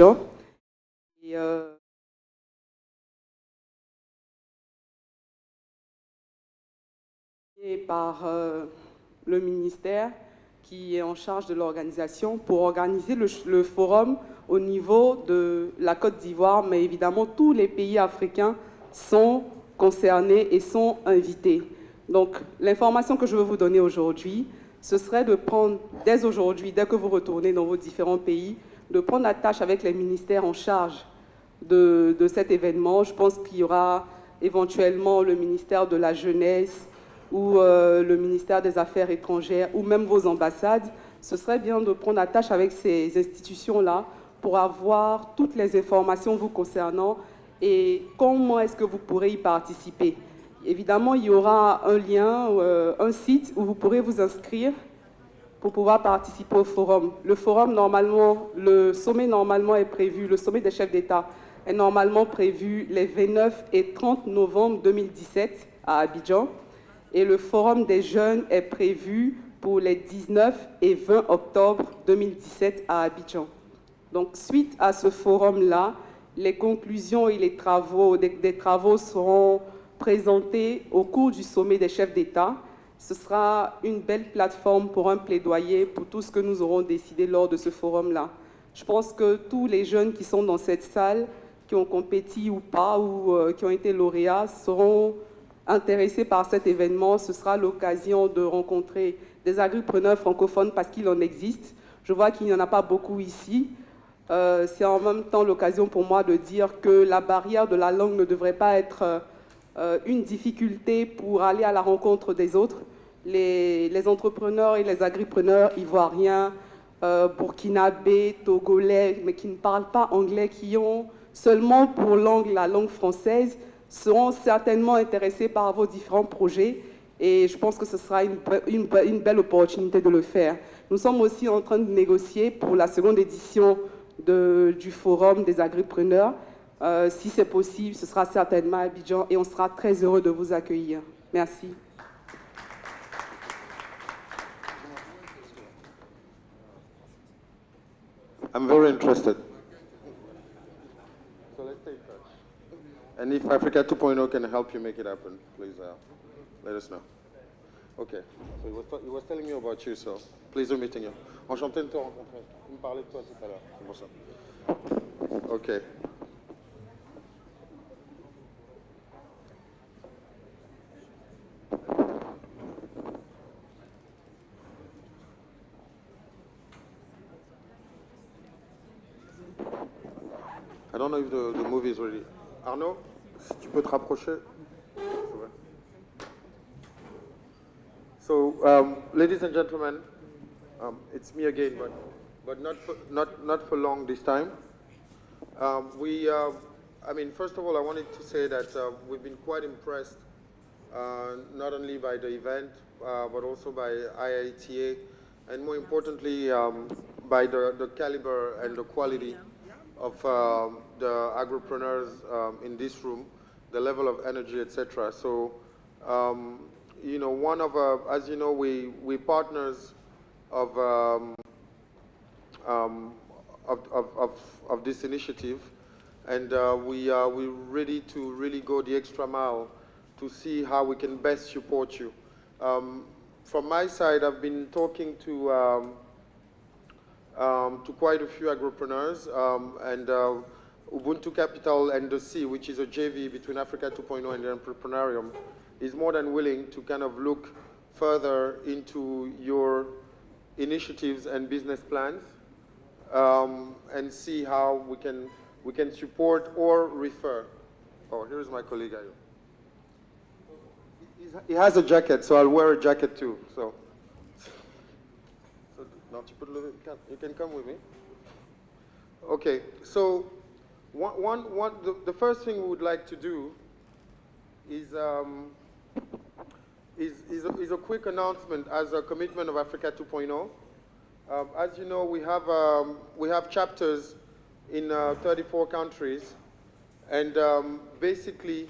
Abidjan. Et par le ministère qui est en charge de l'organisation pour organiser le forum au niveau de la Côte d'Ivoire, mais évidemment tous les pays africains sont concernés et sont invités. Donc l'information que je veux vous donner aujourd'hui, ce serait de prendre dès aujourd'hui, dès que vous retournez dans vos différents pays, de prendre la tâche avec les ministères en charge de cet événement. Je pense qu'il y aura éventuellement le ministère de la Jeunesse, ou le ministère des Affaires étrangères, ou même vos ambassades. Ce serait bien de prendre la tâche avec ces institutions-là pour avoir toutes les informations vous concernant et comment est-ce que vous pourrez y participer. Évidemment, il y aura un lien, un site où vous pourrez vous inscrire pour pouvoir participer au forum. Le forum, normalement, le sommet normalement est prévu, le sommet des chefs d'État est normalement prévu les 29 et 30 novembre 2017 à Abidjan. Et le forum des jeunes est prévu pour les 19 et 20 octobre 2017 à Abidjan. Donc, suite à ce forum-là, les conclusions et les travaux, des travaux seront présentés au cours du sommet des chefs d'État. Ce sera une belle plateforme pour un plaidoyer pour tout ce que nous aurons décidé lors de ce forum-là. Je pense que tous les jeunes qui sont dans cette salle, qui ont compétit ou pas, ou qui ont été lauréats, seront intéressés par cet événement. Ce sera l'occasion de rencontrer des agripreneurs francophones parce qu'il en existe. Je vois qu'il n'y en a pas beaucoup ici. C'est en même temps l'occasion pour moi de dire que la barrière de la langue ne devrait pas être une difficulté pour aller à la rencontre des autres. Les entrepreneurs et les agripreneurs ivoiriens, burkinabés, togolais, mais qui ne parlent pas anglais, qui ont seulement pour langue la langue française, seront certainement intéressés par vos différents projets et je pense que ce sera une belle opportunité de le faire. Nous sommes aussi en train de négocier pour la seconde édition du Forum des agripreneurs. Si c'est possible, ce sera certainement à Abidjan et on sera très heureux de vous accueillir. Merci. I'm very interested. So let's stay in touch. And if Africa 2.0 can help you make it happen, please let us know. Okay. So he was telling me about you, so pleasure meeting you. Enchanté de te rencontrer. Il me parlait de toi tout à l'heure. C'est pour ça. Okay. I don't know if the movie is ready. Arnaud, si tu peux te rapprocher. So, ladies and gentlemen, it's me again, but not for long this time. I mean, first of all, I wanted to say that we've been quite impressed, not only by the event, but also by IITA, and more importantly, by the caliber and the quality of the agripreneurs in this room, the level of energy, etc. So, you know, one of, as you know, we partners of this initiative, and we're ready to really go the extra mile to see how we can best support you. From my side, I've been talking to quite a few agripreneurs, and Ubuntu Capital and the C, which is a JV between Africa 2.0 and the Entrepreneurium, is more than willing to kind of look further into your initiatives and business plans, and see how we can support or refer. Oh, here's my colleague. He has a jacket, so I'll wear a jacket too. So now you can come with me. Okay, so the first thing we would like to do is a quick announcement as a commitment of Africa 2.0. As you know, we have chapters in 34 countries, and basically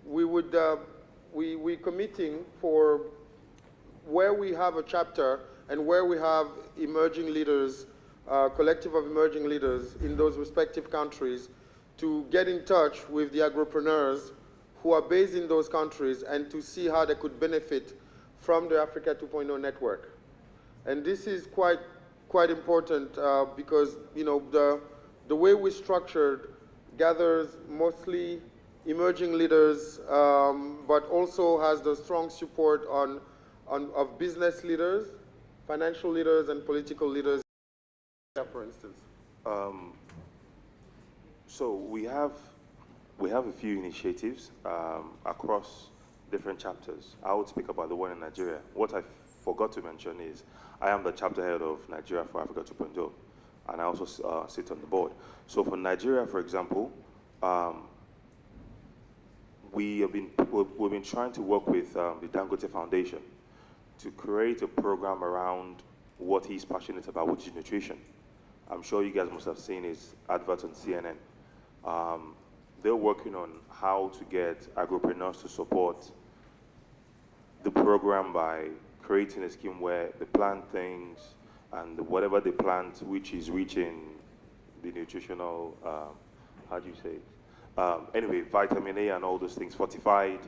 we're committing for where we have a chapter and where we have emerging leaders collective of emerging leaders in those respective countries to get in touch with the agripreneurs who are based in those countries and to see how they could benefit from the Africa 2.0 network. And this is quite important because, you know, the way we structured gathers mostly emerging leaders, but also has the strong support of business leaders, financial leaders, and political leaders, for instance. So we have a few initiatives across different chapters. I would speak about the one in Nigeria. What I forgot to mention is I am the chapter head of Nigeria for Africa 2.0, and I also sit on the board. So for Nigeria, for example, we've been trying to work with the Dangote Foundation to create a program around what he's passionate about, which is nutrition. I'm sure you guys must have seen his advert on CNN. They're working on how to get agripreneurs to support the program by creating a scheme where they plant things and whatever they plant, which is reaching the nutritional, how do you say it? Anyway, vitamin A and all those things, fortified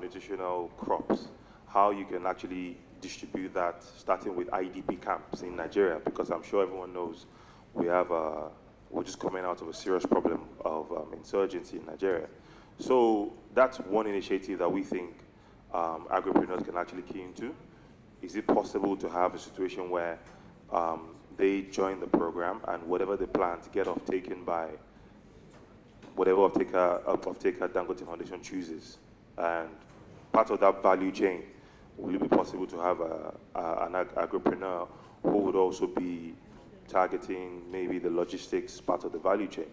nutritional crops, how you can actually distribute that, starting with IDP camps in Nigeria, because I'm sure everyone knows we're just coming out of a serious problem of insurgency in Nigeria. So that's one initiative that we think agripreneurs can actually key into. Is it possible to have a situation where they join the program and whatever they plant get off-taken by whatever off-taker Dangote Foundation chooses? And part of that value chain, will it be possible to have an agripreneur who would also be targeting maybe the logistics part of the value chain?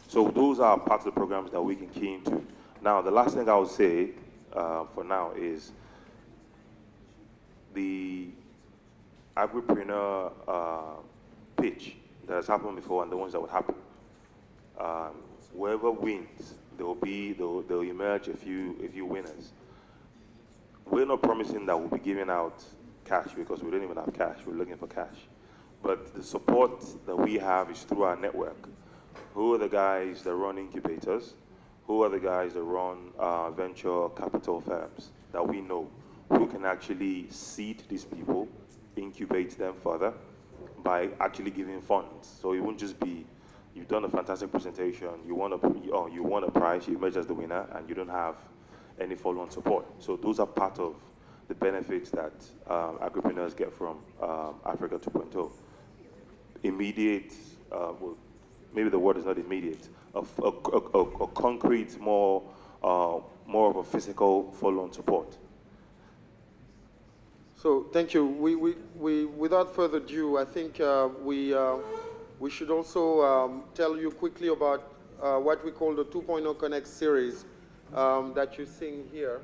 So those are parts of the programs that we can key into. Now, the last thing I would say for now is the agripreneur pitch that has happened before and the ones that would happen. Whoever wins, they'll emerge a few winners. We're not promising that we'll be giving out cash because we don't even have cash. We're looking for cash. But the support that we have is through our network. Who are the guys that run incubators? Who are the guys that run venture capital firms that we know who can actually seed these people, incubate them further by actually giving funds? So it won't just be, you've done a fantastic presentation, you won a prize, you emerge as the winner, and you don't have any follow-on support. So those are part of the benefits that agripreneurs get from Africa 2.0. Immediate, well, maybe the word is not immediate, a concrete, more of a physical follow-on support. So thank you. We without further ado, I think we should also tell you quickly about what we call the 2.0 Connect series that you're seeing here,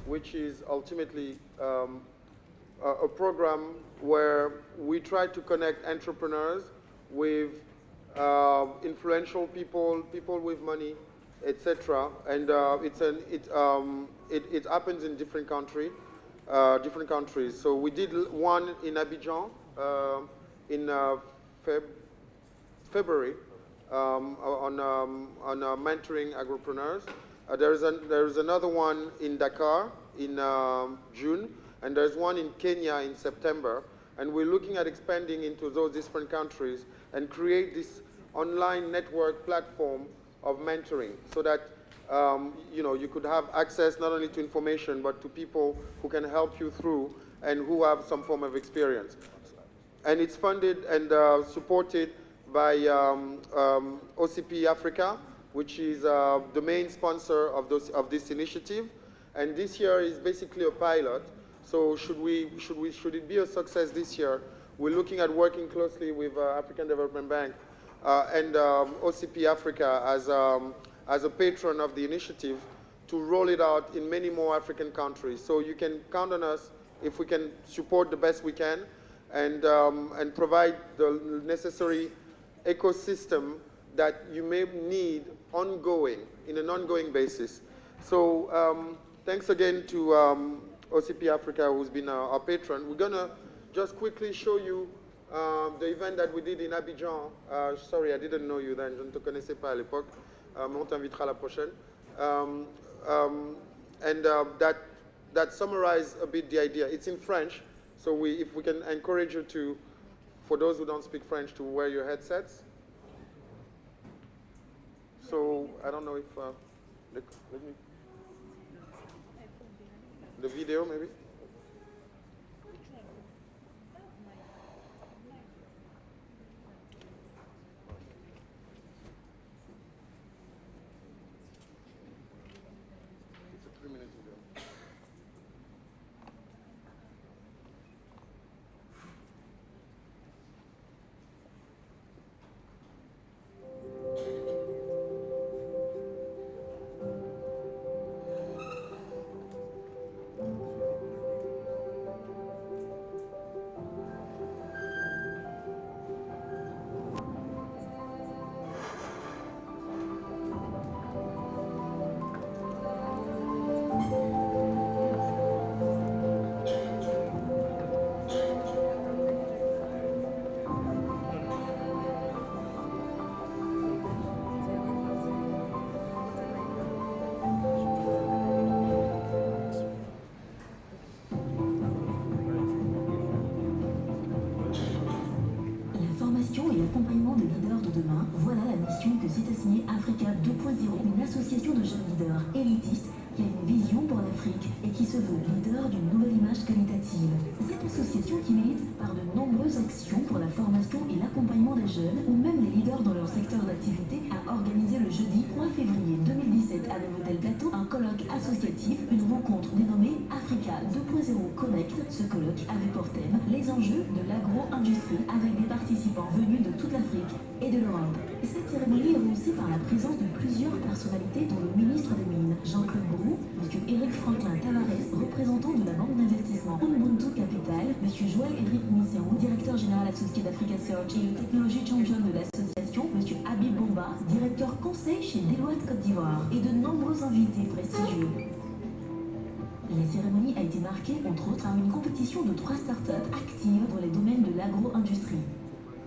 which is ultimately a program where we try to connect entrepreneurs with influential people, people with money, etc. And it happens in different countries. So we did one in Abidjan in February on mentoring agripreneurs. There is another one in Dakar in June, and there's one in Kenya in September. And we're looking at expanding into those different countries and create this online network platform of mentoring so that you could have access not only to information but to people who can help you through and who have some form of experience. And it's funded and supported by OCP Africa, which is the main sponsor of this initiative. And this year is basically a pilot. So should it be a success this year, we're looking at working closely with African Development Bank and OCP Africa as a patron of the initiative to roll it out in many more African countries. So you can count on us if we can support the best we can and provide the necessary ecosystem that you may need in an ongoing basis. So thanks again to OCP Africa, who's been our patron. We're gonna just quickly show you the event that we did in Abidjan. Sorry, I didn't know you then, je ne te connaissais pas à l'époque, mais on t'invitera la prochaine. That summarized a bit the idea. It's in French, so if we can encourage you to, for those who don't speak French, to wear your headsets. So I don't know if, let me, the video maybe? It's a 3-minute video. Et l'accompagnement des leaders de demain, voilà la mission que s'est assignée Africa 2.0, une association de jeunes leaders élitistes qui a une vision pour l'Afrique et qui se veut leader d'une nouvelle image qualitative. Cette association qui milite par de nombreuses actions pour la formation et l'accompagnement des jeunes, ou même des leaders dans leur secteur d'activité, a organisé le jeudi 3 février 2017 à l'hôtel Plateau un colloque associatif, une rencontre dénommée Africa 2.0 Connect. Ce colloque avait pour thème les enjeux de l'agro-industrie avec des participants venus de toute l'Afrique et de l'Europe. Cette cérémonie est réussie par la présence de plusieurs personnalités dont le ministre des Mines, Jean-Claude Brou, M. Éric Franklin Tavares, représentant de la banque d'investissement Ubuntu Capital, M. Joël-Éric Misséon, directeur général associé d'Africa Search et technologie champion de l'association, M. Habib Bomba, directeur conseil chez Deloitte Côte d'Ivoire, et de nombreux invités prestigieux. La cérémonie a été marquée, entre autres, par une compétition de 3 startups actives dans les domaines de l'agro-industrie.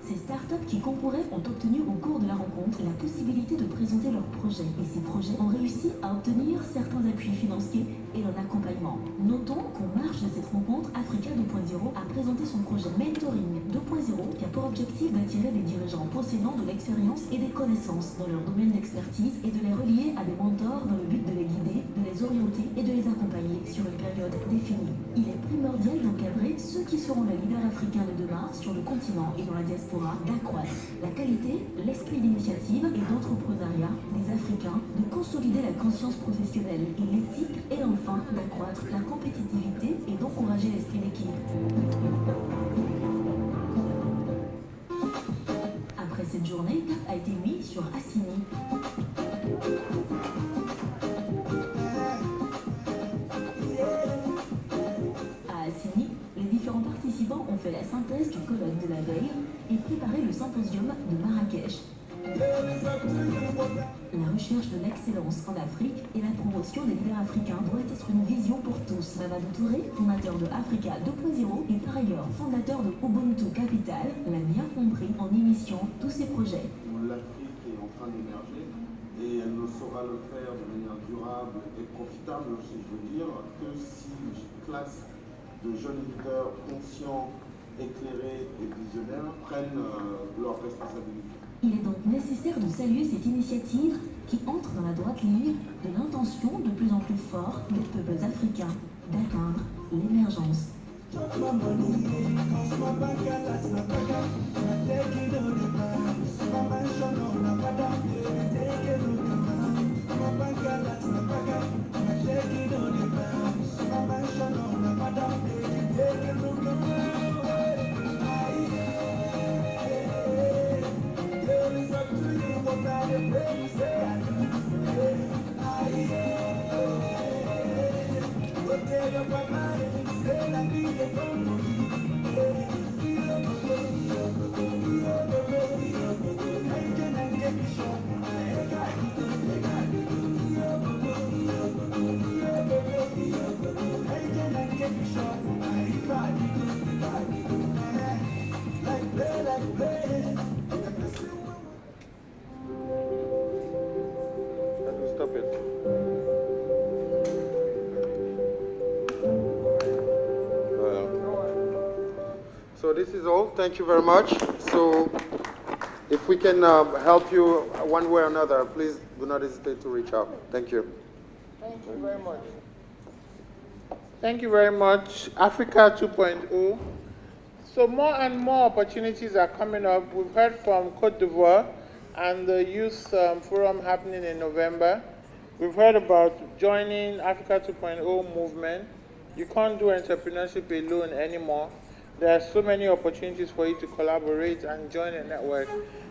Ces startups qui concouraient ont obtenu au cours de la rencontre la possibilité de présenter leurs projets. Et ces projets ont réussi à obtenir certains appuis financiers et un accompagnement. Notons qu'en marge de cette rencontre, Africa 2.0 a présenté son projet Mentoring 2.0 qui a pour objectif d'attirer des dirigeants possédant de l'expérience et des connaissances dans leur domaine d'expertise et de les relier à des mentors dans le but de les guider, de les orienter et de les accompagner sur une période définie. Il est primordial d'encadrer ceux qui seront les leaders africains de demain sur le continent et dans la diaspora, d'accroître la qualité, l'esprit d'initiative et d'entrepreneuriat des Africains, de consolider la conscience professionnelle et l'éthique et enfin d'accroître la compétitivité et d'encourager l'esprit d'équipe. Après cette journée, cap a été mis sur Assini. À Assini, les différents participants ont fait la synthèse du colloque de la veille et préparé le symposium de Marrakech. La recherche de l'excellence en Afrique et la promotion des leaders africains doit être une vision pour tous. Mamadou Touré, fondateur de Africa 2.0 et par ailleurs fondateur de Ubuntu Capital, l'a bien compris en initiant tous ces projets. L'Afrique est en train d'émerger et elle ne saura le faire de manière durable et profitable, si je veux dire, que si une classe de jeunes leaders conscients, éclairés et visionnaires prennent leurs responsabilités. Il est donc nécessaire de saluer cette initiative qui entre dans la droite ligne de l'intention de plus en plus forte des peuples africains d'atteindre l'émergence. So this is all. Thank you very much. So if we can help you one way or another, please do not hesitate to reach out. Thank you. Thank you very much. Thank you very much. Africa 2.0. So more and more opportunities are coming up. We've heard from Cote d'Ivoire and the Youth Forum happening in November. We've heard about joining Africa 2.0 movement. You can't do entrepreneurship alone anymore. There are so many opportunities for you to collaborate and join a network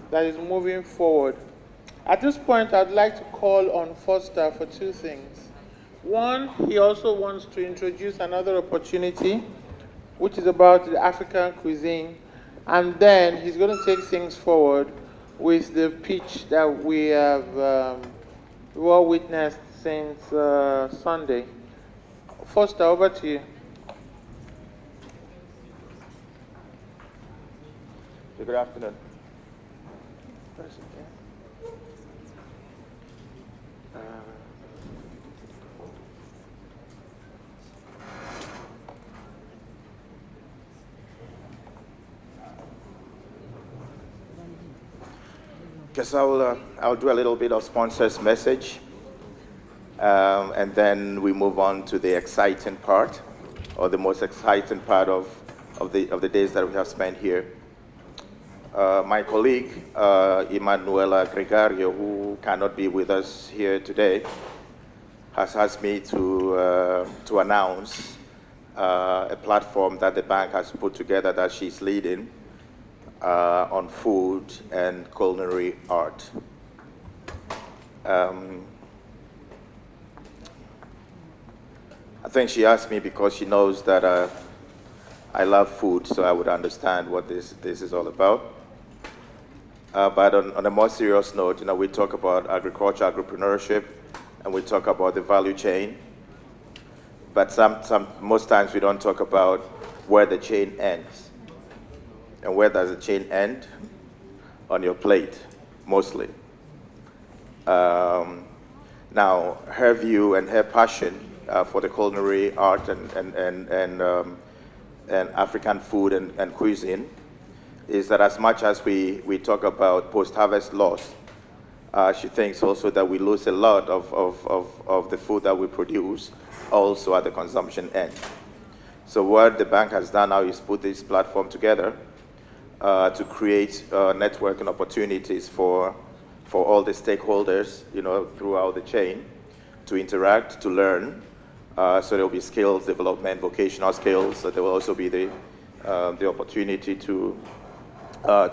that is moving forward. At this point, I'd like to call on Foster for two things. One, he also wants to introduce another opportunity, which is about the African cuisine. And then he's going to take things forward with the pitch that we have we all witnessed since Sunday. Foster, over to you. Good afternoon. Guess I'll do a little bit of sponsor's message, and then we move on to the exciting part, or the most exciting part of the days that we have spent here. My colleague, Emanuela Gregario, who cannot be with us here today, has asked me to announce a platform that the bank has put together that she's leading on food and culinary art. I think she asked me because she knows that I love food, so I would understand what this is all about. But on a more serious note, we talk about agriculture, agripreneurship, and we talk about the value chain. But most times we don't talk about where the chain ends. And where does the chain end? On your plate, mostly. Now, her view and her passion for the culinary art and African food and cuisine is that as much as we talk about post-harvest loss, she thinks also that we lose a lot of the food that we produce also at the consumption end. So what the bank has done now is put this platform together to create networking opportunities for all the stakeholders, throughout the chain, to interact, to learn. So there will be skills development, vocational skills. So there will also be the opportunity to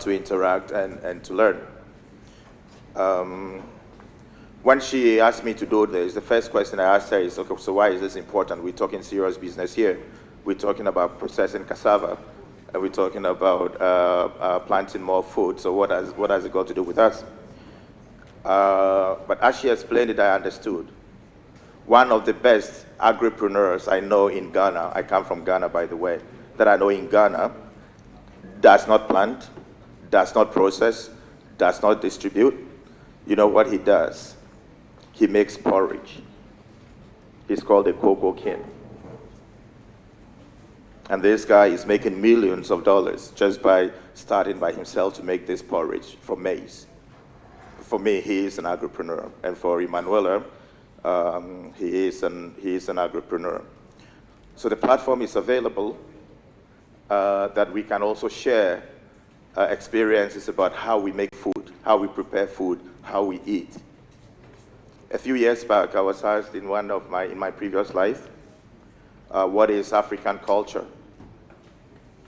interact and to learn. When she asked me to do this, the first question I asked her is, okay, so why is this important? We're talking serious business here. We're talking about processing cassava. And we're talking about planting more food. So what has it got to do with us? But as she explained it, I understood. One of the best agripreneurs I know in Ghana, I come from Ghana, by the way, that I know in Ghana, does not plant, does not process, does not distribute. You know what he does? He makes porridge. He's called the Cocoa King. And this guy is making millions of dollars just by starting by himself to make this porridge from maize. For me, he is an agripreneur. And for Emanuela, he is an agripreneur. So the platform is available that we can also share experiences about how we make food, how we prepare food, how we eat. A few years back, I was asked in my previous life, what is African culture?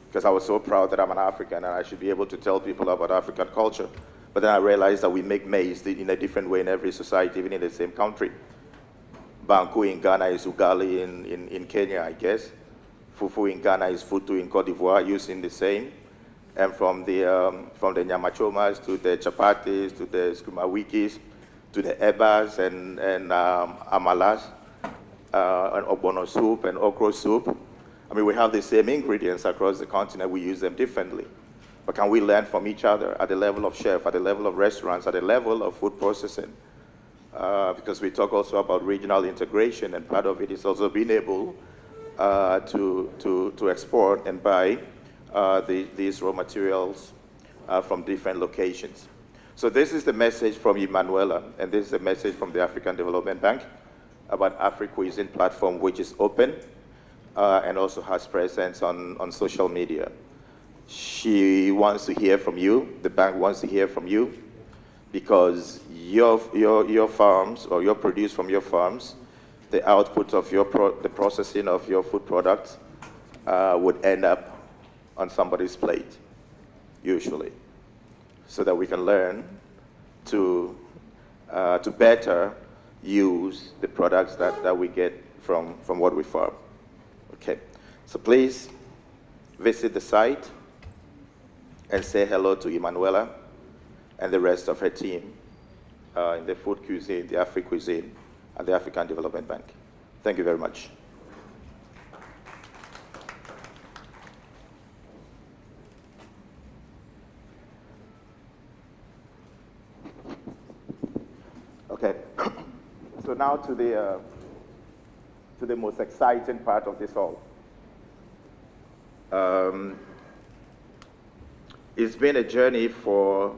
Because I was so proud that I'm an African and I should be able to tell people about African culture. But then I realized that we make maize in a different way in every society, even in the same country. Banku in Ghana is ugali in Kenya, I guess. Fufu in Ghana is futu in Cote d'Ivoire, using the same. And from the nyamachomas to the chapatis to the skumawikis to the ebas and amalas and ogbono soup and okra soup. I mean, we have the same ingredients across the continent. We use them differently. But can we learn from each other at the level of chef, at the level of restaurants, at the level of food processing? Because we talk also about regional integration, and part of it is also being able to export and buy these raw materials from different locations. So this is the message from Emanuela, and this is the message from the African Development Bank about Afri-Cuisine platform, which is open and also has presence on social media. She wants to hear from you, the bank wants to hear from you, because your farms, or your produce from your farms, the output of the processing of your food products would end up on somebody's plate, usually, so that we can learn to better use the products that we get from what we farm. Okay, so please visit the site and say hello to Emanuela and the rest of her team in the food cuisine, the Afri-Cuisine, and the African Development Bank. Thank you very much. Okay, so now to the most exciting part of this all. It's been a journey for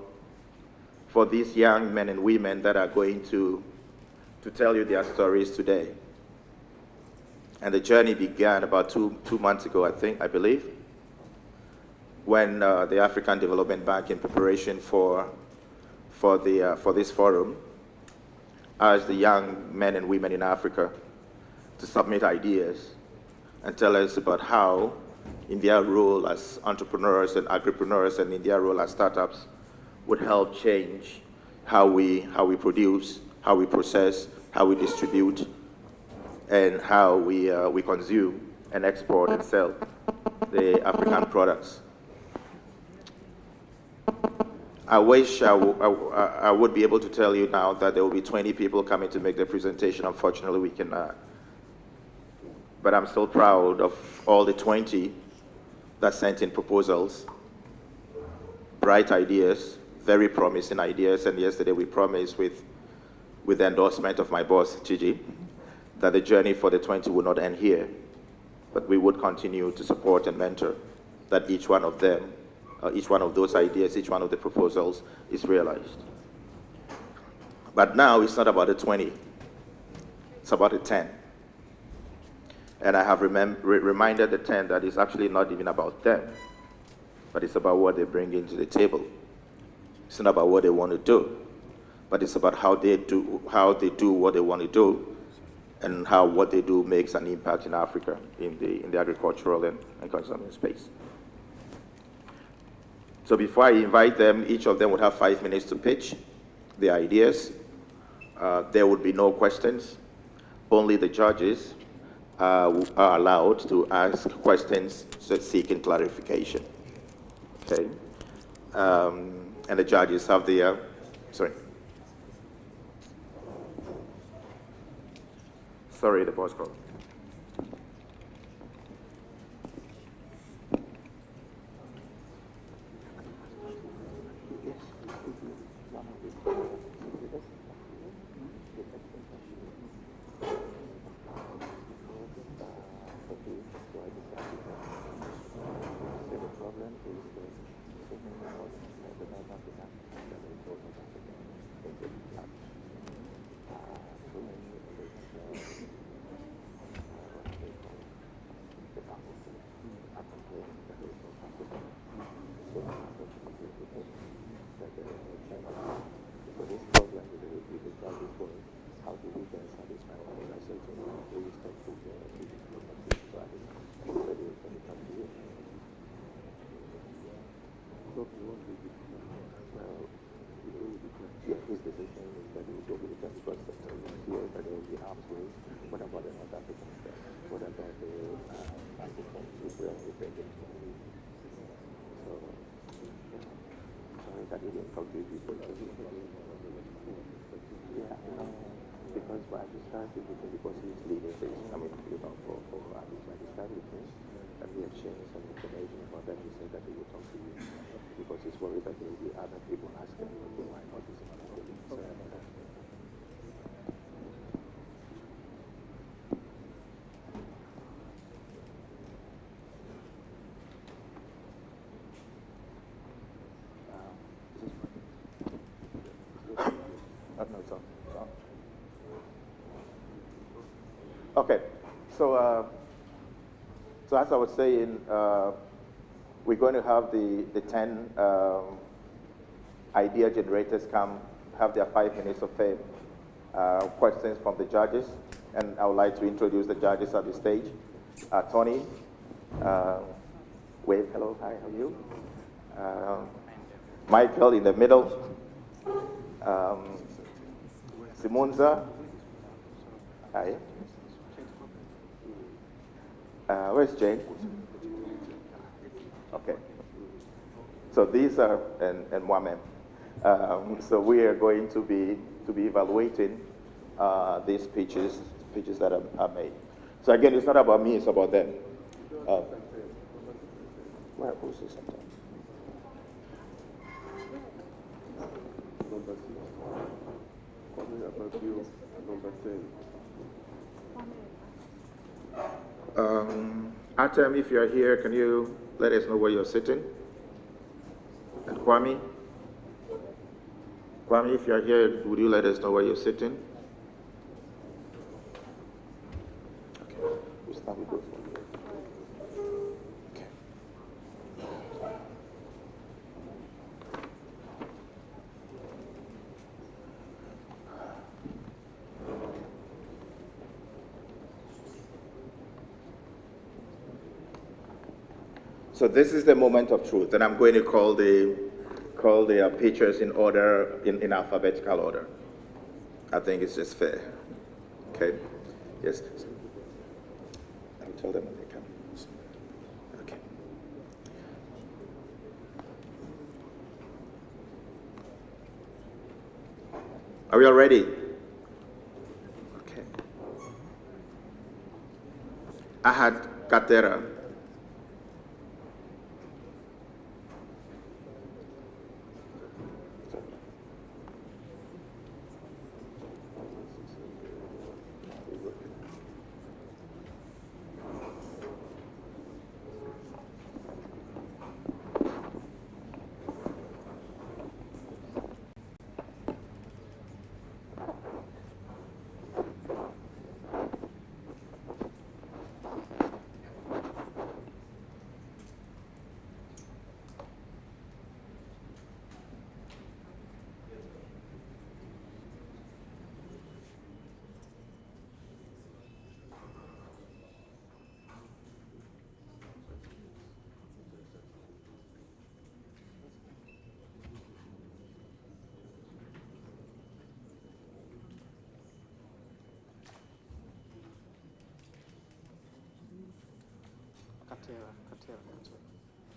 these young men and women that are going to tell you their stories today. And the journey began about two months ago, I believe, when the African Development Bank, in preparation for this forum, asked the young men and women in Africa to submit ideas and tell us about how, in their role as entrepreneurs and agripreneurs and in their role as startups, would help change how we produce, how we process, how we distribute, and how we consume and export and sell the African products. I wish I would be able to tell you now that there will be 20 people coming to make the presentation. Unfortunately, we cannot. But I'm still proud of all the 20 that sent in proposals, bright ideas, very promising ideas. And yesterday we promised, with the endorsement of my boss, Gigi, that the journey for the 20 would not end here, but we would continue to support and mentor that each one of them, each one of those ideas, each one of the proposals is realized. But now it's not about the 20, it's about the 10. And I have reminded the 10 that it's actually not even about them, but it's about what they bring into the table. It's not about what they want to do, but it's about how they do what they want to do, and how what they do makes an impact in Africa, in the agricultural and consumption space. So before I invite them, each of them would have 5 minutes to pitch their ideas. There would be no questions. Only the judges are allowed to ask questions seeking clarification. Okay? And the judges have their, sorry, the boss called. Okay, so as I was saying, we're going to have the 10 idea generators come, have their 5 minutes of fame, questions from the judges, and I would like to introduce the judges at the stage. Tony, wave, hello, hi, how are you? Michael in the middle, Simonza, hi. Where's Jane? Okay. So these are, and Mohamed. So we are going to be evaluating these pitches that are made. So again, it's not about me, it's about them. Where, who's this? Atem, if you are here, can you let us know where you're sitting? And Kwame, if you are here, would you let us know where you're sitting? Okay, we'll start with those ones. Okay. So this is the moment of truth, and I'm going to call the pictures in order, in alphabetical order. I think it's just fair. Okay. Yes. I'll tell them when they come. Okay. Are we all ready? Okay. Ahad Katera.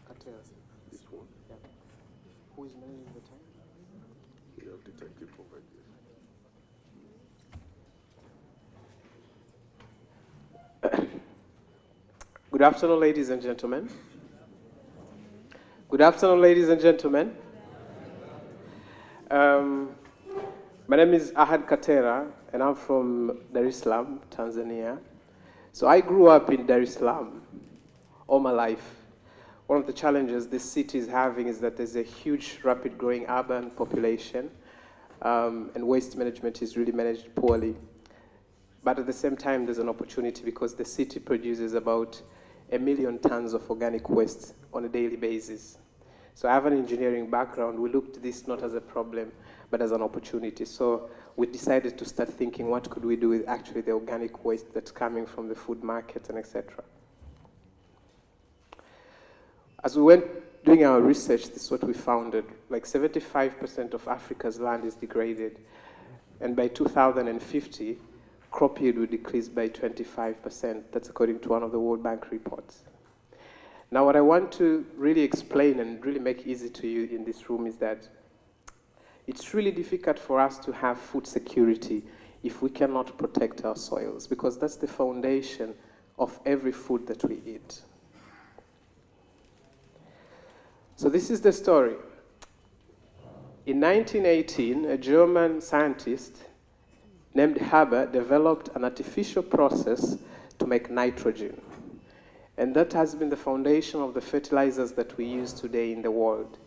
Katera. This one? Yeah. Who is managing the time? We have the timetable over there. Good afternoon, ladies and gentlemen. Good afternoon, ladies and gentlemen. My name is Ahad Katera, and I'm from Dar es Salaam, Tanzania. So I grew up in Dar es Salaam all my life. One of the challenges this city is having is that there's a huge, rapid growing urban population, and waste management is really managed poorly. But at the same time, there's an opportunity because the city produces about 1 million tons of organic waste on a daily basis. So I have an engineering background. We looked at this not as a problem, but as an opportunity. So we decided to start thinking, what could we do with actually the organic waste that's coming from the food market and etc. As we went doing our research, this is what we found. Like 75% of Africa's land is degraded. And by 2050, crop yield will decrease by 25%. That's according to one of the World Bank reports. Now, what I want to really explain and really make easy to you in this room is that it's really difficult for us to have food security if we cannot protect our soils, because that's the foundation of every food that we eat. So this is the story. In 1918, a German scientist named Haber developed an artificial process to make nitrogen. And that has been the foundation of the fertilizers that we use today in the world.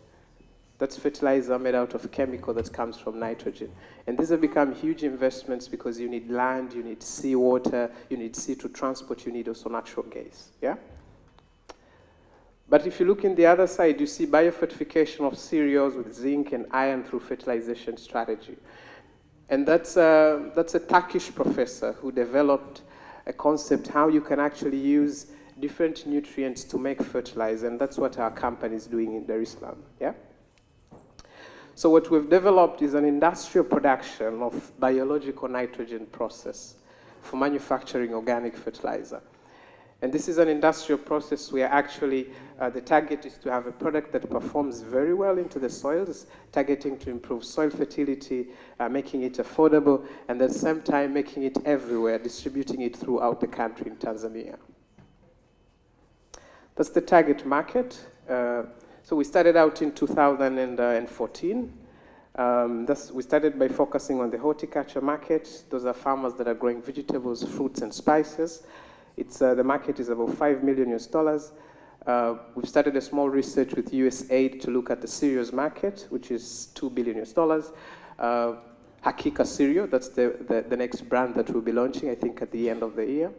That's fertilizer made out of chemical that comes from nitrogen. And these have become huge investments because you need land, you need seawater, you need sea to transport, you need also natural gas, yeah? But if you look in the other side, you see biofortification of cereals with zinc and iron through fertilization strategy. And that's a Turkish professor who developed a concept how you can actually use different nutrients to make fertilizer, and that's what our company is doing in Dar es Salaam, yeah? So what we've developed is an industrial production of biological nitrogen process for manufacturing organic fertilizer. And this is an industrial process where actually the target is to have a product that performs very well into the soils, targeting to improve soil fertility, making it affordable, and at the same time making it everywhere, distributing it throughout the country in Tanzania. That's the target market. So we started out in 2014. We started by focusing on the horticulture market. Those are farmers that are growing vegetables, fruits, and spices. The market is about $5 million. We've started a small research with USAID to look at the cereals market, which is $2 billion. Hakika cereal, that's the next brand that we'll be launching, I think, at the end of the year.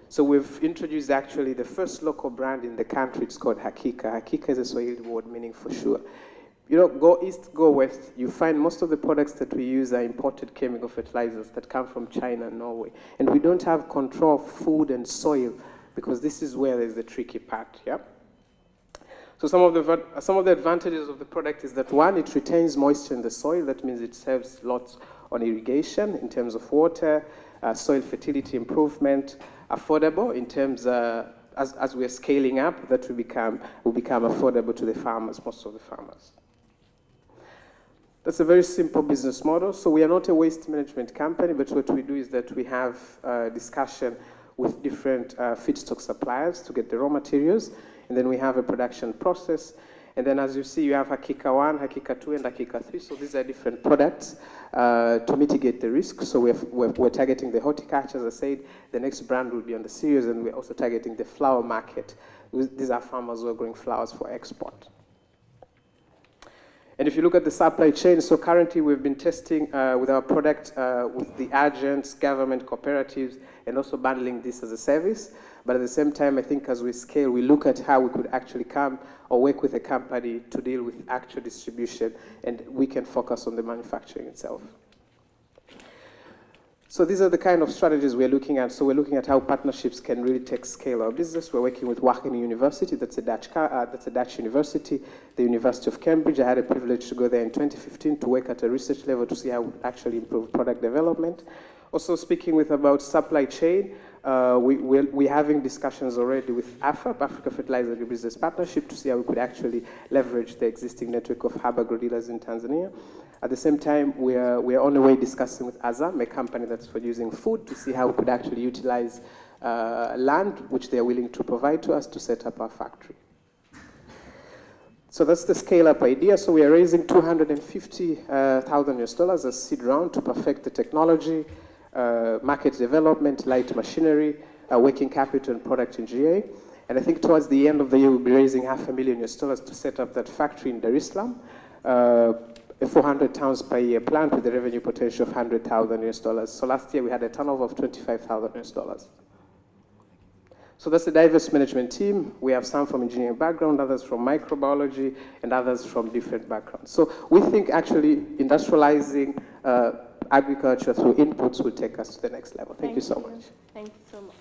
So we've introduced actually the first local brand in the country. It's called Hakika. Hakika is a Swahili word meaning for sure. You know, go east, go west, you find most of the products that we use are imported chemical fertilizers that come from China and Norway. And we don't have control of food and soil because this is where there's the tricky part, yeah? So some of the advantages of the product is that, one, it retains moisture in the soil. That means it serves lots on irrigation in terms of water, soil fertility improvement, affordable in terms, as we're scaling up, that will become affordable to the farmers, most of the farmers. That's a very simple business model. So we are not a waste management company, but what we do is that we have discussion with different feedstock suppliers to get the raw materials, and then we have a production process. And then as you see, you have Hakika 1, Hakika 2, and Hakika 3. So these are different products to mitigate the risk. So we're targeting the horticulture, as I said. The next brand will be on the cereals, and we're also targeting the flower market. These are farmers who are growing flowers for export. And if you look at the supply chain, so currently we've been testing with our product with the agents, government, cooperatives, and also bundling this as a service. But at the same time, I think as we scale, we look at how we could actually come or work with a company to deal with actual distribution, and we can focus on the manufacturing itself. So these are the kind of strategies we're looking at. So we're looking at how partnerships can really take scale our business. We're working with Wageningen University, that's a Dutch university, the University of Cambridge. I had a privilege to go there in 2015 to work at a research level to see how we actually improve product development. Also speaking with about supply chain, we're having discussions already with AFAP, Africa Fertilizer Agribusiness Partnership, to see how we could actually leverage the existing network of hub agro-dealers in Tanzania. At the same time, we're on the way discussing with Azam, a company that's producing food, to see how we could actually utilize land, which they're willing to provide to us to set up our factory. So that's the scale-up idea. So we are raising $250,000 as seed round to perfect the technology, market development, light machinery, working capital, and product engineering. And I think towards the end of the year, we'll be raising $500,000 to set up that factory in Dar es Salaam, a 400 tons per year plant with a revenue potential of $100,000. So last year, we had a turnover of $25,000. So that's the diverse management team. We have some from engineering background, others from microbiology, and others from different backgrounds. So we think actually industrializing agriculture through inputs will take us to the next level. Thank you so much. Thank you so much.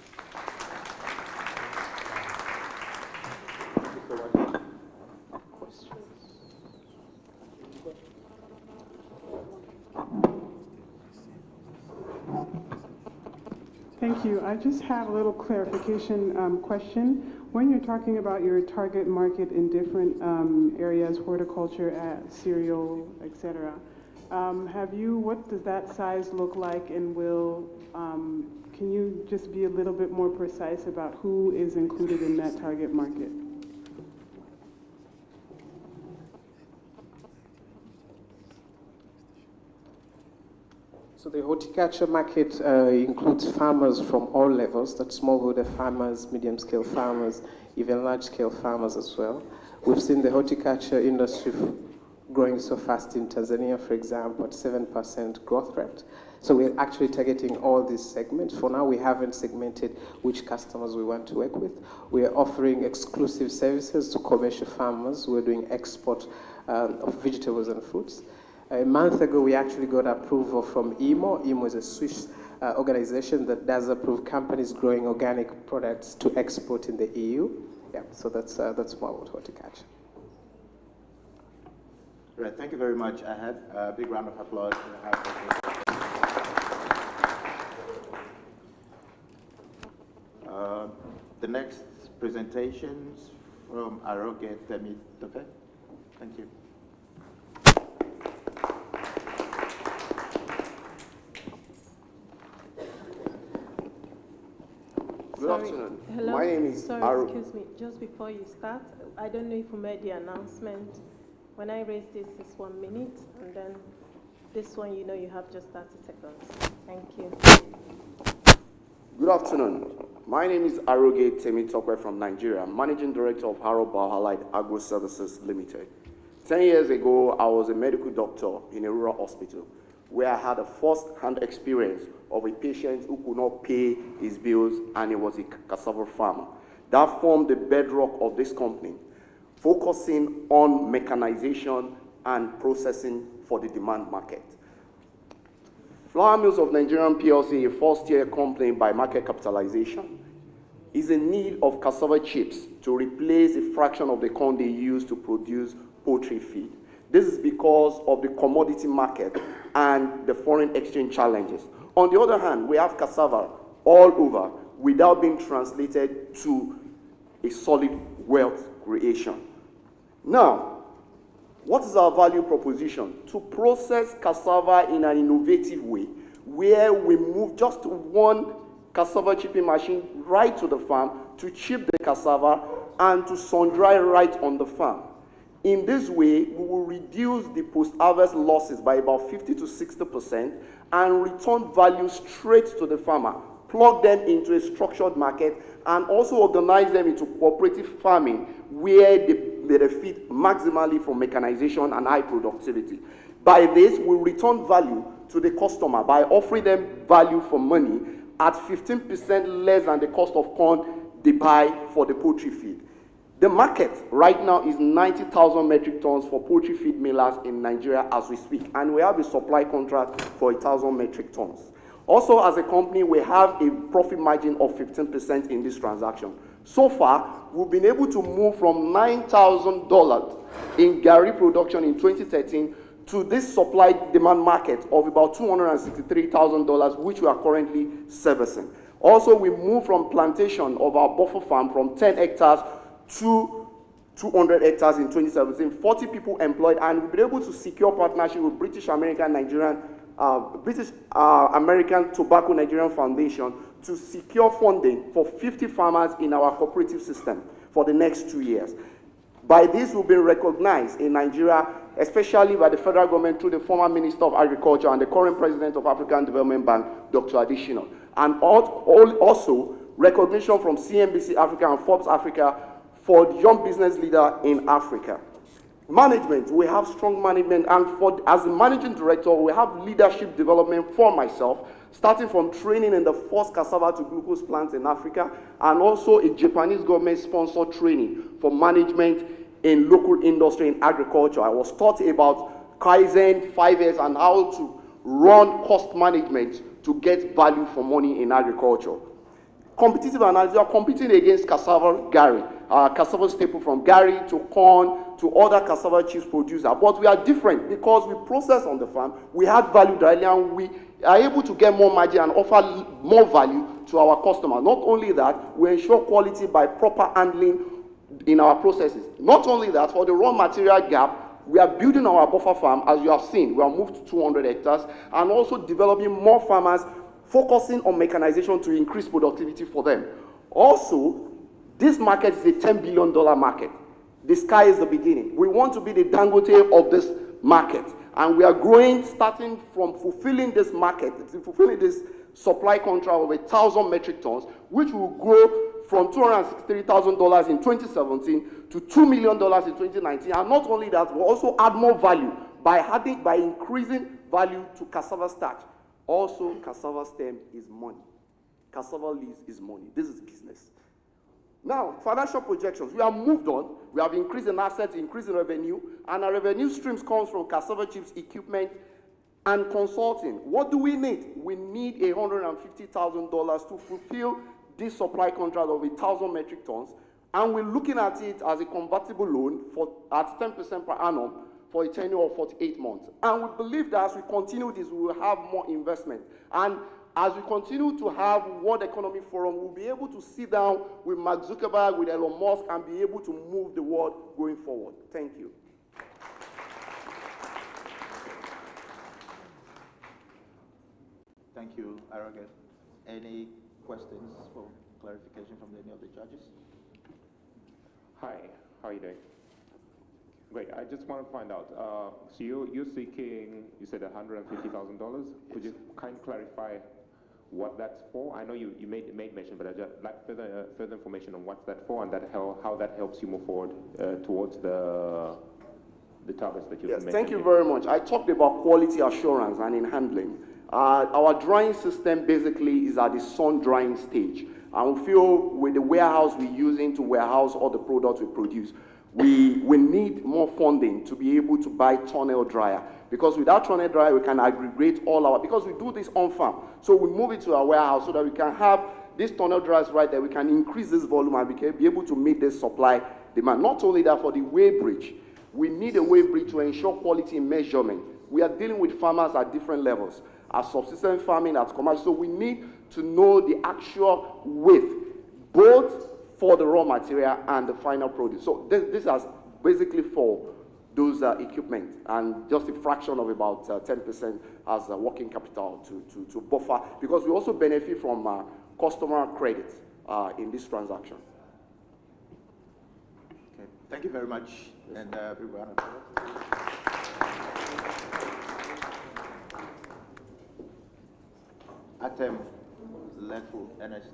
Thank you. I just have a little clarification question. When you're talking about your target market in different areas, horticulture, cereal, etc., what does that size look like, and can you just be a little bit more precise about who is included in that target market? So the horticulture market includes farmers from all levels, that's smallholder farmers, medium-scale farmers, even large-scale farmers as well. We've seen the horticulture industry growing so fast in Tanzania, for example, at 7% growth rate. So we're actually targeting all these segments. For now, we haven't segmented which customers we want to work with. We are offering exclusive services to commercial farmers. We're doing export of vegetables and fruits. A month ago, we actually got approval from IMO. IMO is a Swiss organization that does approve companies growing organic products to export in the EU. Yeah, so that's more about horticulture. Right, thank you very much, Ahad. A big round of applause. The next presentations from Aroge Temitope. Thank you. Good afternoon. Hello. My name is Sorry, excuse me. Just before you start, I don't know if you made the announcement. When I raise this, it's 1 minute, and then this one, you know, you have just 30 seconds. Thank you. Good afternoon. My name is Aroge Temitope from Nigeria. I'm Managing Director of Haro Allied Agro Services Limited. 10 years ago, I was a medical doctor in a rural hospital where I had a first-hand experience of a patient who could not pay his bills, and he was a cassava farmer. That formed the bedrock of this company, focusing on mechanization and processing for the demand market. Flour Mills of Nigerian PLC, a first-tier company by market capitalization, is in need of cassava chips to replace a fraction of the corn they use to produce poultry feed. This is because of the commodity market and the foreign exchange challenges. On the other hand, we have cassava all over without being translated to a solid wealth creation. Now, what is our value proposition? To process cassava in an innovative way, where we move just one cassava chipping machine right to the farm to chip the cassava and to sun-dry right on the farm. In this way, we will reduce the post-harvest losses by about 50 to 60% and return value straight to the farmer, plug them into a structured market, and also organize them into cooperative farming where they benefit maximally from mechanization and high productivity. By this, we return value to the customer by offering them value for money at 15% less than the cost of corn they buy for the poultry feed. The market right now is 90,000 metric tons for poultry feed millers in Nigeria as we speak, and we have a supply contract for 1,000 metric tons. Also, as a company, we have a profit margin of 15% in this transaction. So far, we've been able to move from $9,000 in Gary production in 2013 to this supply-demand market of about $263,000, which we are currently servicing. Also, we moved from plantation of our buffer farm from 10 hectares to 200 hectares in 2017, 40 people employed, and we've been able to secure partnership with British American Tobacco Nigerian Foundation to secure funding for 50 farmers in our cooperative system for the next 2 years. By this, we've been recognized in Nigeria, especially by the federal government through the former Minister of Agriculture and the current President of African Development Bank, Dr. Additional, and also recognition from CNBC Africa and Forbes Africa for the young business leader in Africa. Management, we have strong management, and as a managing director, we have leadership development for myself, starting from training in the first cassava to glucose plants in Africa, and also a Japanese government-sponsored training for management in local industry in agriculture. I was taught about Kaizen, 5 years, and how to run cost management to get value for money in agriculture. Competitive analysis, we are competing against cassava Gary, cassava staple from Gary to corn to other cassava chips producer. But we are different because we process on the farm, we add value directly, and we are able to get more margin and offer more value to our customers. Not only that, we ensure quality by proper handling in our processes. Not only that, for the raw material gap, we are building our buffer farm, as you have seen. We have moved to 200 hectares, and also developing more farmers, focusing on mechanization to increase productivity for them. Also, this market is a $10 billion market. The sky is the beginning. We want to be the Dangote of this market, and we are growing, starting from fulfilling this market, fulfilling this supply contract of 1,000 metric tons, which will grow from $263,000 in 2017 to $2 million in 2019. And not only that, we'll also add more value by increasing value to cassava starch. Also, cassava stem is money. Cassava leaves is money. This is business. Now, financial projections. We have moved on. We have increased in assets, increased in revenue, and our revenue streams comes from cassava chips, equipment, and consulting. What do we need? We need $150,000 to fulfill this supply contract of 1,000 metric tons, and we're looking at it as a convertible loan at 10% per annum for a tenure of 48 months. And we believe that as we continue this, we will have more investment. And as we continue to have World Economic Forum, we'll be able to sit down with Mark Zuckerberg, with Elon Musk, and be able to move the world going forward. Thank you. Thank you, Arrogant. Any questions for clarification from any of the judges? Hi, how are you doing? Great, I just want to find out, so you're seeking, you said $150,000. Could you kind of clarify what that's for? I know you made mention, but I'd just like further information on what's that for and how that helps you move forward towards the targets that you've mentioned. Yes, thank you very much. I talked about quality assurance and in handling. Our drying system basically is at the sun drying stage. And we feel with the warehouse we're using to warehouse all the products we produce, we need more funding to be able to buy tunnel dryer. Because without tunnel dryer, we can aggregate all our, because we do this on farm. So we move it to our warehouse so that we can have these tunnel dryers right there. We can increase this volume and we can be able to meet this supply demand. Not only that, for the weigh bridge, we need a weigh bridge to ensure quality measurement. We are dealing with farmers at different levels, at subsistence farming, at commercial. So we need to know the actual weight, both for the raw material and the final produce. So this is basically for those equipment, and just a fraction of about 10% as working capital to buffer, because we also benefit from customer credit in this transaction. Okay, thank you very much, and everyone. Atem Lefu Ernest.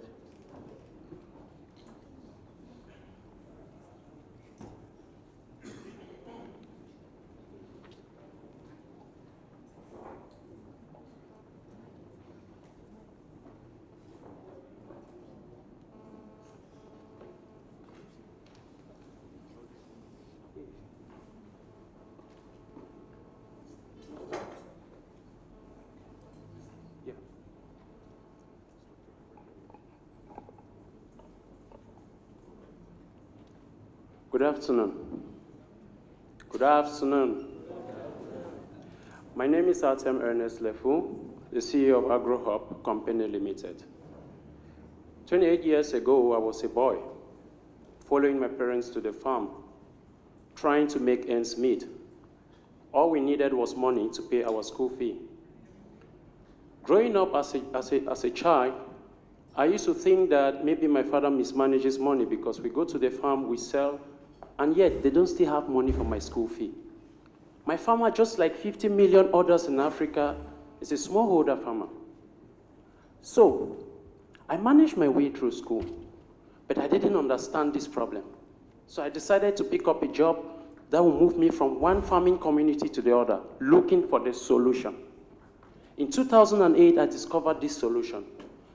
Good afternoon. Good afternoon. My name is Atem Ernest Lefu, the CEO of AgroHub Company Limited. 28 years ago, I was a boy, following my parents to the farm, trying to make ends meet. All we needed was money to pay our school fee. Growing up as a child, I used to think that maybe my father mismanages money because we go to the farm, we sell, and yet they don't still have money for my school fee. My farmer, just like 50 million others in Africa, is a smallholder farmer. So I managed my way through school, but I didn't understand this problem. So I decided to pick up a job that will move me from one farming community to the other, looking for the solution. In 2008, I discovered this solution.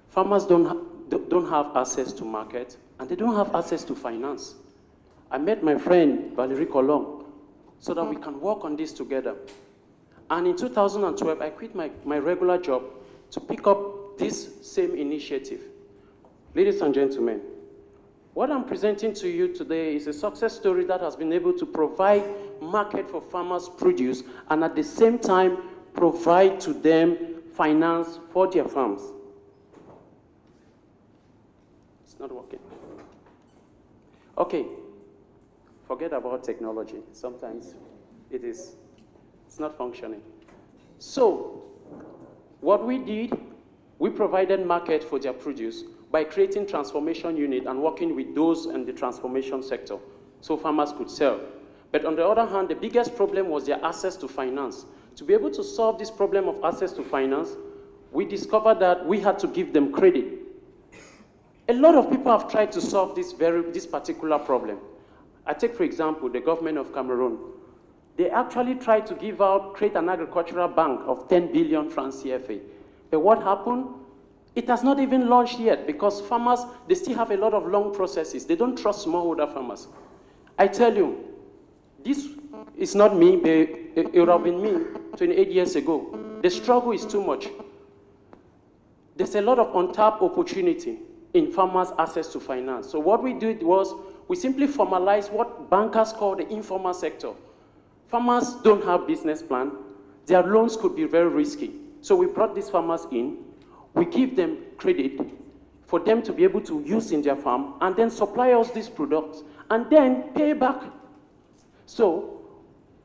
Farmers don't have access to market, and they don't have access to finance. I met my friend, Valerie Colomb, so that we can work on this together. And in 2012, I quit my regular job to pick up this same initiative. Ladies and gentlemen, what I'm presenting to you today is a success story that has been able to provide market for farmers' produce and at the same time provide to them finance for their farms. It's not working. Okay. Forget about technology. Sometimes it's not functioning. So what we did, we provided market for their produce by creating transformation unit and working with those in the transformation sector so farmers could sell. But on the other hand, the biggest problem was their access to finance. To be able to solve this problem of access to finance, we discovered that we had to give them credit. A lot of people have tried to solve this particular problem. I take, for example, the government of Cameroon. They actually tried to create an agricultural bank of 10 billion francs CFA. But what happened? It has not even launched yet because farmers, they still have a lot of long processes. They don't trust smallholder farmers. I tell you, this is not me, but it would have been me 28 years ago. The struggle is too much. There's a lot of untapped opportunity in farmers' access to finance. So what we did was, we simply formalized what bankers call the informal sector. Farmers don't have business plan. Their loans could be very risky. So we brought these farmers in. We give them credit for them to be able to use in their farm and then supply us these products and then pay back. So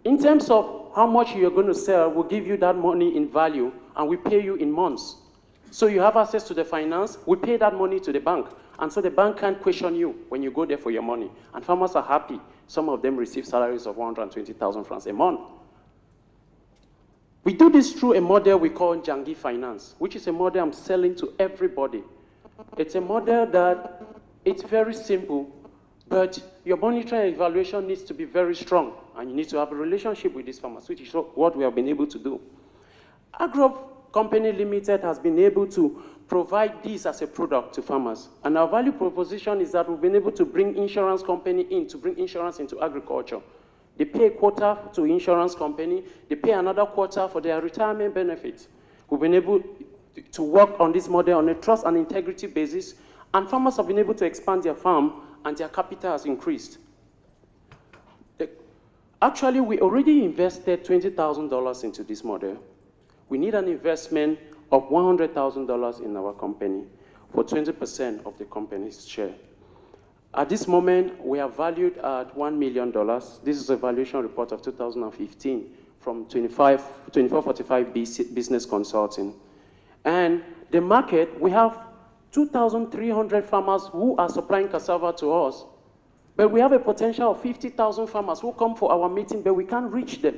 in terms of how much you're going to sell, we'll give you that money in value and we pay you in months. So you have access to the finance, we pay that money to the bank. And so the bank can't question you when you go there for your money. And farmers are happy. Some of them receive salaries of 120,000 francs a month. We do this through a model we call Jangi Finance, which is a model I'm selling to everybody. It's a model that it's very simple, but your monitoring and evaluation needs to be very strong, and you need to have a relationship with these farmers, which is what we have been able to do. Agro Company Limited has been able to provide this as a product to farmers, and our value proposition is that we've been able to bring insurance company in to bring insurance into agriculture. They pay a quota to insurance company. They pay another quota for their retirement benefits. We've been able to work on this model on a trust and integrity basis, and farmers have been able to expand their farm, and their capital has increased. Actually, we already invested $20,000 into this model. We need an investment of $100,000 in our company for 20% of the company's share. At this moment, we are valued at $1 million. This is a valuation report of 2015 from 2445 Business Consulting. And the market, we have 2,300 farmers who are supplying cassava to us, but we have a potential of 50,000 farmers who come for our meeting, but we can't reach them.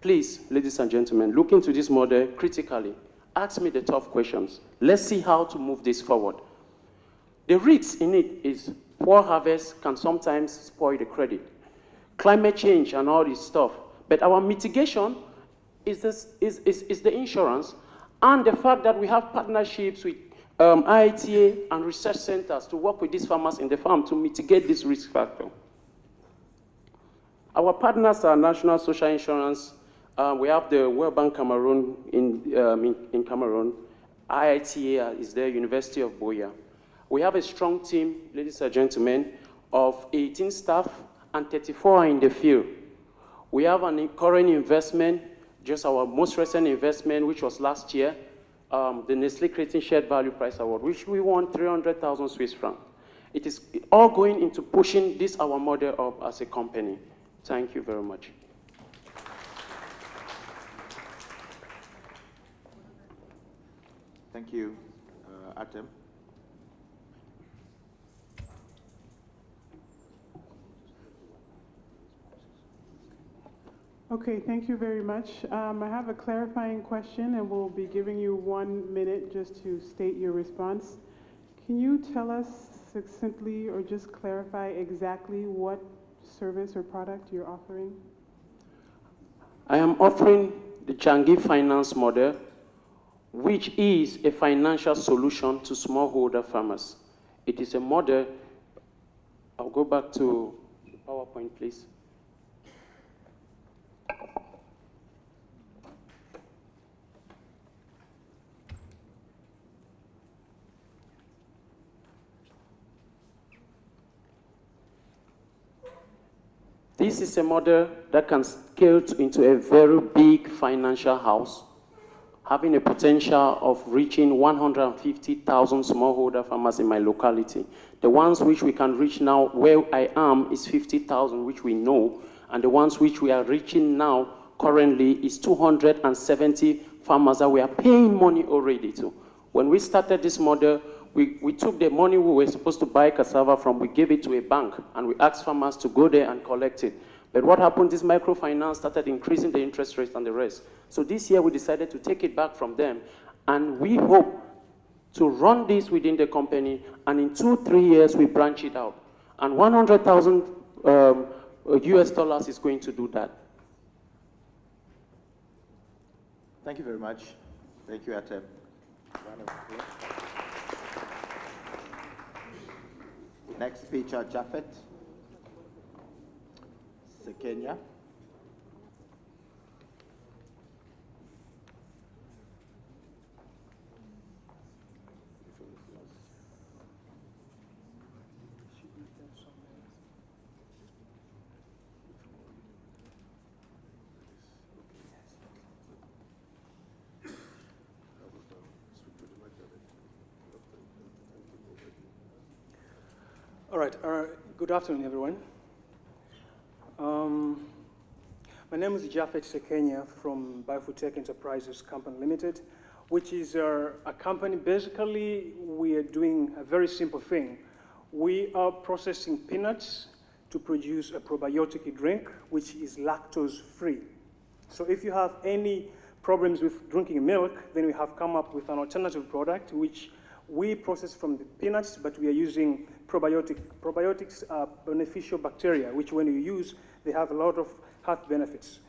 Please, ladies and gentlemen, look into this model critically. Ask me the tough questions. Let's see how to move this forward. The risk in it is poor harvest can sometimes spoil the credit. Climate change and all this stuff. But our mitigation is the insurance and the fact that we have partnerships with IITA and research centers to work with these farmers in the farm to mitigate this risk factor. Our partners are National Social Insurance. We have the World Bank Cameroon in Cameroon. IITA is there, University of Buea. We have a strong team, ladies and gentlemen, of 18 staff and 34 are in the field. We have an current investment, just our most recent investment, which was last year, the Nestle Creating Shared Value Prize Award, which we won 300,000 Swiss francs. It is all going into pushing this, our model, up as a company. Thank you very much. Thank you, Atem. Okay, thank you very much. I have a clarifying question, and we'll be giving you 1 minute just to state your response. Can you tell us succinctly or just clarify exactly what service or product you're offering? I am offering the Jangi Finance model, which is a financial solution to smallholder farmers. It is a model. I'll go back to the PowerPoint, please. This is a model that can scale into a very big financial house, having a potential of reaching 150,000 smallholder farmers in my locality. The ones which we can reach now, where I am, is 50,000, which we know, and the ones which we are reaching now, currently, is 270 farmers that we are paying money already to. When we started this model, we took the money we were supposed to buy cassava from, we gave it to a bank, and we asked farmers to go there and collect it. But what happened, this microfinance started increasing the interest rates and the rest. So this year we decided to take it back from them, and we hope to run this within the company, and in 2-3 years, we branch it out. And 100,000 US dollars is going to do that. Thank you very much. Thank you, Atem. Next speaker, Japhet Sekenya. All right, good afternoon, everyone. My name is Japhet Sekenya from Biofood Enterprises Company Limited, which is a company. Basically, we are doing a very simple thing. We are processing peanuts to produce a probiotic drink, which is lactose-free. So if you have any problems with drinking milk, then we have come up with an alternative product, which we process from the peanuts, but we are using probiotics. Probiotics are beneficial bacteria, which when you use, they have a lot of health benefits.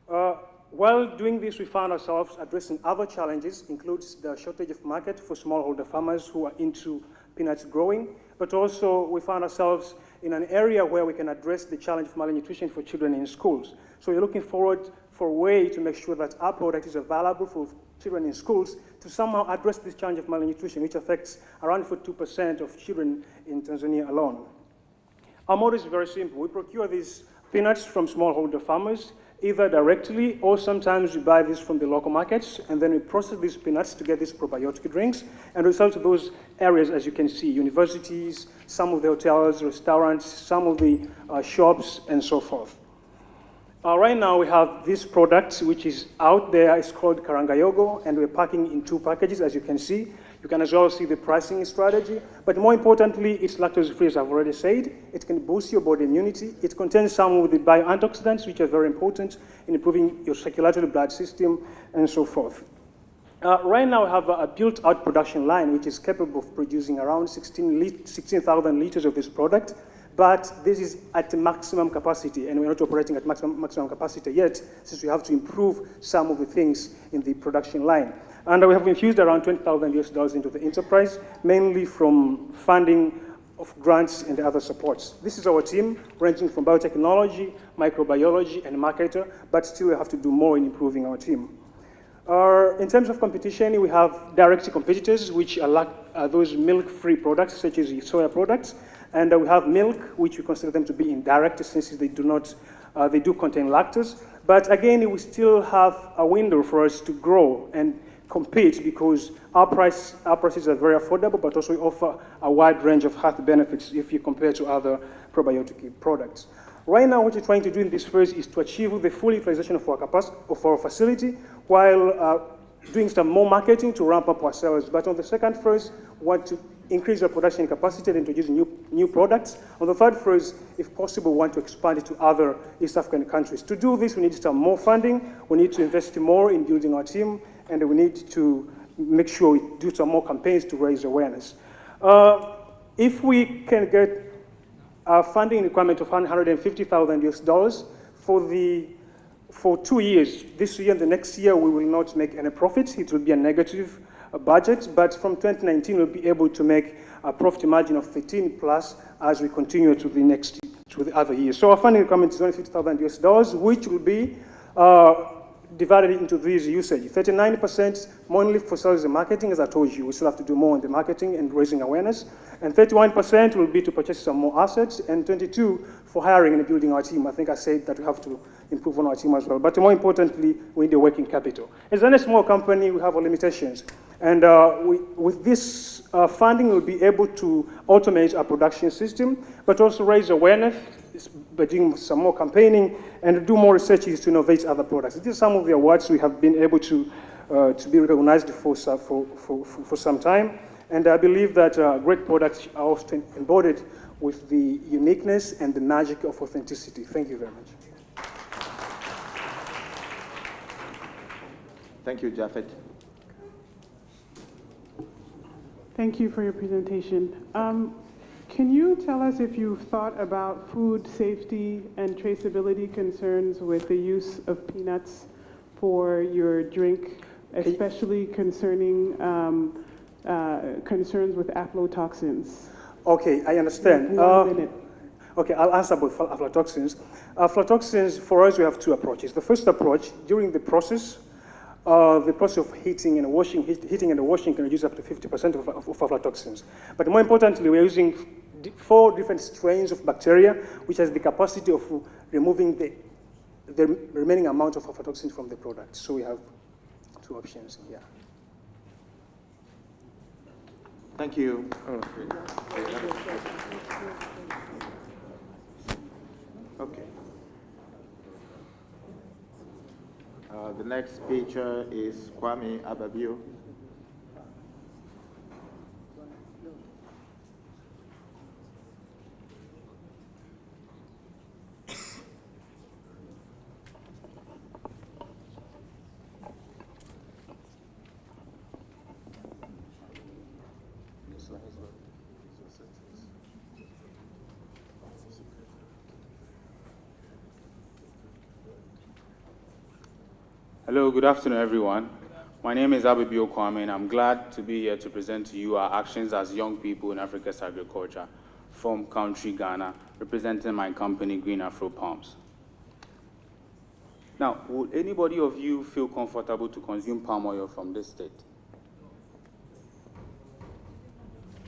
While doing this, we found ourselves addressing other challenges, includes the shortage of market for smallholder farmers who are into peanuts growing, but also we found ourselves in an area where we can address the challenge of malnutrition for children in schools. So we're looking forward for a way to make sure that our product is available for children in schools to somehow address this challenge of malnutrition, which affects around 42% of children in Tanzania alone. Our model is very simple. We procure these peanuts from smallholder farmers, either directly or sometimes we buy this from the local markets, and then we process these peanuts to get these probiotic drinks, and we sell to those areas, as you can see, universities, some of the hotels, restaurants, some of the shops, and so forth. Right now we have this product which is out there. It's called Karangayogo, and we're packing in 2 packages, as you can see. You can as well see the pricing strategy, but more importantly, it's lactose-free, as I've already said. It can boost your body immunity. It contains some of the bioantioxidants, which are very important in improving your circulatory blood system, and so forth. Right now, we have a built-out production line, which is capable of producing around 16,000 liters of this product, but this is at maximum capacity, and we're not operating at maximum capacity yet, since we have to improve some of the things in the production line. And we have infused around $20,000 US into the enterprise, mainly from funding of grants and other supports. This is our team, ranging from biotechnology, microbiology, and marketer, but still we have to do more in improving our team. In terms of competition, we have direct competitors, which are those milk-free products, such as soya products, and we have milk, which we consider them to be indirect, since they do contain lactose. But again, we still have a window for us to grow and compete, because our prices are very affordable, but also we offer a wide range of health benefits if you compare to other probiotic products. Right now, what we're trying to do in this phase is to achieve the full utilization of our facility, while doing some more marketing to ramp up our sales. But on the second phase, we want to increase our production capacity and introduce new products. On the third phase, if possible, we want to expand it to other East African countries. To do this, we need some more funding, we need to invest more in building our team, and we need to make sure we do some more campaigns to raise awareness. If we can get a funding requirement of $150,000 US for 2 years, this year and the next year, we will not make any profits. It will be a negative budget, but from 2019, we'll be able to make a profit margin of 13 plus as we continue to the other years. So our funding requirement is $150,000 US, which will be divided into these usage. 39% mainly for sales and marketing, as I told you. We still have to do more on the marketing and raising awareness. And 31% will be to purchase some more assets, and 22% for hiring and building our team. I think I said that we have to improve on our team as well. But more importantly, we need the working capital. As a small company, we have our limitations. And with this funding, we'll be able to automate our production system, but also raise awareness by doing some more campaigning and do more research to innovate other products. These are some of the awards we have been able to be recognized for some time. And I believe that great products are often embodied with the uniqueness and the magic of authenticity. Thank you very much. Thank you, Japhet. Thank you for your presentation. Can you tell us if you've thought about food safety and traceability concerns with the use of peanuts for your drink, especially concerning concerns with aflatoxins? Okay, I understand. 1 minute. Okay, I'll answer about aflatoxins. Aflatoxins, for us, we have two approaches. The first approach, during the process of heating and washing can reduce up to 50% of aflatoxins. But more importantly, we're using 4 different strains of bacteria, which has the capacity of removing the remaining amount of aflatoxins from the product. So we have 2 options here. Thank you. Okay. The next speaker is Kwame Ababio. Hello, good afternoon, everyone. My name is Abibio Kwame, and I'm glad to be here to present to you our actions as young people in Africa's agriculture from country Ghana, representing my company, Green Afro Palms. Now, would anybody of you feel comfortable to consume palm oil from this state?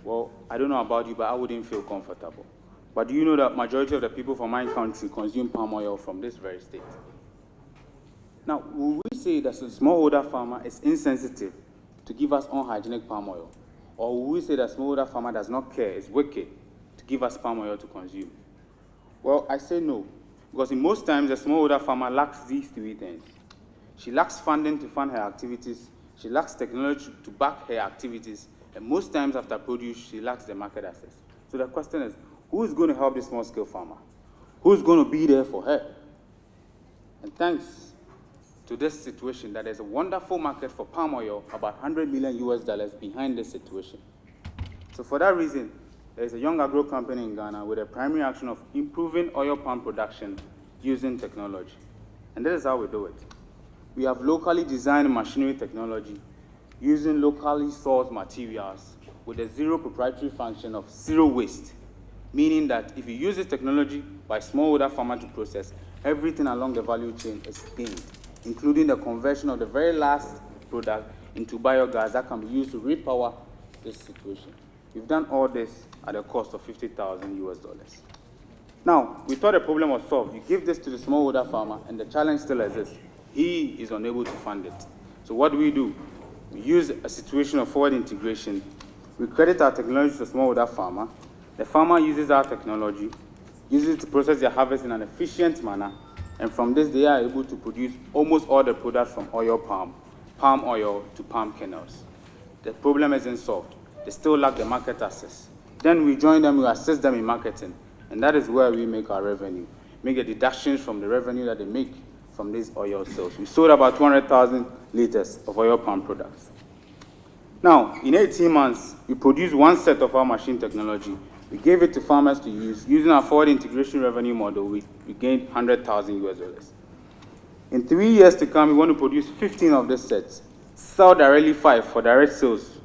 Well, I don't know about you, but I wouldn't feel comfortable. But do you know that majority of the people from my country consume palm oil from this very state? Now, will we say that a smallholder farmer is insensitive to give us unhygienic palm oil? Or will we say that a smallholder farmer does not care, is wicked to give us palm oil to consume? Well, I say no, because in most times, the smallholder farmer lacks these 3 things. She lacks funding to fund her activities, she lacks technology to back her activities, and most times after produce, she lacks the market access. So the question is, who is going to help the small-scale farmer? Who is going to be there for her? And thanks to this situation, that there's a wonderful market for palm oil, about $100 million behind this situation. So for that reason, there's a young agro company in Ghana with a primary action of improving oil palm production using technology. And this is how we do it. We have locally designed machinery technology using locally sourced materials with a 0 proprietary function of 0 waste, meaning that if you use this technology by smallholder farmer to process, everything along the value chain is gained, including the conversion of the very last product into biogas that can be used to repower this situation. We've done all this at a cost of $50,000. Now, we thought the problem was solved. You give this to the smallholder farmer, and the challenge still exists. He is unable to fund it. So what do? We use a situation of forward integration. We credit our technology to the smallholder farmer. The farmer uses our technology, uses it to process their harvest in an efficient manner, and from this, they are able to produce almost all the products from oil palm oil to palm kernels. The problem isn't solved. They still lack the market access. Then we join them, we assist them in marketing, and that is where we make our revenue, make the deductions from the revenue that they make from these oil sales. We sold about 200,000 liters of oil palm products. Now, in 18 months, we produced 1 set of our machine technology. We gave it to farmers to use. Using our forward integration revenue model, we gained $100,000. In 3 years to come, we want to produce 15 of these sets, sell directly 5 for direct sales,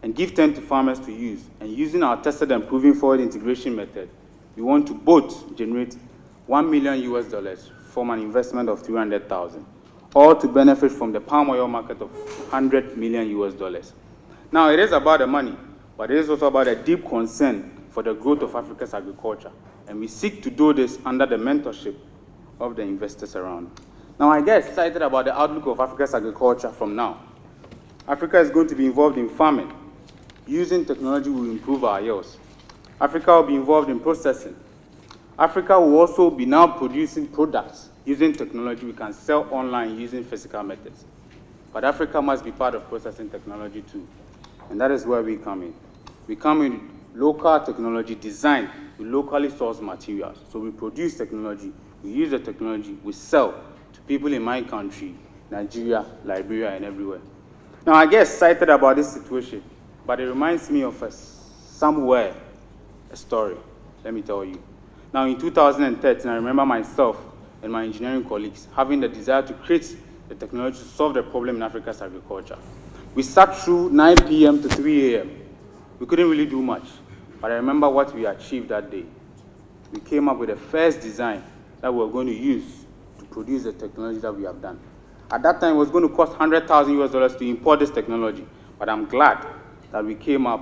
and give 10 to farmers to use. And using our tested and proven forward integration method, we want to both generate $1 million from an investment of $300,000, all to benefit from the palm oil market of $100 million. Now, it is about the money, but it is also about a deep concern for the growth of Africa's agriculture. And we seek to do this under the mentorship of the investors around. Now, I get excited about the outlook of Africa's agriculture from now. Africa is going to be involved in farming. Using technology will improve our yields. Africa will be involved in processing. Africa will also be now producing products using technology we can sell online using physical methods. But Africa must be part of processing technology too. And that is where we come in. We come in local technology designed with locally sourced materials. So we produce technology, we use the technology, we sell to people in my country, Nigeria, Liberia, and everywhere. Now, I get excited about this situation but it reminds me of a story. Let me tell you. Now, in 2013, I remember myself and my engineering colleagues having the desire to create the technology to solve the problem in Africa's agriculture. We sat through 9 p.m. to 3 a.m. We couldn't really do much, but I remember what we achieved that day. We came up with the first design that we were going to use to produce the technology that we have done. At that time, it was going to cost $100,000 to import this technology, but I'm glad that we came up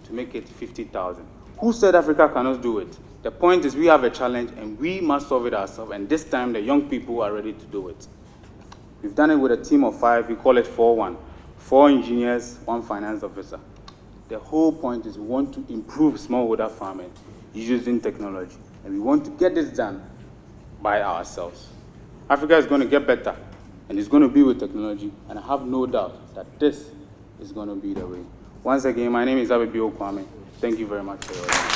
to make it 50,000. Who said Africa cannot do it? The point is we have a challenge and we must solve it ourselves, and this time the young people are ready to do it. We've done it with a team of 5, we call it 4-1. 4 engineers, 1 finance officer. The whole point is we want to improve smallholder farming using technology, and we want to get this done by ourselves. Africa is going to get better, and it's going to be with technology, and I have no doubt that this is going to be the way. Once again, my name is ABB. Thank you very much for your attention.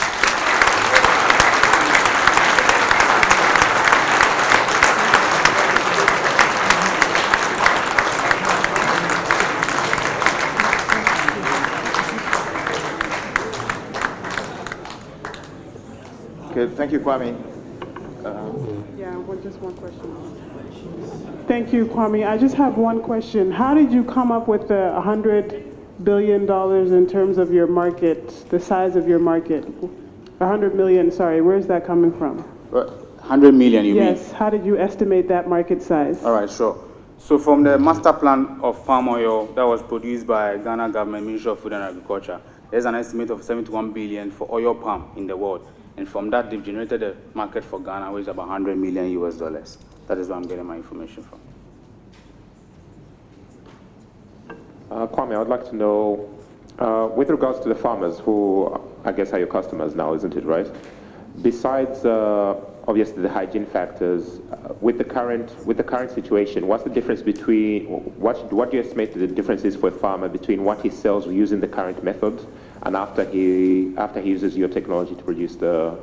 Okay, thank you, Kwame. Just one question. Thank you, Kwame. I just have one question. How did you come up with the $100 billion in terms of your market, the size of your market? 100 million, sorry, where's that coming from? 100 million, you mean? Yes, how did you estimate that market size? All right, sure. So from the master plan of palm oil that was produced by Ghana government, Ministry of Food and Agriculture, there's an estimate of 71 billion for oil palm in the world. And from that, they've generated a market for Ghana, which is about $100 million. That is where I'm getting my information from. Kwame, I would like to know, with regards to the farmers who, I guess, are your customers now, isn't it, right? Besides, obviously, the hygiene factors, with the current situation, what's the difference between, what do you estimate the difference is for a farmer between what he sells using the current method and after he uses your technology to produce the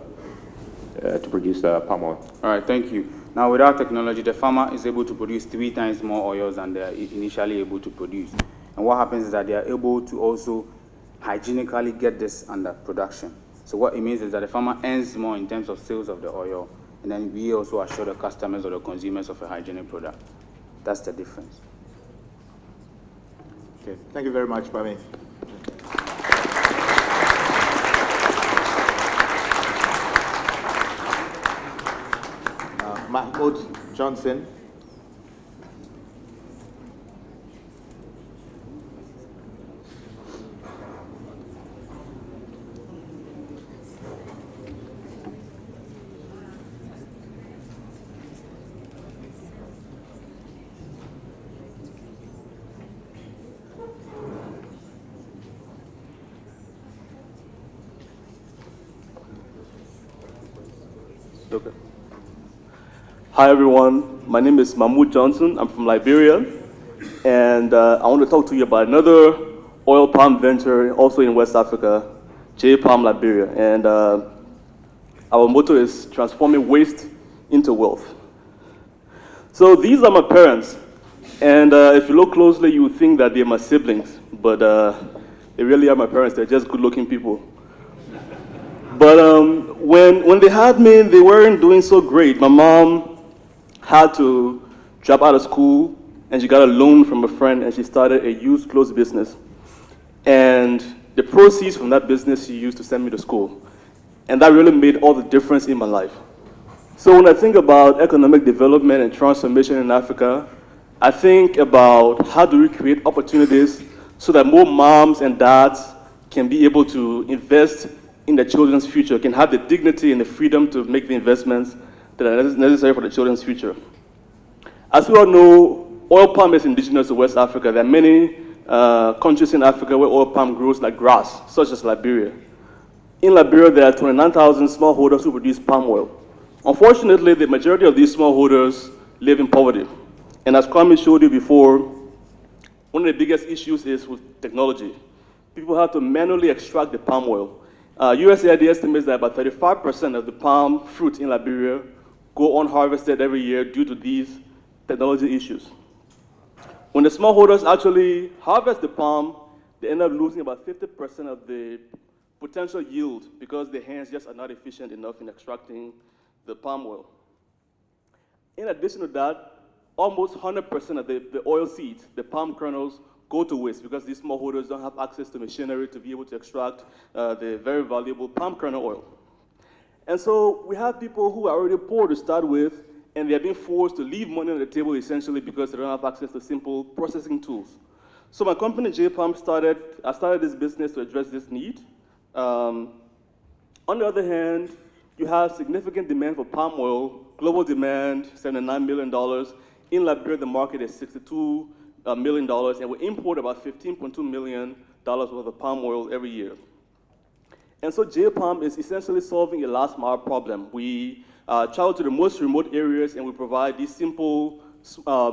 palm oil? All right, thank you. Now, with our technology, the farmer is able to produce 3 times more oils than they are initially able to produce. And what happens is that they are able to also hygienically get this under production. So what it means is that the farmer earns more in terms of sales of the oil, and then we also assure the customers or the consumers of a hygienic product. That's the difference. Okay, thank you very much, Kwame. Mahmoud Johnson. Okay. Hi everyone, my name is Mahmoud Johnson. I'm from Liberia, and I want to talk to you about another oil palm venture also in West Africa, J Palm Liberia. And our motto is transforming waste into wealth. So these are my parents, and if you look closely, you would think that they're my siblings, but they really are my parents. They're just good-looking people. But when they had me, they weren't doing so great. My mom had to drop out of school, and she got a loan from a friend, and she started a used clothes business. And the proceeds from that business she used to send me to school. And that really made all the difference in my life. So when I think about economic development and transformation in Africa, I think about how do we create opportunities so that more moms and dads can be able to invest in their children's future, can have the dignity and the freedom to make the investments that are necessary for the children's future. As we all know, oil palm is indigenous to West Africa. There are many countries in Africa where oil palm grows like grass, such as Liberia. In Liberia, there are 29,000 smallholders who produce palm oil. Unfortunately, the majority of these smallholders live in poverty. And as Kwame showed you before, one of the biggest issues is with technology. People have to manually extract the palm oil. USAID estimates that about 35% of the palm fruit in Liberia go unharvested every year due to these technology issues. When the smallholders actually harvest the palm, they end up losing about 50% of the potential yield because their hands just are not efficient enough in extracting the palm oil. In addition to that, almost 100% of the oil seeds, the palm kernels, go to waste because these smallholders don't have access to machinery to be able to extract the very valuable palm kernel oil. And so we have people who are already poor to start with, and they're being forced to leave money on the table essentially because they don't have access to simple processing tools. So my company, JPalm, I started this business to address this need. On the other hand, you have significant demand for palm oil, global demand, $79 million. In Liberia, the market is $62 million, and we import about $15.2 million worth of palm oil every year. And so JPalm is essentially solving a last mile problem. We travel to the most remote areas and we provide these simple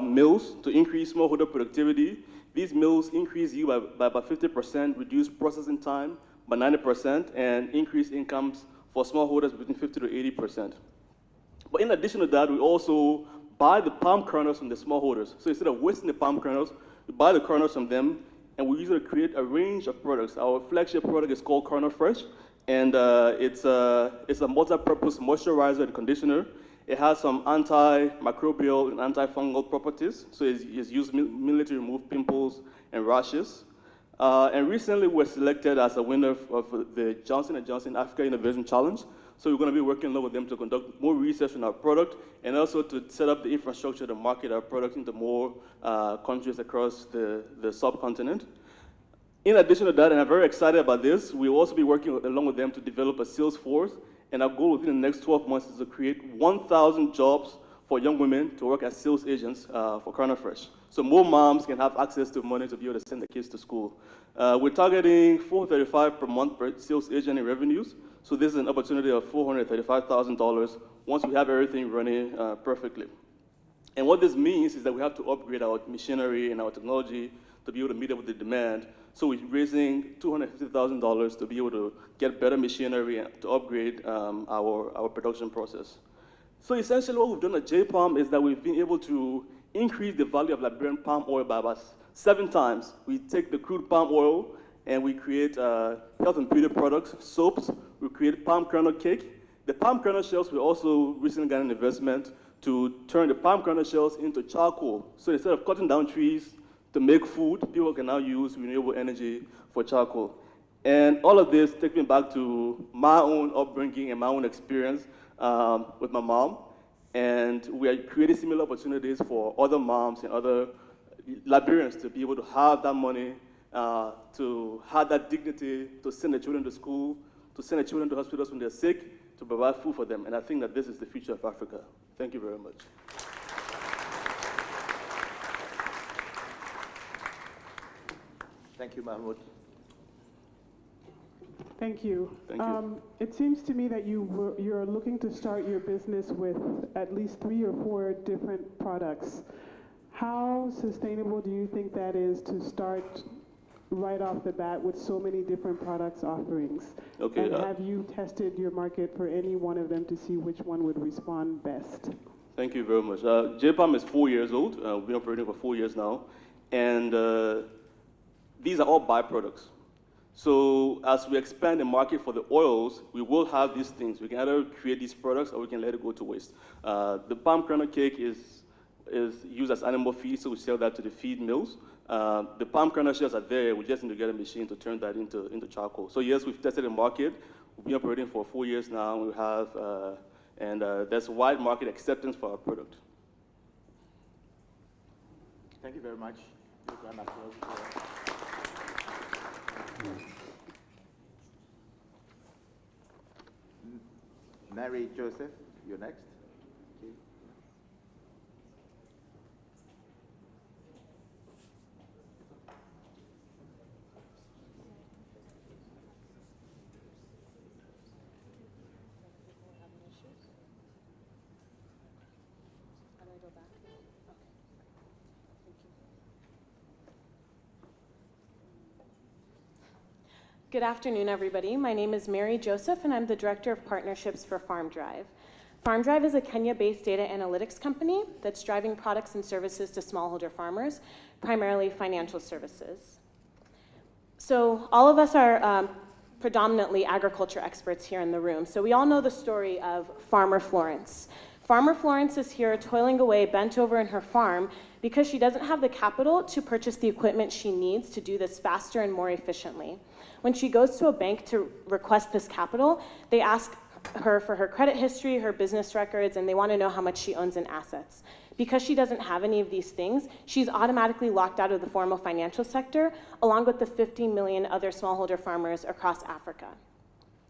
mills to increase smallholder productivity. These mills increase yield by about 50%, reduce processing time by 90%, and increase incomes for smallholders between 50 to 80%. But in addition to that, we also buy the palm kernels from the smallholders. So instead of wasting the palm kernels, we buy the kernels from them, and we usually create a range of products. Our flagship product is called Kernel Fresh, and it's a multi-purpose moisturizer and conditioner. It has some antimicrobial and antifungal properties, so it's used mainly to remove pimples and rashes. And recently, we're selected as a winner of the Johnson & Johnson Africa Innovation Challenge. So we're going to be working along with them to conduct more research on our product and also to set up the infrastructure to market our product into more countries across the subcontinent. In addition to that, and I'm very excited about this, we'll also be working along with them to develop a sales force. And our goal within the next 12 months is to create 1,000 jobs for young women to work as sales agents for Kernel Fresh. So more moms can have access to money to be able to send their kids to school. We're targeting $435 per month per sales agent in revenues. So this is an opportunity of $435,000 once we have everything running perfectly. And what this means is that we have to upgrade our machinery and our technology to be able to meet up with the demand. So we're raising $250,000 to be able to get better machinery and to upgrade our production process. So essentially what we've done at JPalm is that we've been able to increase the value of Liberian palm oil by about 7 times. We take the crude palm oil and we create health and beauty products, soaps. We create palm kernel cake. The palm kernel shells, we also recently got an investment to turn the palm kernel shells into charcoal. So instead of cutting down trees to make food, people can now use renewable energy for charcoal. And all of this takes me back to my own upbringing and my own experience with my mom. And we are creating similar opportunities for other moms and other Liberians to be able to have that money, to have that dignity, to send their children to school, to send their children to hospitals when they're sick, to provide food for them. And I think that this is the future of Africa. Thank you very much. Thank you, Mahmoud. Thank you. Thank you. It seems to me that you're looking to start your business with at least 3 or 4 different products. How sustainable do you think that is to start right off the bat with so many different products offerings? Okay. And have you tested your market for any one of them to see which one would respond best? Thank you very much. JPalm is 4 years old. We've been operating for 4 years now. And these are all byproducts. So as we expand the market for the oils, we will have these things. We can either create these products or we can let it go to waste. The palm kernel cake is used as animal feed, so we sell that to the feed mills. The palm kernel shells are there. We just need to get a machine to turn that into charcoal. So yes, we've tested the market. We've been operating for 4 years now. We have, there's wide market acceptance for our product. Thank you very much. Round of applause. Mary Joseph, you're next. Okay. Good afternoon, everybody. My name is Mary Joseph, and I'm the Director of Partnerships for FarmDrive. FarmDrive is a Kenya-based data analytics company that's driving products and services to smallholder farmers, primarily financial services. So all of us are predominantly agriculture experts here in the room. So we all know the story of Farmer Florence. Farmer Florence is here toiling away, bent over in her farm, because she doesn't have the capital to purchase the equipment she needs to do this faster and more efficiently. When she goes to a bank to request this capital, they ask her for her credit history, her business records, and they want to know how much she owns in assets. Because she doesn't have any of these things, she's automatically locked out of the formal financial sector, along with the 50 million other smallholder farmers across Africa.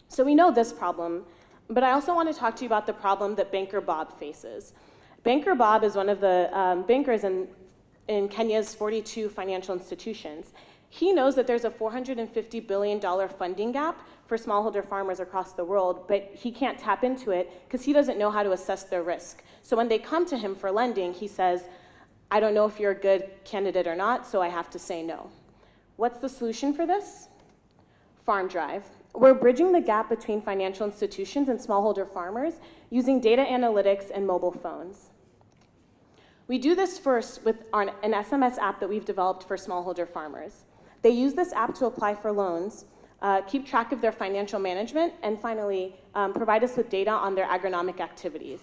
So we know this problem, but I also want to talk to you about the problem that Banker Bob faces. Banker Bob is one of the bankers in Kenya's 42 financial institutions. He knows that there's a $450 billion funding gap for smallholder farmers across the world, but he can't tap into it because he doesn't know how to assess their risk. So when they come to him for lending, he says, I don't know if you're a good candidate or not, so I have to say no. What's the solution for this? Farm Drive. We're bridging the gap between financial institutions and smallholder farmers using data analytics and mobile phones. We do this first with an SMS app that we've developed for smallholder farmers. They use this app to apply for loans, keep track of their financial management, and finally, provide us with data on their agronomic activities.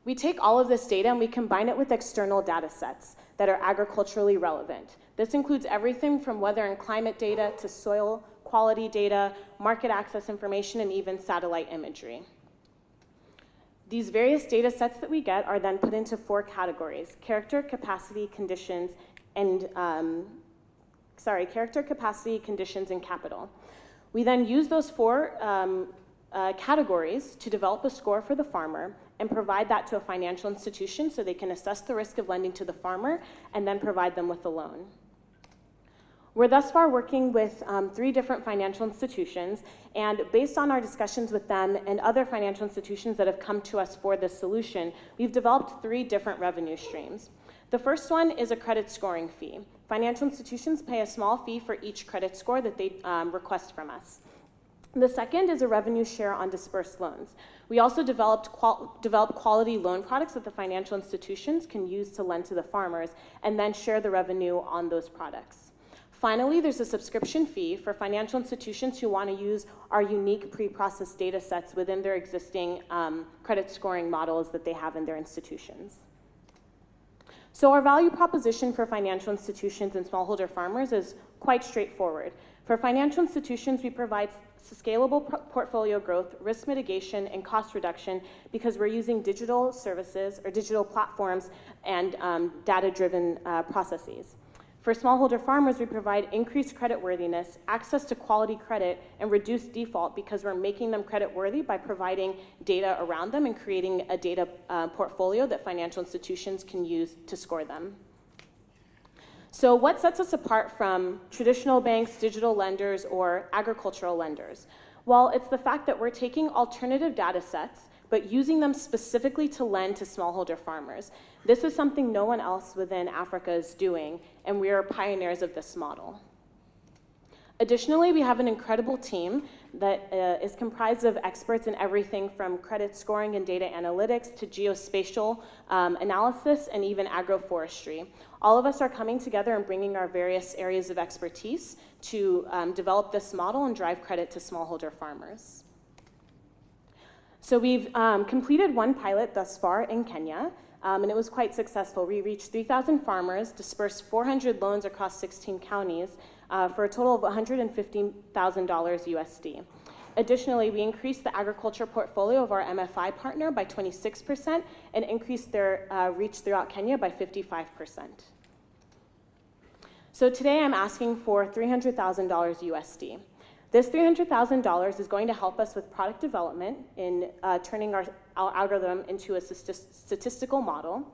We take all of this data and we combine it with external data sets that are agriculturally relevant. This includes everything from weather and climate data to soil quality data, market access information, and even satellite imagery. These various data sets that we get are then put into 4 categories: character, capacity, conditions, and character, capacity, conditions, and capital. We then use those 4 categories to develop a score for the farmer and provide that to a financial institution so they can assess the risk of lending to the farmer and then provide them with a loan. We're thus far working with 3 different financial institutions, and based on our discussions with them and other financial institutions that have come to us for this solution, we've developed 3 different revenue streams. The first one is a credit scoring fee. Financial institutions pay a small fee for each credit score that they request from us. The second is a revenue share on dispersed loans. We also developed quality loan products that the financial institutions can use to lend to the farmers and then share the revenue on those products. Finally, there's a subscription fee for financial institutions who want to use our unique pre-processed data sets within their existing credit scoring models that they have in their institutions. So our value proposition for financial institutions and smallholder farmers is quite straightforward. For financial institutions, we provide scalable portfolio growth, risk mitigation, and cost reduction because we're using digital services or digital platforms and data-driven processes. For smallholder farmers, we provide increased creditworthiness, access to quality credit, and reduced default because we're making them creditworthy by providing data around them and creating a data portfolio that financial institutions can use to score them. So what sets us apart from traditional banks, digital lenders, or agricultural lenders? Well, it's the fact that we're taking alternative data sets but using them specifically to lend to smallholder farmers. This is something no one else within Africa is doing, and we are pioneers of this model. Additionally, we have an incredible team that is comprised of experts in everything from credit scoring and data analytics to geospatial analysis and even agroforestry. All of us are coming together and bringing our various areas of expertise to develop this model and drive credit to smallholder farmers. So we've completed 1 pilot thus far in Kenya, and it was quite successful. We reached 3,000 farmers, dispersed 400 loans across 16 counties for a total of $150,000 USD. Additionally, we increased the agriculture portfolio of our MFI partner by 26% and increased their reach throughout Kenya by 55%. So today I'm asking for $300,000 USD. This $300,000 is going to help us with product development in turning our algorithm into a statistical model,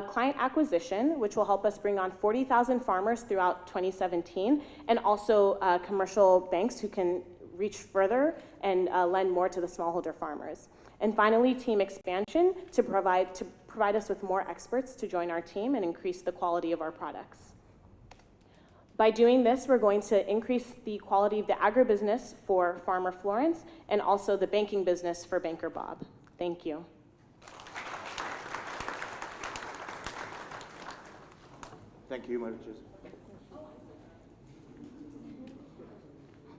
client acquisition, which will help us bring on 40,000 farmers throughout 2017, and also commercial banks who can reach further and lend more to the smallholder farmers. And finally, team expansion to provide us with more experts to join our team and increase the quality of our products. By doing this, we're going to increase the quality of the agribusiness for Farmer Florence and also the banking business for Banker Bob. Thank you. Thank you, Marie Joseph.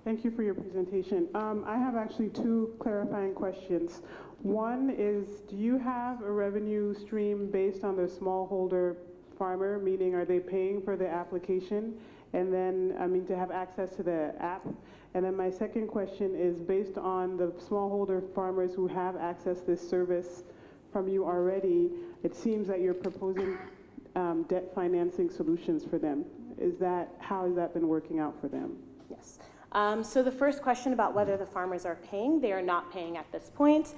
Thank you for your presentation. I have actually two clarifying questions. One is, do you have a revenue stream based on the smallholder farmer, meaning are they paying for the application and then, to have access to the app? And then my second question is based on the smallholder farmers who have accessed this service from you already, it seems that you're proposing debt financing solutions for them. How has that been working out for them? Yes. So the first question about whether the farmers are paying, they are not paying at this point.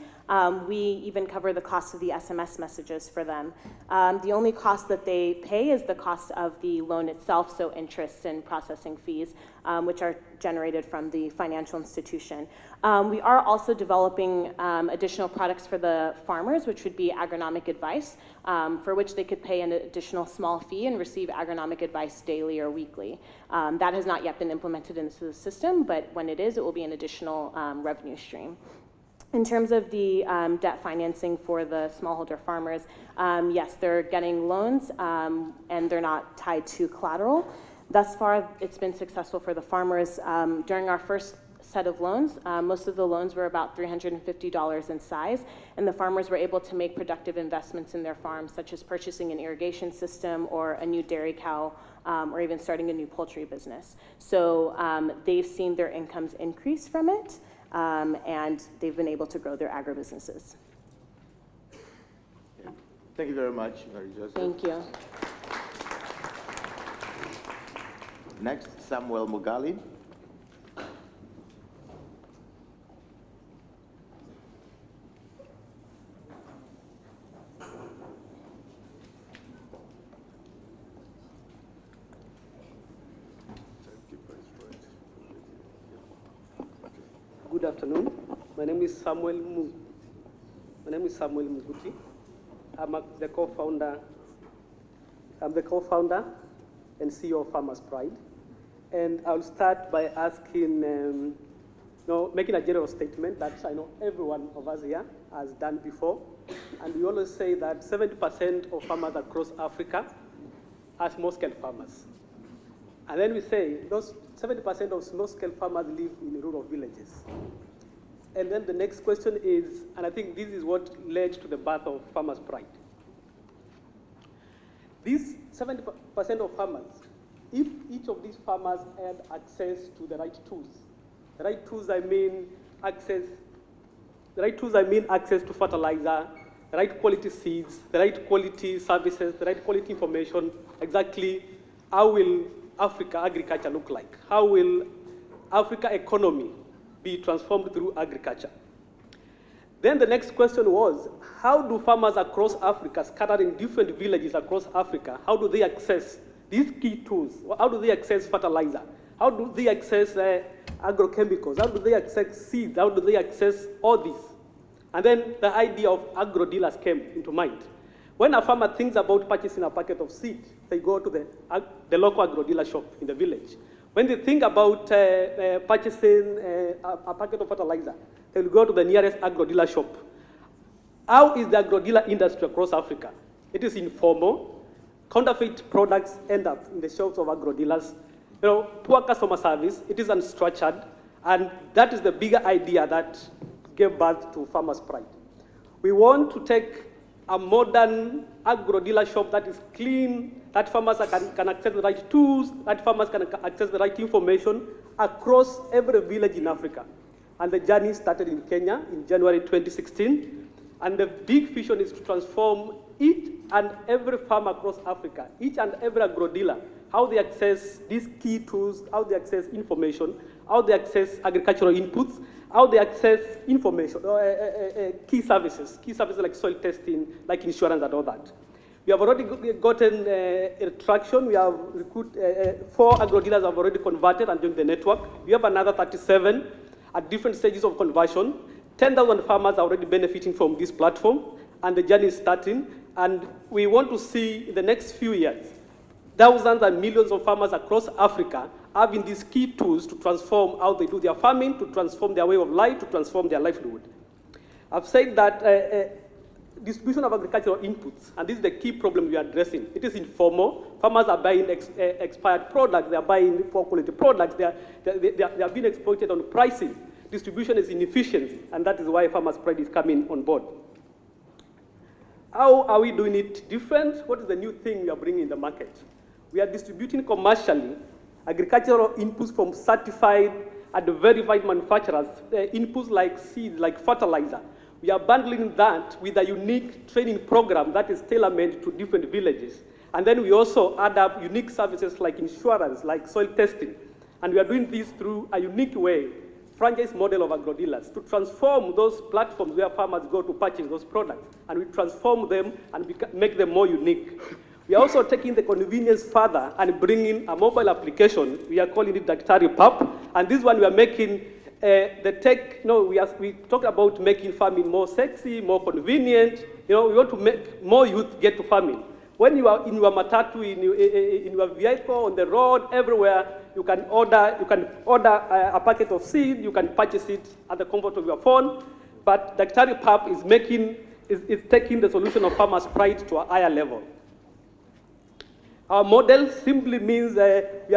We even cover the cost of the SMS messages for them. The only cost that they pay is the cost of the loan itself, so interest and processing fees, which are generated from the financial institution. We are also developing additional products for the farmers, which would be agronomic advice, for which they could pay an additional small fee and receive agronomic advice daily or weekly. That has not yet been implemented into the system, but when it is, it will be an additional revenue stream. In terms of the debt financing for the smallholder farmers, yes, they're getting loans and they're not tied to collateral. Thus far, it's been successful for the farmers. During our first set of loans, most of the loans were about $350 in size, and the farmers were able to make productive investments in their farms, such as purchasing an irrigation system or a new dairy cow, or even starting a new poultry business. So they've seen their incomes increase from it, and they've been able to grow their agribusinesses. Thank you very much, Mary Joseph. Thank you. Next, Samuel Mugali. Good afternoon. My name is Samuel Muguti. I'm the co-founder and CEO of Farmers Pride. And I'll start by asking, making a general statement that I know every one of us here has done before. And we always say that 70% of farmers across Africa are small-scale farmers. And then we say those 70% of small-scale farmers live in rural villages. And then the next question is, and I think this is what led to the birth of Farmers Pride. These 70% of farmers, if each of these farmers had access to the right tools, I mean access to fertilizer, the right quality seeds, the right quality services, the right quality information, exactly how will Africa agriculture look like? How will Africa economy be transformed through agriculture? Then the next question was, how do farmers across Africa, scattered in different villages across Africa, how do they access these key tools? How do they access fertilizer? How do they access agrochemicals? How do they access seeds? How do they access all this? And then the idea of agro-dealers came into mind. When a farmer thinks about purchasing a packet of seed, they go to the local agro-dealer shop in the village. When they think about purchasing a packet of fertilizer, they will go to the nearest agro-dealer shop. How is the agro-dealer industry across Africa? It is informal. Counterfeit products end up in the shelves of agro-dealers. Poor customer service, it is unstructured, and that is the bigger idea that gave birth to Farmers Pride. We want to take a modern agro-dealer shop that is clean, that farmers can access the right tools, that farmers can access the right information across every village in Africa. And the journey started in Kenya in January 2016. And the big vision is to transform each and every farmer across Africa, each and every agro-dealer, how they access these key tools, how they access information, how they access agricultural inputs, how they access information, key services like soil testing, like insurance and all that. We have already gotten traction. We have recruited 4 agro-dealers have already converted and joined the network. We have another 37 at different stages of conversion. 10,000 farmers are already benefiting from this platform, and the journey is starting. And we want to see in the next few years, thousands and millions of farmers across Africa having these key tools to transform how they do their farming, to transform their way of life, to transform their livelihood. I've said that distribution of agricultural inputs, and this is the key problem we are addressing. It is informal. Farmers are buying expired products. They are buying poor quality products. They are being exploited on pricing. Distribution is inefficiency, and that is why farmers' pride is coming on board. How are we doing it different? What is the new thing we are bringing in the market? We are distributing commercially agricultural inputs from certified and verified manufacturers, inputs like seeds, like fertilizer. We are bundling that with a unique training program that is tailor-made to different villages. And then we also add up unique services like insurance, like soil testing. And we are doing this through a unique way, franchise model of agro-dealers, to transform those platforms where farmers go to purchase those products. And we transform them and make them more unique. We are also taking the convenience further and bringing a mobile application. We are calling it AGRI-PITCH. And this one we are making we talk about making farming more sexy, more convenient. We want to make more youth get to farming. When you are in your matatu, in your vehicle, on the road, everywhere, you can order a packet of seed, you can purchase it at the comfort of your phone. But the AGRI-PITCH is taking the solution of farmers' pride to a higher level. Our model simply means we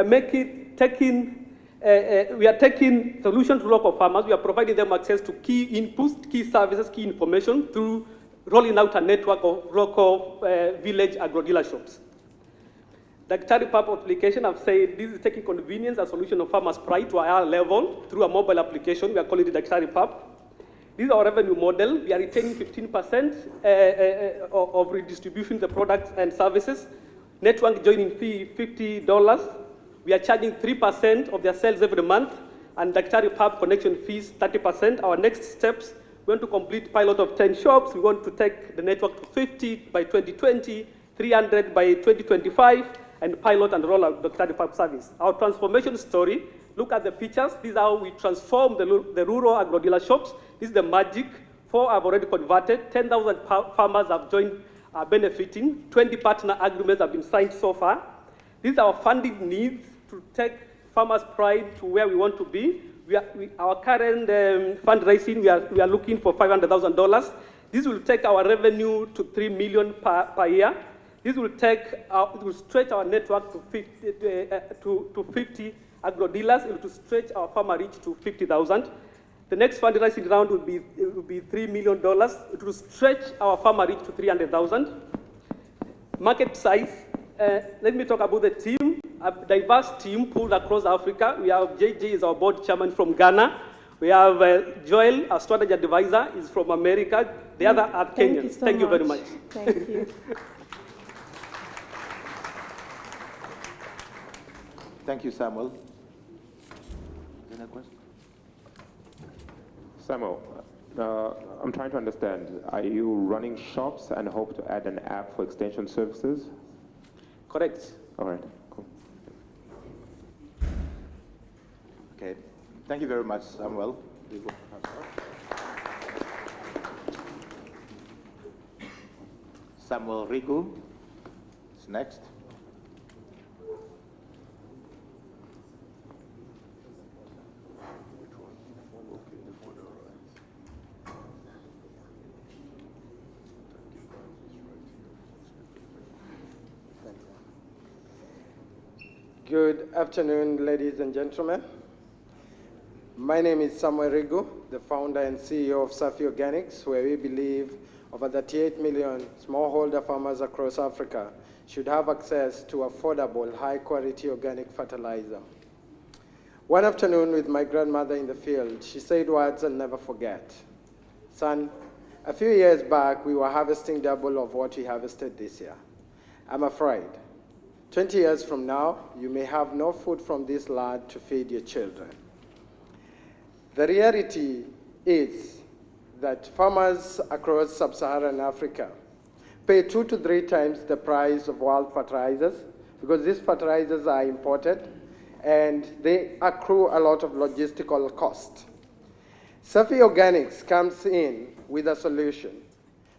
are taking solutions to local farmers. We are providing them access to key inputs, key services, key information through rolling out a network of local village agro-dealer shops. The AGRI-PITCH application, I've said, this is taking convenience and solution of farmers' pride to a higher level through a mobile application. We are calling it AGRI-PITCH. This is our revenue model. We are retaining 15% of redistribution of the products and services. Network joining fee, $50. We are charging 3% of their sales every month, and the AGRI-PITCH connection fees, 30%. Our next steps, we want to complete pilot of 10 shops. We want to take the network to 50 by 2020, 300 by 2025, and pilot and roll out the AGRI-PITCH service. Our transformation story, look at the pictures. This is how we transform the rural agro-dealer shops. This is the magic. 4 have already converted. 10,000 farmers have joined, are benefiting. 20 partner agreements have been signed so far. These are our funding needs to take farmers' pride to where we want to be. Our current fundraising, we are looking for $500,000. This will take our revenue to $3 million per year. This will it will stretch our network to 50 agro-dealers. It will stretch our farmer reach to 50,000. The next fundraising round will be $3 million. It will stretch our farmer reach to 300,000. Market size. Let me talk about the team. A diverse team pulled across Africa. We have JJ is our board chairman from Ghana. We have Joel, our strategy advisor, is from America. The other are Kenyans. Thank you very much. Thank you. Thank you, Samuel. Any question? Samuel, I'm trying to understand. Are you running shops and hope to add an app for extension services? Correct. All right, cool. Okay, thank you very much, Samuel. Samuel Riku is next. Good afternoon, ladies and gentlemen. My name is Samuel Rigu, the founder and CEO of Safi Organics, where we believe over 38 million smallholder farmers across Africa should have access to affordable, high-quality organic fertilizer. One afternoon with my grandmother in the field, she said words I'll never forget. Son, a few years back, we were harvesting double of what we harvested this year. I'm afraid 20 years from now, you may have no food from this land to feed your children. The reality is that farmers across sub-Saharan Africa pay 2 to 3 times the price of world fertilizers because these fertilizers are imported and they accrue a lot of logistical cost. Safi Organics comes in with a solution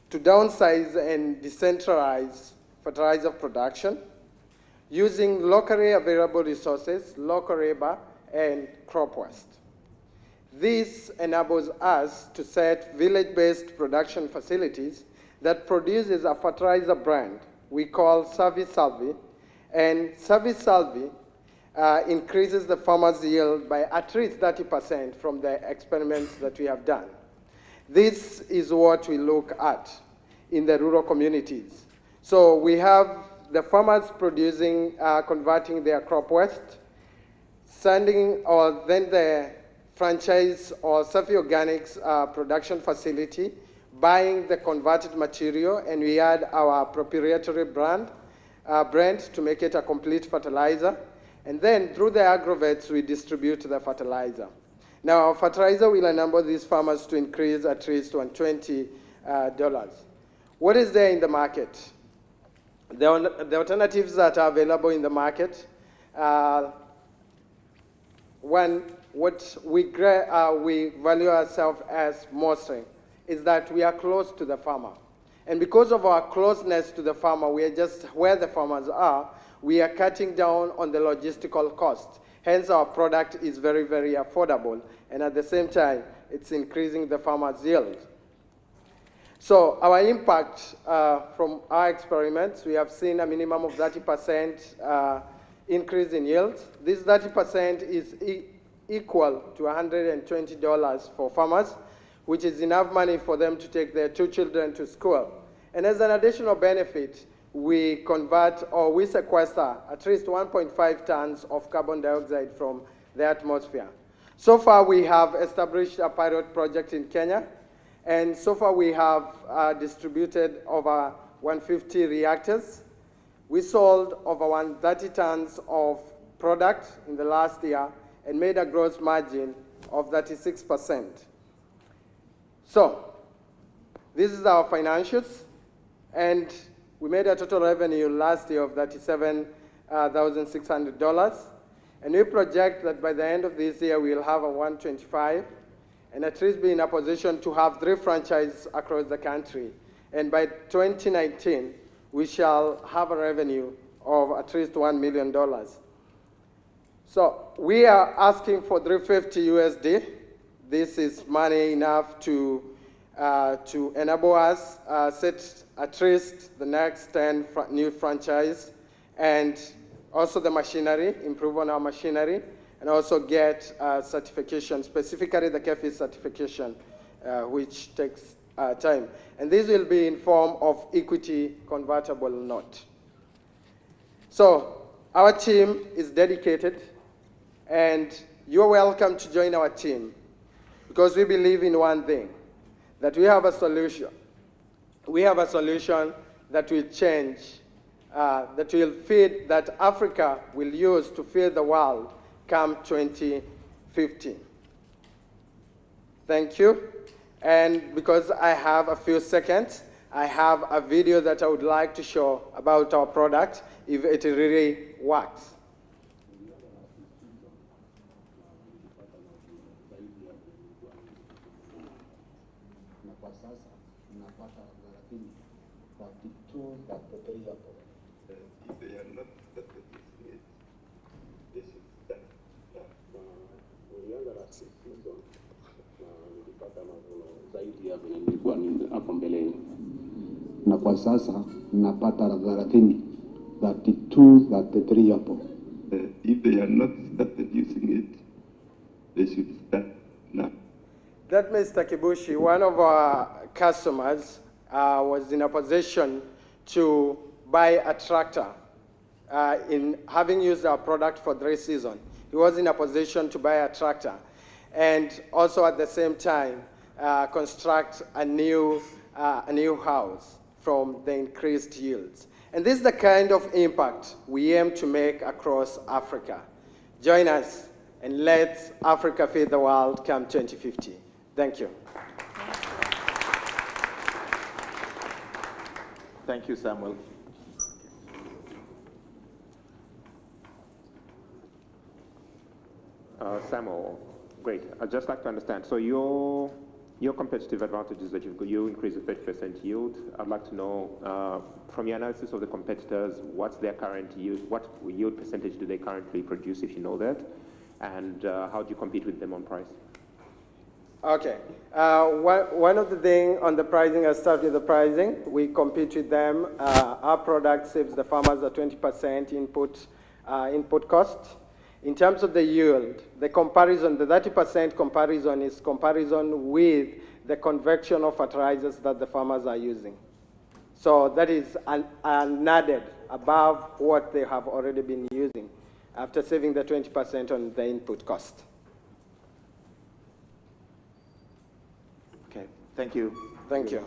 to downsize and decentralize fertilizer production using locally available resources, local labor, and crop waste. This enables us to set village-based production facilities that produces a fertilizer brand we call Savi Salvi, and Savi Salvi increases the farmer's yield by at least 30% from the experiments that we have done. This is what we look at in the rural communities. So we have the farmers producing, converting their crop waste, sending, or then the franchise or Safi Organics production facility, buying the converted material, and we add our proprietary brand to make it a complete fertilizer. And then through the agrovets, we distribute the fertilizer. Now, our fertilizer will enable these farmers to increase at least $120. What is there in the market? The alternatives that are available in the market, one, what we value ourselves as mostly is that we are close to the farmer. And because of our closeness to the farmer, we are just where the farmers are, we are cutting down on the logistical cost. Hence, our product is very, very affordable. And at the same time, it's increasing the farmer's yield. So our impact from our experiments, we have seen a minimum of 30% increase in yield. This 30% is equal to $120 for farmers, which is enough money for them to take their 2 children to school. And as an additional benefit, we convert or we sequester at least 1.5 tons of carbon dioxide from the atmosphere. So far, we have established a pilot project in Kenya, and so far we have distributed over 150 reactors. We sold over 130 tons of product in the last year and made a gross margin of 36%. So, this is our financials, and we made a total revenue last year of $37,600, and we project that by the end of this year we'll have a 125, and at least be in a position to have 3 franchises across the country. And by 2019, we shall have a revenue of at least $1 million. So we are asking for $350 USD. This is money enough to enable us set at least the next 10 new franchise, and also the machinery, improve on our machinery, and also get certification, specifically the KEFI certification, which takes time. And this will be in form of equity convertible note. So our team is dedicated, and you're welcome to join our team, because we believe in one thing, that we have a solution. We have a solution that will change, that Africa will use to feed the world come 2050. Thank you. And because I have a few seconds, I have a video that I would like to show about our product, if it really works. Hapo mbeleni, na kwa sasa napata 30, 32, 33 hapo. If they are not started using it, they should start now. That Mr. Kibushi, one of our customers, was in a position to buy a tractor in having used our product for 3 seasons. He was in a position to buy a tractor, and also at the same time construct a new house from the increased yields. And this is the kind of impact we aim to make across Africa. Join us and let Africa feed the world come 2050. Thank you. Thank you, Samuel. Samuel, great. I'd just like to understand. So your competitive advantages that you've got, you increase the 30% yield. I'd like to know, from your analysis of the competitors, what's their current yield, what yield percentage do they currently produce, if you know that, and how do you compete with them on price? Okay. One of the things on the pricing, I'll start with the pricing. We compete with them. Our product saves the farmers a 20% input cost. In terms of the yield, the comparison, the 30% comparison is comparison with the conventional fertilizers that the farmers are using. So that is an added above what they have already been using after saving the 20% on the input cost. Okay, thank you. Thank you.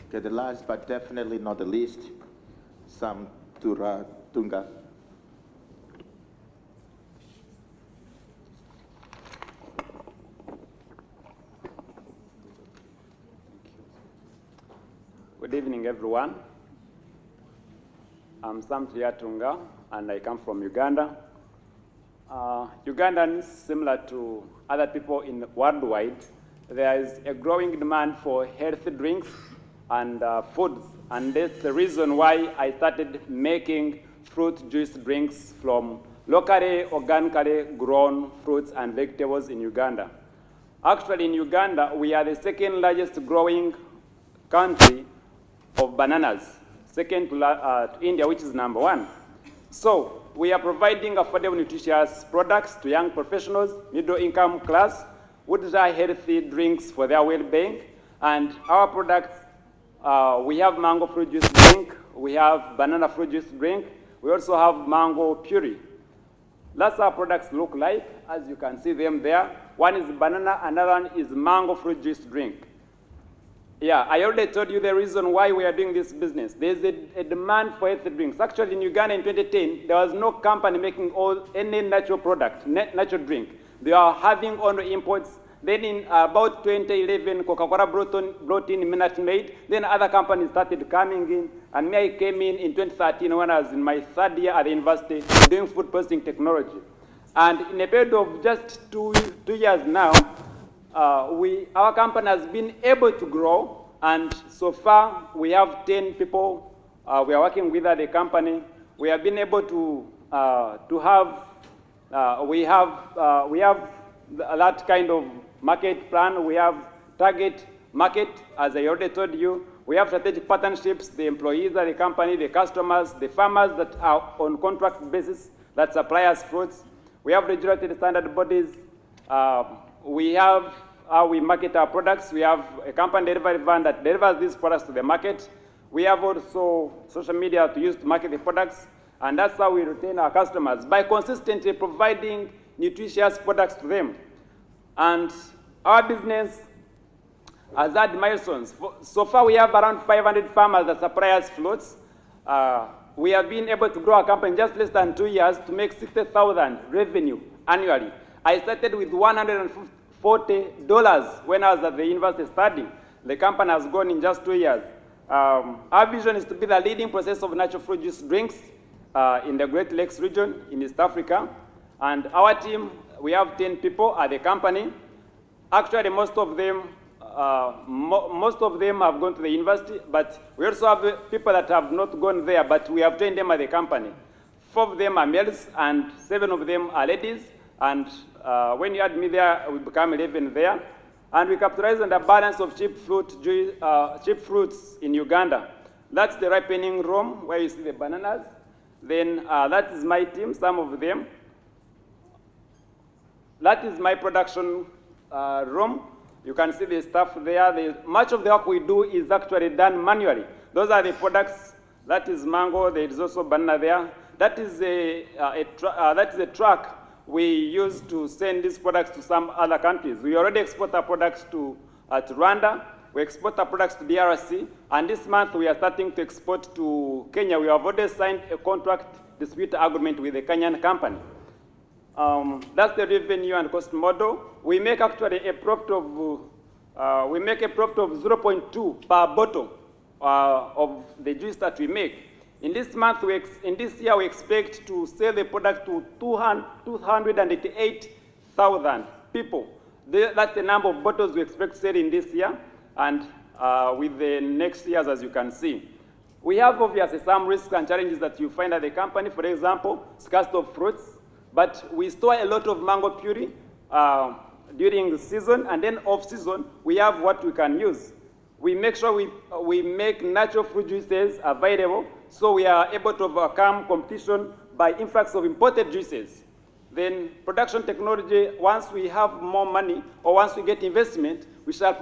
Okay, the last but definitely not the least, Sam Tunga. Good evening, everyone. I'm Sam Tunga, and I come from Uganda. Ugandans, similar to other people in worldwide, there is a growing demand for healthy drinks and foods, and that's the reason why I started making fruit juice drinks from locally, organically grown fruits and vegetables in Uganda. Actually, in Uganda, we are the second largest growing country of bananas, second to India, which is number 1. So we are providing affordable, nutritious products to young professionals, middle-income class, which are healthy drinks for their well-being. And our products, we have mango fruit juice drink, we have banana fruit juice drink, we also have mango puree. That's our products look like, as you can see them there. One is banana, another one is mango fruit juice drink. Yeah, I already told you the reason why we are doing this business. There's a demand for healthy drinks. Actually, in Uganda in 2010, there was no company making any natural product, natural drink. They are having only imports. Then in about 2011, Coca-Cola brought in Minute Maid. Then other companies started coming in. And me, I came in 2013 when I was in my 3rd year at the university doing food processing technology. And in a period of just two years now, our company has been able to grow, and so far we have 10 people we are working with at the company. We have been able to have we have that kind of market plan. We have target market, as I already told you. We have strategic partnerships, the employees at the company, the customers, the farmers that are on contract basis that supply us fruits. We have regulated standard bodies. We have how we market our products. We have a company delivery van that delivers these products to the market. We have also social media to use to market the products. And that's how we retain our customers, by consistently providing nutritious products to them. And our business has had milestones. So far, we have around 500 farmers that supply us fruits. We have been able to grow our company in just less than 2 years to make 60,000 revenue annually. I started with $140 when I was at the university studying. The company has grown in just 2 years. Our vision is to be the leading processor of natural fruit juice drinks in the Great Lakes region in East Africa. And our team, we have 10 people at the company. Actually, most of them have gone to the university, but we also have people that have not gone there, but we have trained them at the company. 4 of them are males and 7 of them are ladies. And when you add me there, we become 11 there. And we capitalize on the balance of cheap fruits in Uganda. That's the ripening room where you see the bananas. Then that is my team, some of them. That is my production room. You can see the stuff there. Much of the work we do is actually done manually. Those are the products. That is mango. There is also banana there. That is a truck we use to send these products to some other countries. We already export our products to Rwanda. We export our products to DRC. And this month we are starting to export to Kenya. We have already signed a contract dispute agreement with a Kenyan company. That's the revenue and cost model. We make actually a profit of 0.2 per bottle of the juice that we make. In this month, in this year, we expect to sell the product to 288,000 people. That's the number of bottles we expect to sell in this year, and with the next years, as you can see. We have obviously some risks and challenges that you find at the company. For example, scarcity of fruits. But we store a lot of mango puree during the season, and then off season, we have what we can use. We make sure we make natural fruit juices available, so we are able to overcome competition by influx of imported juices. Then production technology, once we have more money, or once we get investment, we shall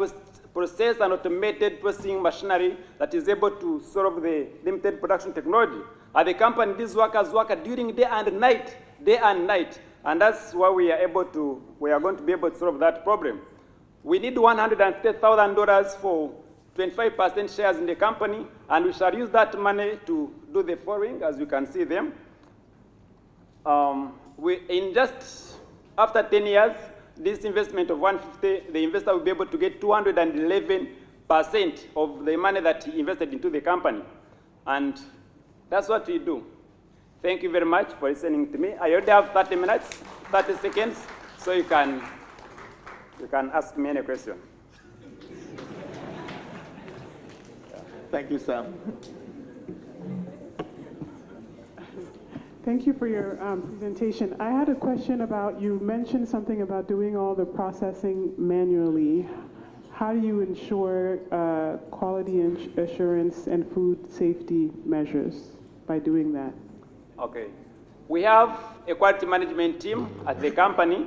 process an automated processing machinery that is able to solve the limited production technology. At the company, these workers work during day and night, and that's why we are going to be able to solve that problem. We need $150,000 for 25% shares in the company, and we shall use that money to do the following, as you can see them. In just after 10 years, this investment of 150, the investor will be able to get 211% of the money that he invested into the company. And that's what we do. Thank you very much for listening to me. I already have 30 minutes, 30 seconds, so you can ask me any question. Thank you, Sam. Thank you for your presentation. I had a question about, you mentioned something about doing all the processing manually. How do you ensure quality assurance and food safety measures by doing that? Okay. We have a quality management team at the company.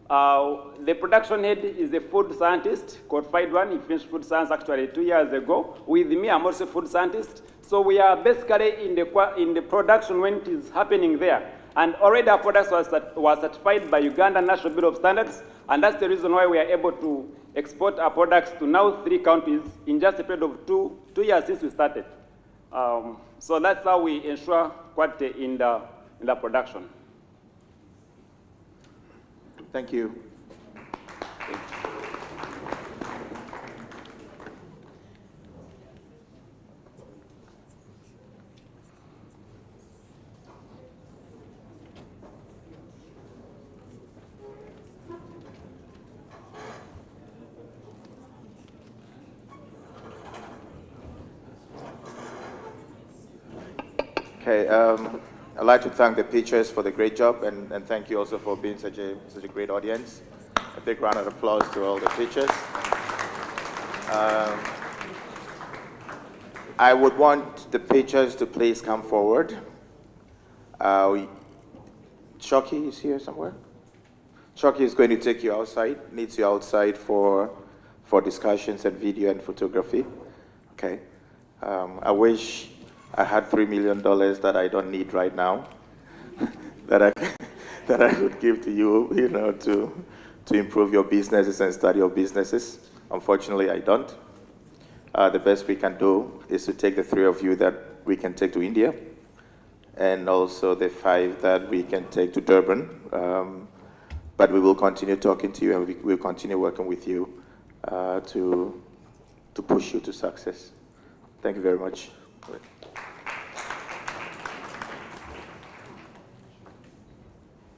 The production head is a food scientist, qualified one. He finished food science actually 2 years ago. With me, I'm also a food scientist. So we are basically in the production when it is happening there. And already our products was certified by Uganda National Bureau of Standards, and that's the reason why we are able to export our products to now 3 countries in just a period of two years since we started. So that's how we ensure quality in the production. Thank you. Okay, I'd like to thank the pitchers for the great job, and thank you also for being such a great audience. A big round of applause to all the pitchers. I would want the pitchers to please come forward. Shoki is here somewhere. Shoki is going to take you outside, needs you outside for discussions and video and photography. Okay. I wish I had $3 million that I don't need right now, that I could give to you, to improve your businesses and start your businesses. Unfortunately, I don't. The best we can do is to take the 3 of you that we can take to India, and also the 5 that we can take to Durban. But we will continue talking to you, and we will continue working with you to push you to success. Thank you very much.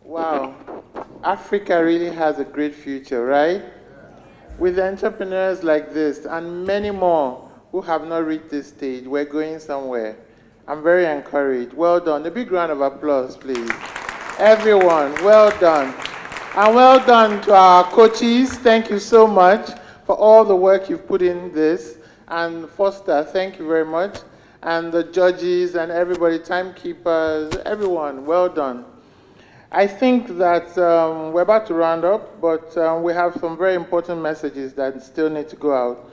Wow, Africa really has a great future, right? With entrepreneurs like this and many more who have not reached this stage, we're going somewhere. I'm very encouraged. Well done. A big round of applause, please. Everyone, well done. And well done to our coaches. Thank you so much for all the work you've put in this. And Foster, thank you very much. And the judges and everybody, timekeepers, everyone, well done. I think that we're about to round up, but we have some very important messages that still need to go out.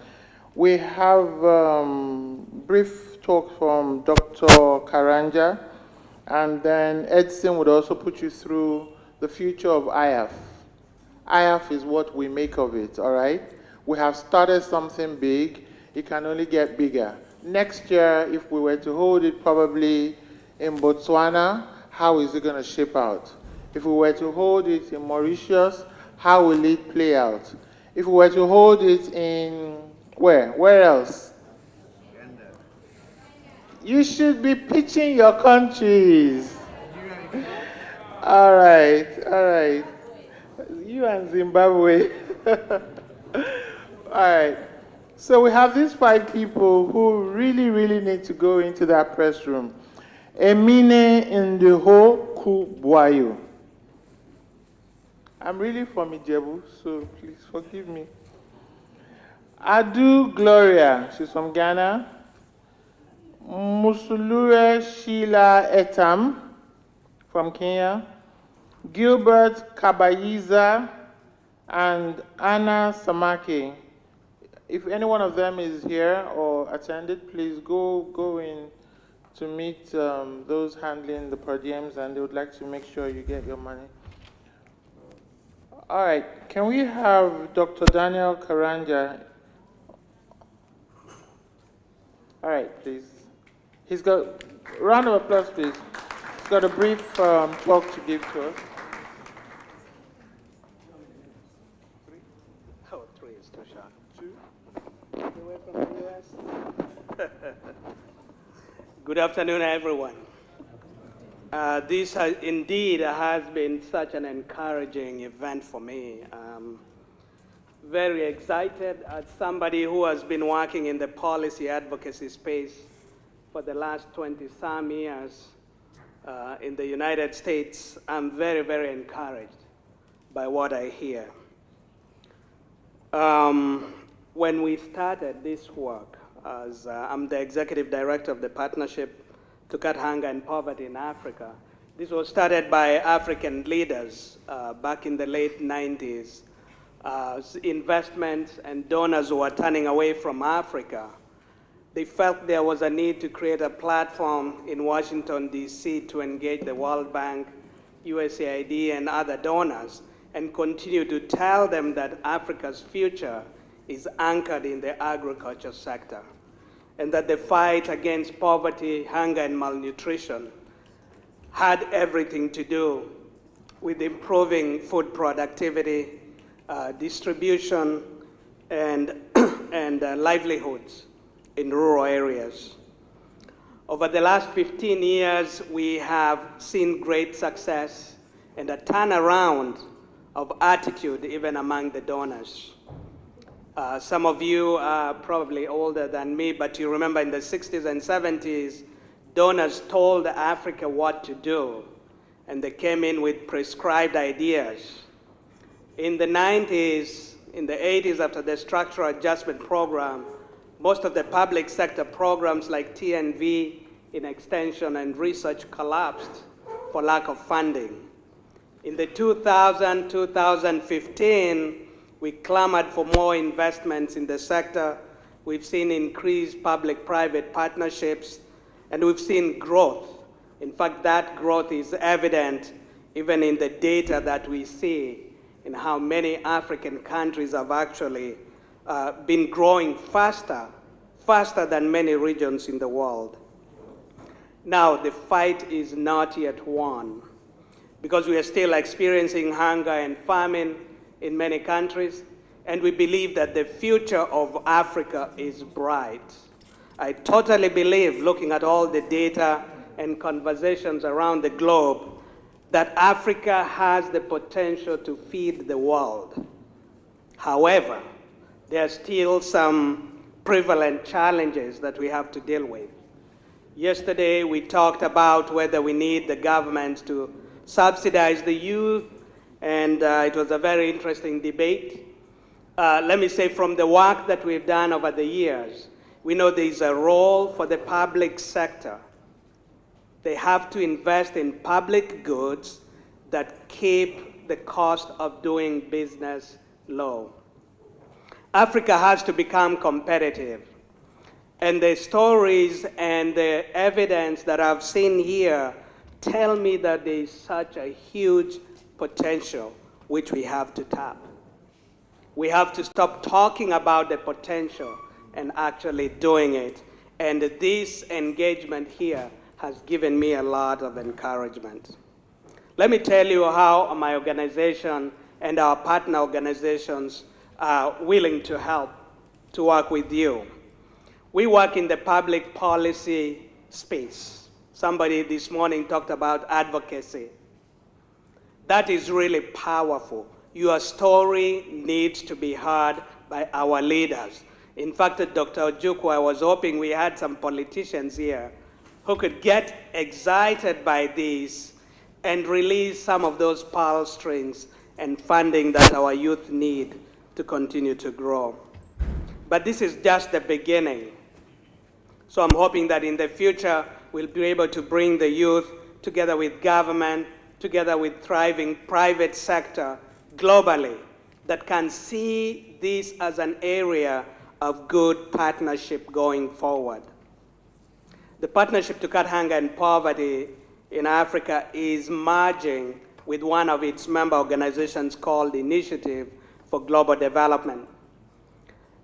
We have brief talk from Dr. Karanja, and then Edson would also put you through the future of IAF. IAF is what we make of it, all right? We have started something big. It can only get bigger. Next year, if we were to hold it probably in Botswana, how is it going to shape out? If we were to hold it in Mauritius, how will it play out? If we were to hold it in where? Where else? You should be pitching your countries. All right, all right. You and Zimbabwe. All right. So we have these 5 people who really, really need to go into that press room. Emine Ndeho Kubwayo. I'm really from Ijebu, so please forgive me. Adu Gloria, she's from Ghana. Musulure Sheila Etam from Kenya. Gilbert Kabayiza and Anna Samaki. If any one of them is here or attended, please go in to meet those handling the per diems, and they would like to make sure you get your money. All right, can we have Dr. Daniel Karanja? All right, please. He's got, round of applause, please. He's got a brief talk to give to us. Oh, 3 is too short. 2? Away from the US. Good afternoon, everyone. This indeed has been such an encouraging event for me. Very excited as somebody who has been working in the policy advocacy space for the last 20-some years in the United States. I'm very, very encouraged by what I hear. When we started this work, as I'm the executive director of the Partnership to Cut Hunger and Poverty in Africa, this was started by African leaders back in the late 90s. Investments and donors who were turning away from Africa, they felt there was a need to create a platform in Washington, D.C. to engage the World Bank, USAID, and other donors, and continue to tell them that Africa's future is anchored in the agriculture sector, and that the fight against poverty, hunger, and malnutrition had everything to do with improving food productivity, distribution, and livelihoods in rural areas. Over the last 15 years, we have seen great success and a turnaround of attitude even among the donors. Some of you are probably older than me, but you remember in the 60s and 70s, donors told Africa what to do, and they came in with prescribed ideas. In the 90s, in the 80s, after the structural adjustment program, most of the public sector programs like TNV in extension and research collapsed for lack of funding. In the 2015, we clamored for more investments in the sector. We've seen increased public-private partnerships, and we've seen growth. In fact, that growth is evident even in the data that we see in how many African countries have actually been growing faster than many regions in the world. Now, the fight is not yet won, because we are still experiencing hunger and famine in many countries, and we believe that the future of Africa is bright. I totally believe, looking at all the data and conversations around the globe, that Africa has the potential to feed the world. However, there are still some prevalent challenges that we have to deal with. Yesterday, we talked about whether we need the government to subsidize the youth, and it was a very interesting debate. Let me say, from the work that we've done over the years, we know there's a role for the public sector. They have to invest in public goods that keep the cost of doing business low. Africa has to become competitive. And the stories and the evidence that I've seen here tell me that there is such a huge potential which we have to tap. We have to stop talking about the potential and actually doing it. And this engagement here has given me a lot of encouragement. Let me tell you how my organization and our partner organizations are willing to help to work with you. We work in the public policy space. Somebody this morning talked about advocacy. That is really powerful. Your story needs to be heard by our leaders. In fact, Dr. Ojukwu, I was hoping we had some politicians here who could get excited by this and release some of those pearl strings and funding that our youth need to continue to grow. But this is just the beginning. So I'm hoping that in the future, we'll be able to bring the youth together with government, together with thriving private sector globally that can see this as an area of good partnership going forward. The Partnership to Cut Hunger and Poverty in Africa is merging with one of its member organizations called Initiative for Global Development.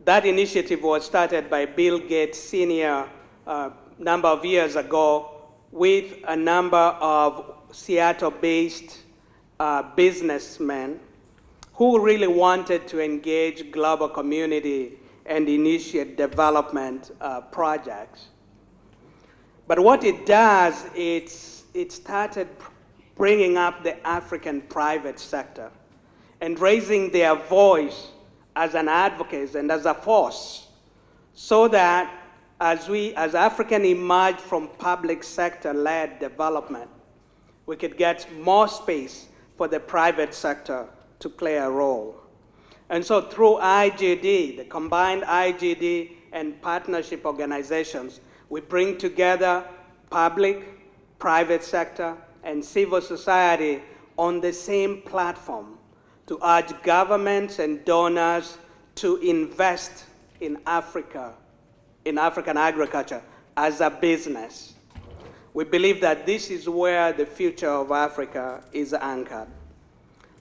That initiative was started by Bill Gates Sr. a number of years ago with a number of Seattle-based businessmen who really wanted to engage global community and initiate development projects. But what it does, it started bringing up the African private sector and raising their voice as an advocate and as a force, so that as African emerge from public sector-led development, we could get more space for the private sector to play a role. And so through IGD, the combined IGD and partnership organizations, we bring together public, private sector, and civil society on the same platform to urge governments and donors to invest in Africa, in African agriculture as a business. We believe that this is where the future of Africa is anchored.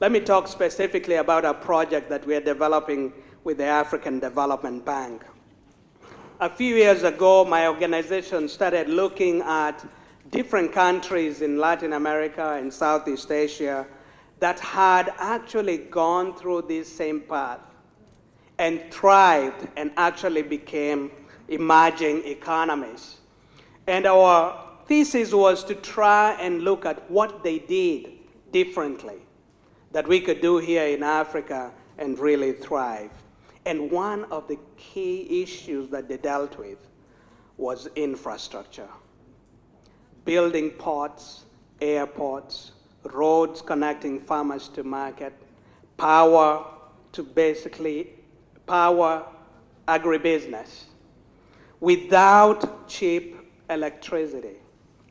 Let me talk specifically about a project that we are developing with the African Development Bank. A few years ago, my organization started looking at different countries in Latin America and Southeast Asia that had actually gone through this same path and thrived and actually became emerging economies. And our thesis was to try and look at what they did differently that we could do here in Africa and really thrive. And one of the key issues that they dealt with was infrastructure. Building ports, airports, roads connecting farmers to market, power to basically power agribusiness. Without cheap electricity,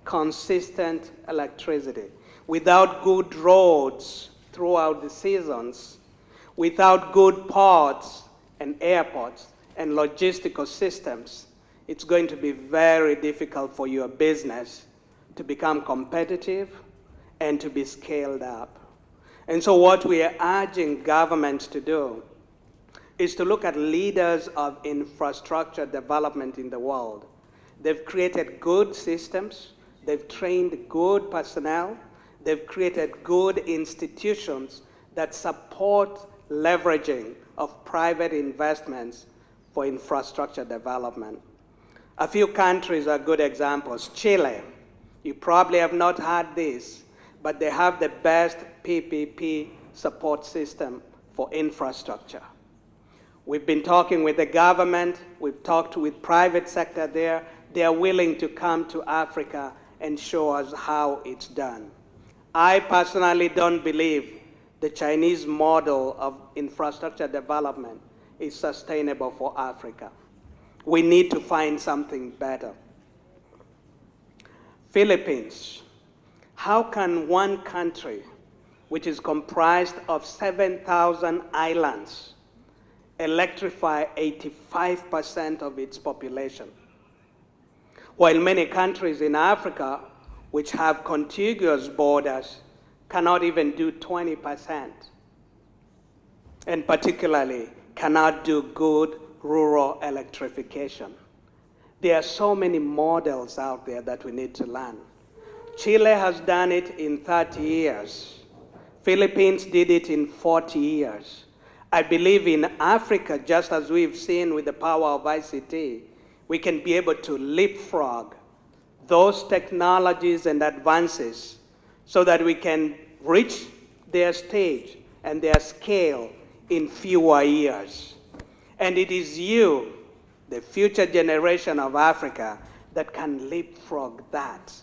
consistent electricity, without good roads throughout the seasons, without good ports and airports and logistical systems, it's going to be very difficult for your business to become competitive and to be scaled up. And so what we are urging governments to do is to look at leaders of infrastructure development in the world. They've created good systems, they've trained good personnel, they've created good institutions that support leveraging of private investments for infrastructure development. A few countries are good examples. Chile, you probably have not heard this, but they have the best PPP support system for infrastructure. We've been talking with the government, we've talked with private sector there. They are willing to come to Africa and show us how it's done. I personally don't believe the Chinese model of infrastructure development is sustainable for Africa. We need to find something better. Philippines. How can one country, which is comprised of 7,000 islands, electrify 85% of its population? While many countries in Africa, which have contiguous borders, cannot even do 20%, and particularly cannot do good rural electrification. There are so many models out there that we need to learn. Chile has done it in 30 years. Philippines did it in 40 years. I believe in Africa, just as we've seen with the power of ICT, we can be able to leapfrog those technologies and advances so that we can reach their stage and their scale in fewer years. And it is you, the future generation of Africa, that can leapfrog that.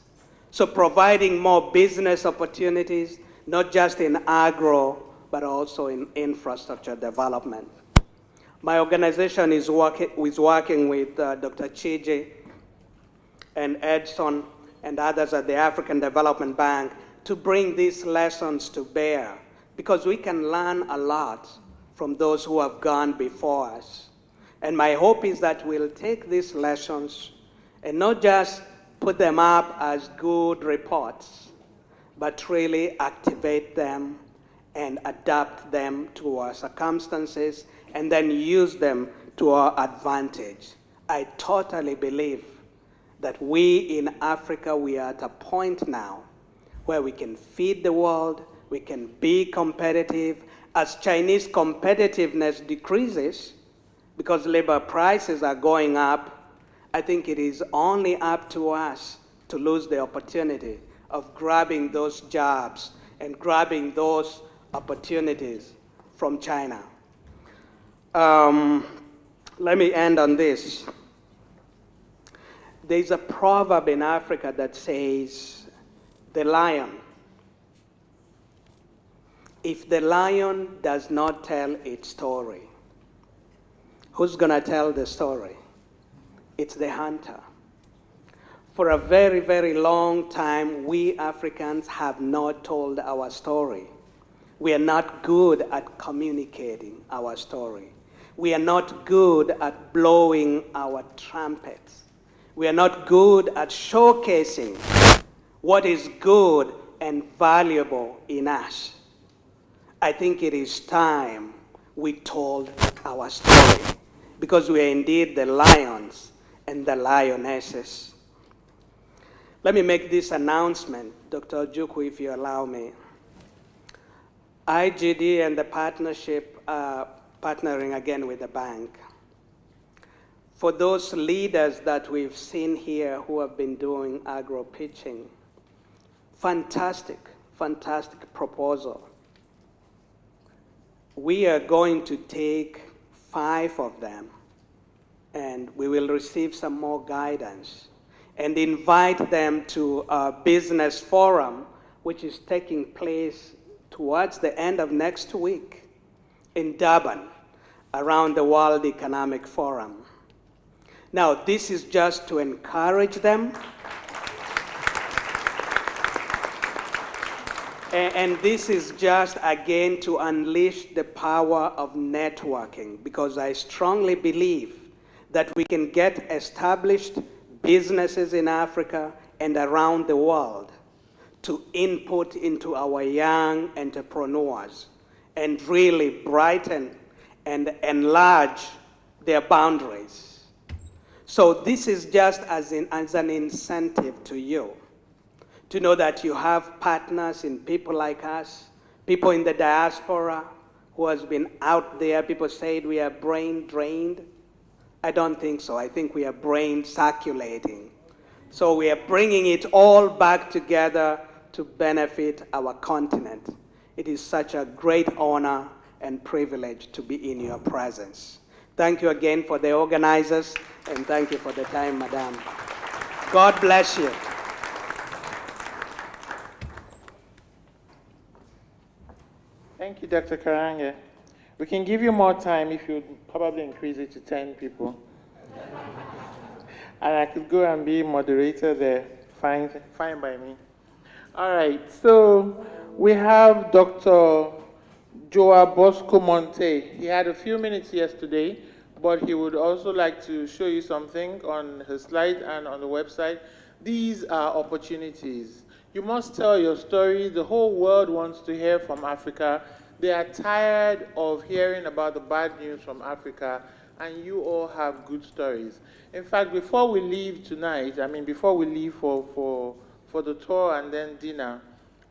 So providing more business opportunities, not just in agro, but also in infrastructure development. My organization is working with Dr. Chije and Edson and others at the African Development Bank to bring these lessons to bear, because we can learn a lot from those who have gone before us. And my hope is that we'll take these lessons and not just put them up as good reports, but really activate them and adapt them to our circumstances and then use them to our advantage. I totally believe that we in Africa, we are at a point now where we can feed the world, we can be competitive. As Chinese competitiveness decreases, because labor prices are going up, I think it is only up to us to lose the opportunity of grabbing those jobs and grabbing those opportunities from China. Let me end on this. There's a proverb in Africa that says, the lion, if the lion does not tell its story, who's gonna tell the story? It's the hunter. For a very, very long time, we Africans have not told our story. We are not good at communicating our story. We are not good at blowing our trumpets. We are not good at showcasing what is good and valuable in us. I think it is time we told our story, because we are indeed the lions and the lionesses. Let me make this announcement, Dr. Ojukwu, if you allow me. IGD and the partnership are partnering again with the bank. For those leaders that we've seen here who have been doing agro-pitching, fantastic, fantastic proposal. We are going to take 5 of them, and we will receive some more guidance and invite them to a business forum, which is taking place towards the end of next week in Durban, around the World Economic Forum. Now, this is just to encourage them. And this is just, again, to unleash the power of networking, because I strongly believe that we can get established businesses in Africa and around the world to input into our young entrepreneurs and really brighten and enlarge their boundaries. So this is just as an incentive to you, to know that you have partners in people like us, people in the diaspora who has been out there. People said we are brain drained. I don't think so. I think we are brain circulating. So we are bringing it all back together to benefit our continent. It is such a great honor and privilege to be in your presence. Thank you again for the organizers, and thank you for the time, Madam. God bless you. Thank you, Dr. Karange. We can give you more time if you probably increase it to 10 people. And I could go and be moderator there. Fine by me. All right, so we have Dr. Joa Bosco Monte. He had a few minutes yesterday, but he would also like to show you something on his slide and on the website. These are opportunities. You must tell your story. The whole world wants to hear from Africa. They are tired of hearing about the bad news from Africa, and you all have good stories. In fact, before we leave tonight, before we leave for the tour and then dinner,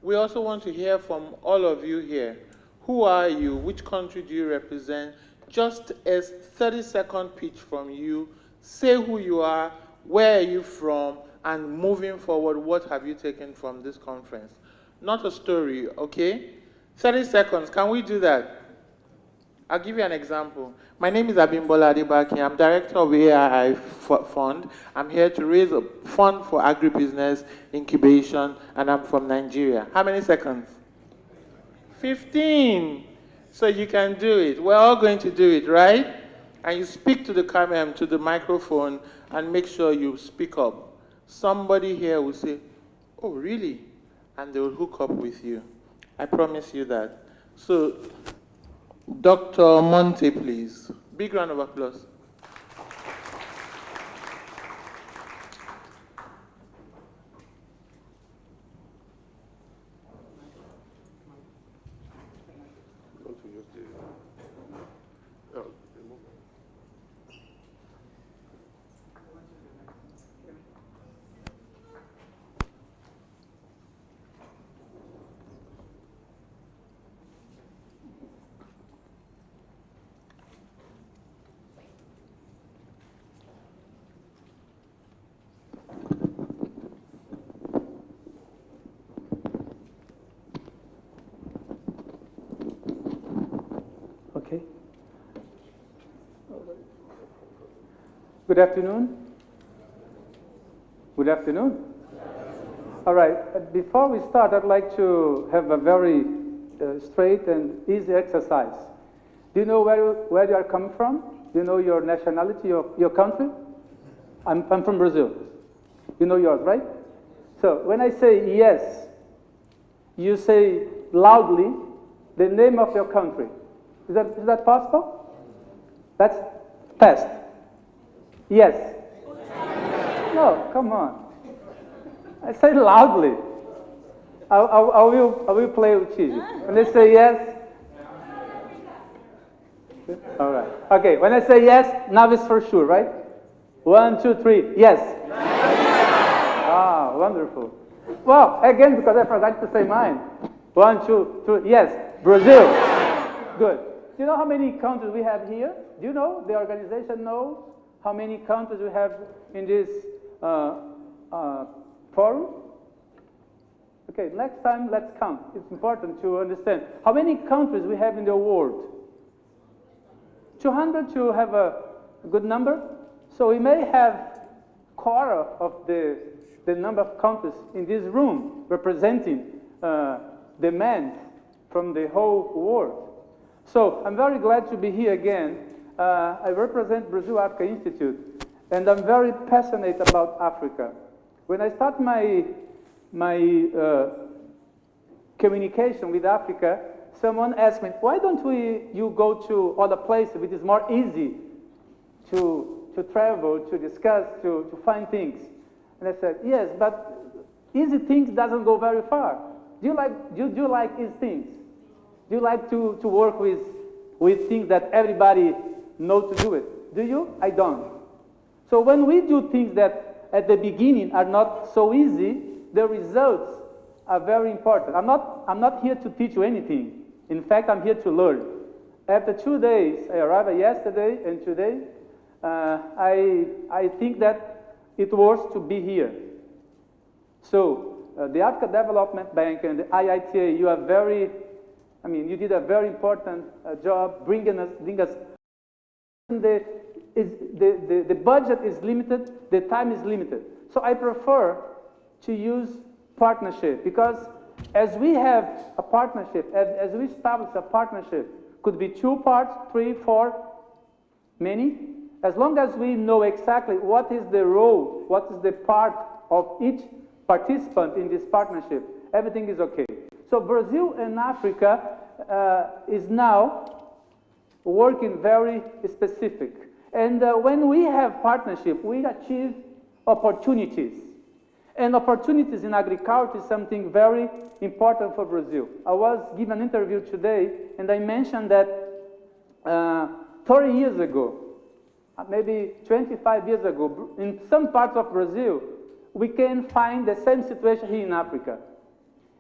we also want to hear from all of you here. Who are you? Which country do you represent? Just a 30-second pitch from you. Say who you are, where are you from, and moving forward, what have you taken from this conference? Not a story, okay? 30 seconds, can we do that? I'll give you an example. My name is Abimbola Adebaki. I'm director of AAI Fund. I'm here to raise a fund for agribusiness incubation, and I'm from Nigeria. How many seconds? 15. So you can do it. We're all going to do it, right? And you speak to the camera, to the microphone, and make sure you speak up. Somebody here will say, oh, really? And they will hook up with you. I promise you that. So, Dr. Monte, please. Big round of applause. Okay. Good afternoon. Good afternoon. All right. Before we start, I'd like to have a very straight and easy exercise. Do you know where you are coming from? Do you know your nationality, your country? I'm from Brazil. You know yours, right? So when I say yes, you say loudly the name of your country. Is that possible? That's fast. Yes. No, come on. I say loudly. I will play with you. When they say yes. All right. Okay. When I say yes, now it's for sure, right? 1, 2, 3. Yes. Ah, wonderful. Well, again, because I forgot to say mine. 1, 2, 3. Yes. Brazil. Good. Do you know how many countries we have here? Do you know? The organization knows how many countries we have in this forum? Okay, next time let's count. It's important to understand how many countries we have in the world. 200 to have a good number. So we may have quarter of the number of countries in this room representing demand from the whole world. So I'm very glad to be here again. I represent Brazil Africa Institute, and I'm very passionate about Africa. When I start my communication with Africa, someone asked me, why don't you go to other places which is more easy to travel, to discuss, to find things? And I said, yes, but easy things doesn't go very far. Do you like easy things? Do you like to work with things that everybody knows to do it? Do you? I don't. So when we do things that at the beginning are not so easy, the results are very important. I'm not here to teach you anything. In fact, I'm here to learn. After 2 days, I arrived yesterday and today, I think that it was to be here. So the Africa Development Bank and the IITA, you did a very important job bringing us. The budget is limited, the time is limited. So I prefer to use partnership because as we have a partnership, as we establish a partnership, could be 2 parts, 3, 4, many. As long as we know exactly what is the role, what is the part of each participant in this partnership, everything is okay. So Brazil and Africa is now working very specific. And when we have partnership, we achieve opportunities. And opportunities in agriculture is something very important for Brazil. I was given an interview today, and I mentioned that 30 years ago, maybe 25 years ago, in some parts of Brazil, we can find the same situation here in Africa.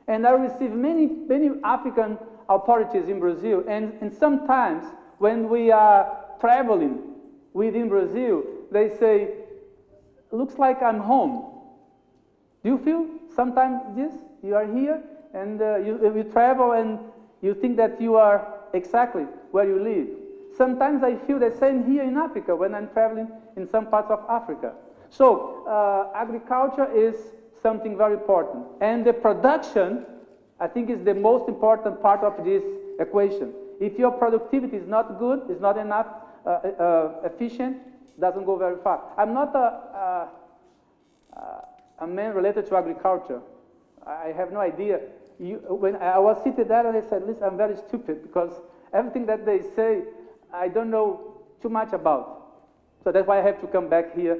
And I receive many African authorities in Brazil, and sometimes when we are traveling within Brazil, they say, looks like I'm home. Do you feel sometimes this? You are here and you travel and you think that you are exactly where you live. Sometimes I feel the same here in Africa when I'm traveling in some parts of Africa. So agriculture is something very important. And the production, I think, is the most important part of this equation. If your productivity is not good, is not enough efficient, doesn't go very far. I'm not a man related to agriculture. I have no idea. When I was sitting there and I said, listen, I'm very stupid because everything that they say, I don't know too much about. So that's why I have to come back here.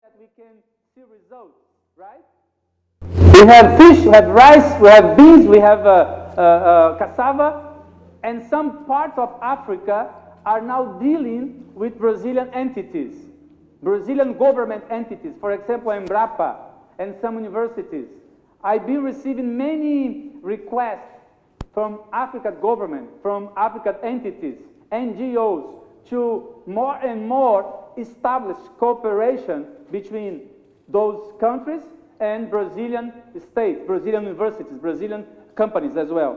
That we can see results, right? We have fish, we have rice, we have beans, we have cassava, and some parts of Africa are now dealing with Brazilian entities, Brazilian government entities, for example, Embrapa and some universities. I've been receiving many requests from African government, from African entities, NGOs, to more and more establish cooperation between those countries and Brazilian states, Brazilian universities, Brazilian companies as well.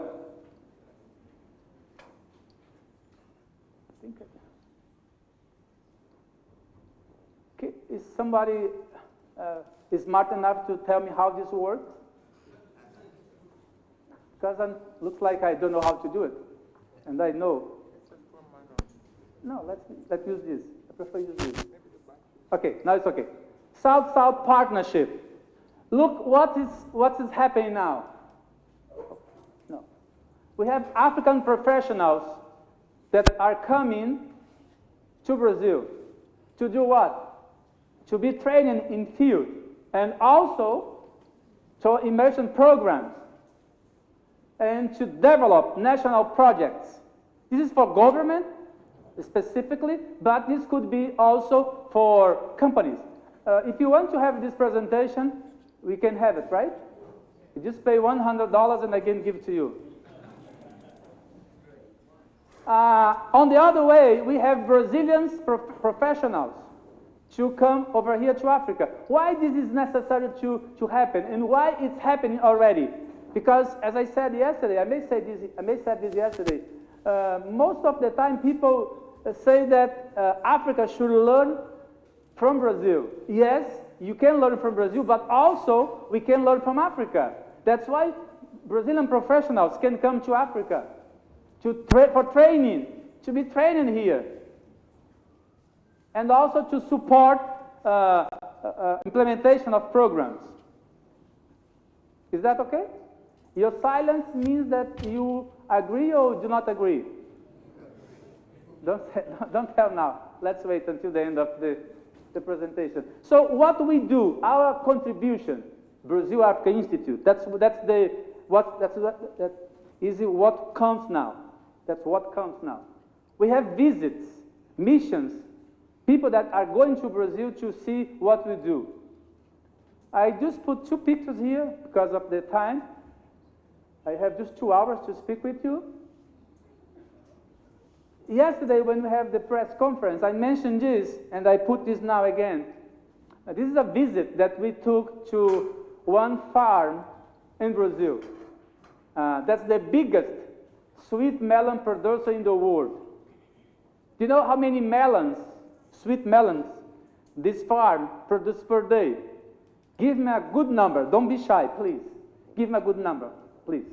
Okay, is somebody smart enough to tell me how this works? Because it looks like I don't know how to do it, and I know. No, let's use this. I prefer use this. Okay, now it's okay. South-South partnership. Look what is happening now. No. We have African professionals that are coming to Brazil to do what? To be trained in field and also to immersion programs and to develop national projects. This is for government specifically, but this could be also for companies. If you want to have this presentation, we can have it, right? You just pay $100 and I can give it to you. On the other way, we have Brazilian professionals to come over here to Africa. Why this is necessary to happen and why it's happening already? Because as I said yesterday, I may say this yesterday, most of the time people say that Africa should learn from Brazil. Yes, you can learn from Brazil, but also we can learn from Africa. That's why Brazilian professionals can come to Africa for training, to be trained here, and also to support implementation of programs. Is that okay? Your silence means that you agree or do not agree. Don't tell now. Let's wait until the end of the presentation. So what we do, our contribution, Brazil Africa Institute, that is what counts now. That's what counts now. We have visits, missions, people that are going to Brazil to see what we do. I just put 2 pictures here because of the time. I have just 2 hours to speak with you. Yesterday, when we have the press conference, I mentioned this, and I put this now again. This is a visit that we took to one farm in Brazil. That's the biggest sweet melon producer in the world. Do you know how many melons, sweet melons, this farm produces per day? Give me a good number. Don't be shy, please. Give me a good number, please.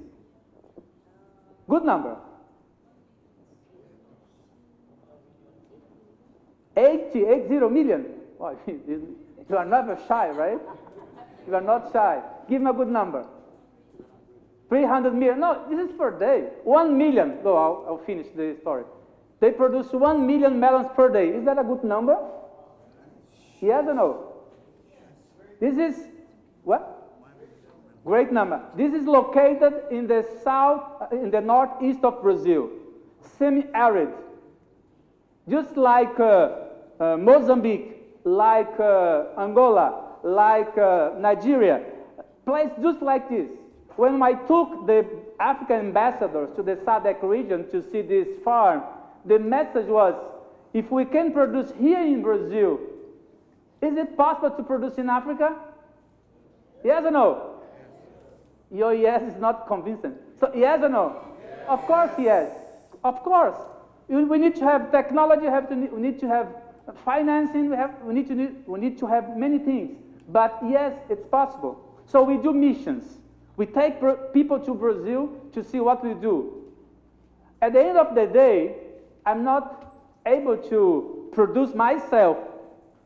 Good number. 80 million. Oh, you are never shy, right? You are not shy. Give me a good number. 300 million. No, this is per day. 1 million. No, I'll finish the story. They produce 1 million melons per day. Is that a good number? Yes or no? This is what? Great number. This is located in the northeast of Brazil, semi-arid. Just like Mozambique, like Angola, like Nigeria, place just like this. When I took the African ambassadors to the SADC region to see this farm, the message was, if we can produce here in Brazil, is it possible to produce in Africa? Yes or no? Your yes is not convincing. So yes or no? Yes. Of course yes. Of course. We need to have technology, we need to have financing, we need to have many things. But yes, it's possible. So we do missions. We take people to Brazil to see what we do. At the end of the day, I'm not able to produce myself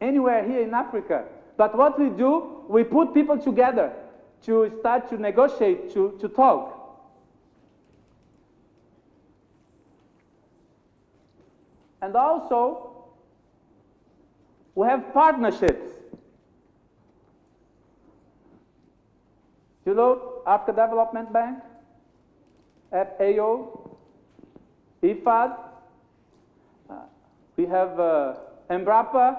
anywhere here in Africa. But what we do, we put people together to start to negotiate, to talk. And also, we have partnerships. You know, Africa Development Bank, FAO, IFAD, we have Embrapa,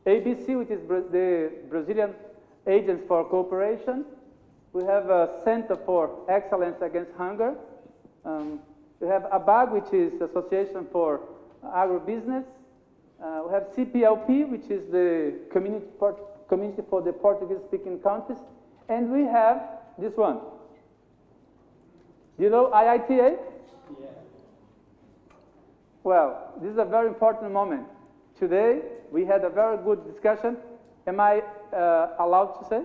ABC, which is the Brazilian Agency for Cooperation. We have a Center for Excellence Against Hunger. We have ABAG, which is Association for Agri-business. We have CPLP, which is the community for the Portuguese-speaking countries. And we have this one. Do you know IITA? Yeah. Well, this is a very important moment. Today, we had a very good discussion. Am I allowed to say?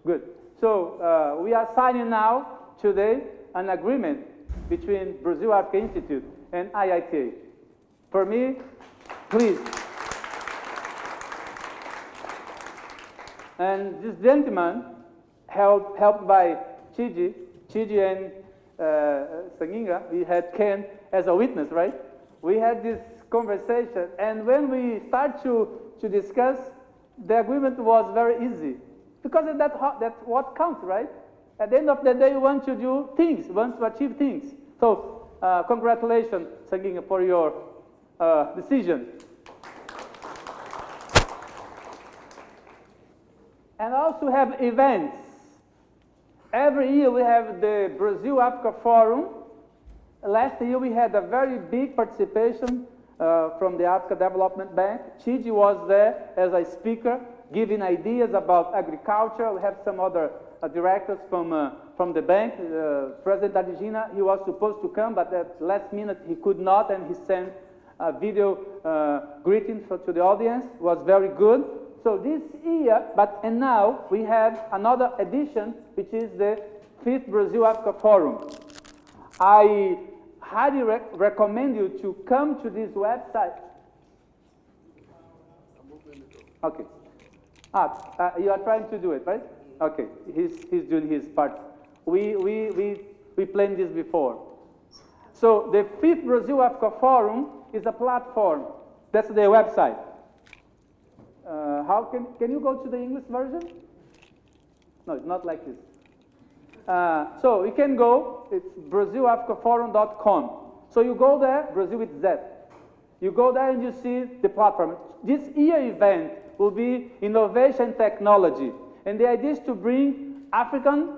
Good. So we are signing now, today, an agreement between Brazil Africa Institute and IITA. For me, please. And this gentleman, helped by Chiji and Sanginga, we had Ken as a witness, right? We had this conversation, and when we start to discuss, the agreement was very easy. Because that's what counts, right? At the end of the day, we want to do things, we want to achieve things. So, congratulations, Sanginga, for your decision. And also have events. Every year we have the Brazil Africa Forum. Last year we had a very big participation from the Africa Development Bank. Chiji was there as a speaker, giving ideas about agriculture. We have some other directors from from the bank, President Abidjan, he was supposed to come, but at last minute he could not, and he sent a video greeting to the audience. It was very good. So this year, and now we have another edition, which is the 5th Brazil-Africa Forum. I highly recommend you to come to this website. Okay. You are trying to do it, right? Okay, he's doing his part. We planned this before. So the 5th Brazil-Africa Forum is a platform. That's the website. How can you go to the English version? No, it's not like this. So you can go, it's BrazilAfricaForum.com. So you go there, Brazil with Z. You go there and you see the platform. This year event will be innovation technology. And the idea is to bring African,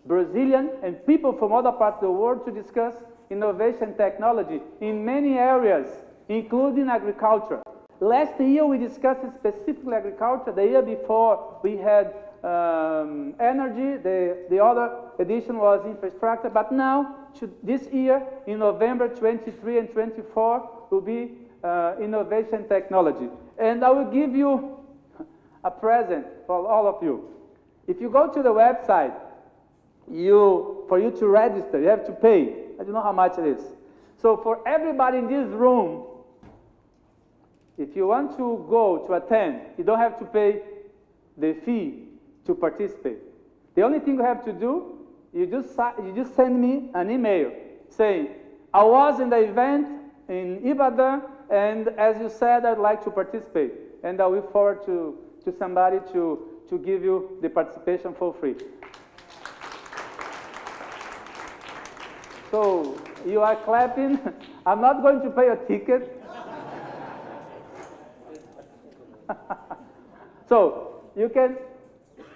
Brazilian, and people from other parts of the world to discuss innovation technology in many areas, including agriculture. Last year we discussed specifically agriculture. The year before we had energy. The other edition was infrastructure. But now, this year, in November 23 and 24, will be innovation technology. And I will give you a present for all of you. If you go to the website, for you to register, you have to pay. I don't know how much it is. So for everybody in this room, if you want to go to attend, you don't have to pay the fee to participate. The only thing you have to do, you just send me an email saying, I was in the event in Ibadan, and as you said, I'd like to participate. And I will forward to somebody to give you the participation for free. So you are clapping. I'm not going to pay a ticket. So you can,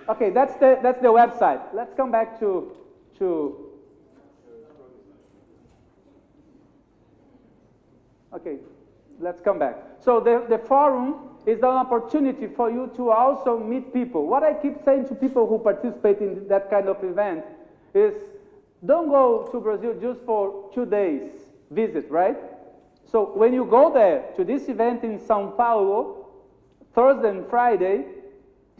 okay, that's the website. Let's come back to okay, let's come back. So the forum is an opportunity for you to also meet people. What I keep saying to people who participate in that kind of event is, don't go to Brazil just for 2 days visit, right? So when you go there to this event in São Paulo, Thursday and Friday,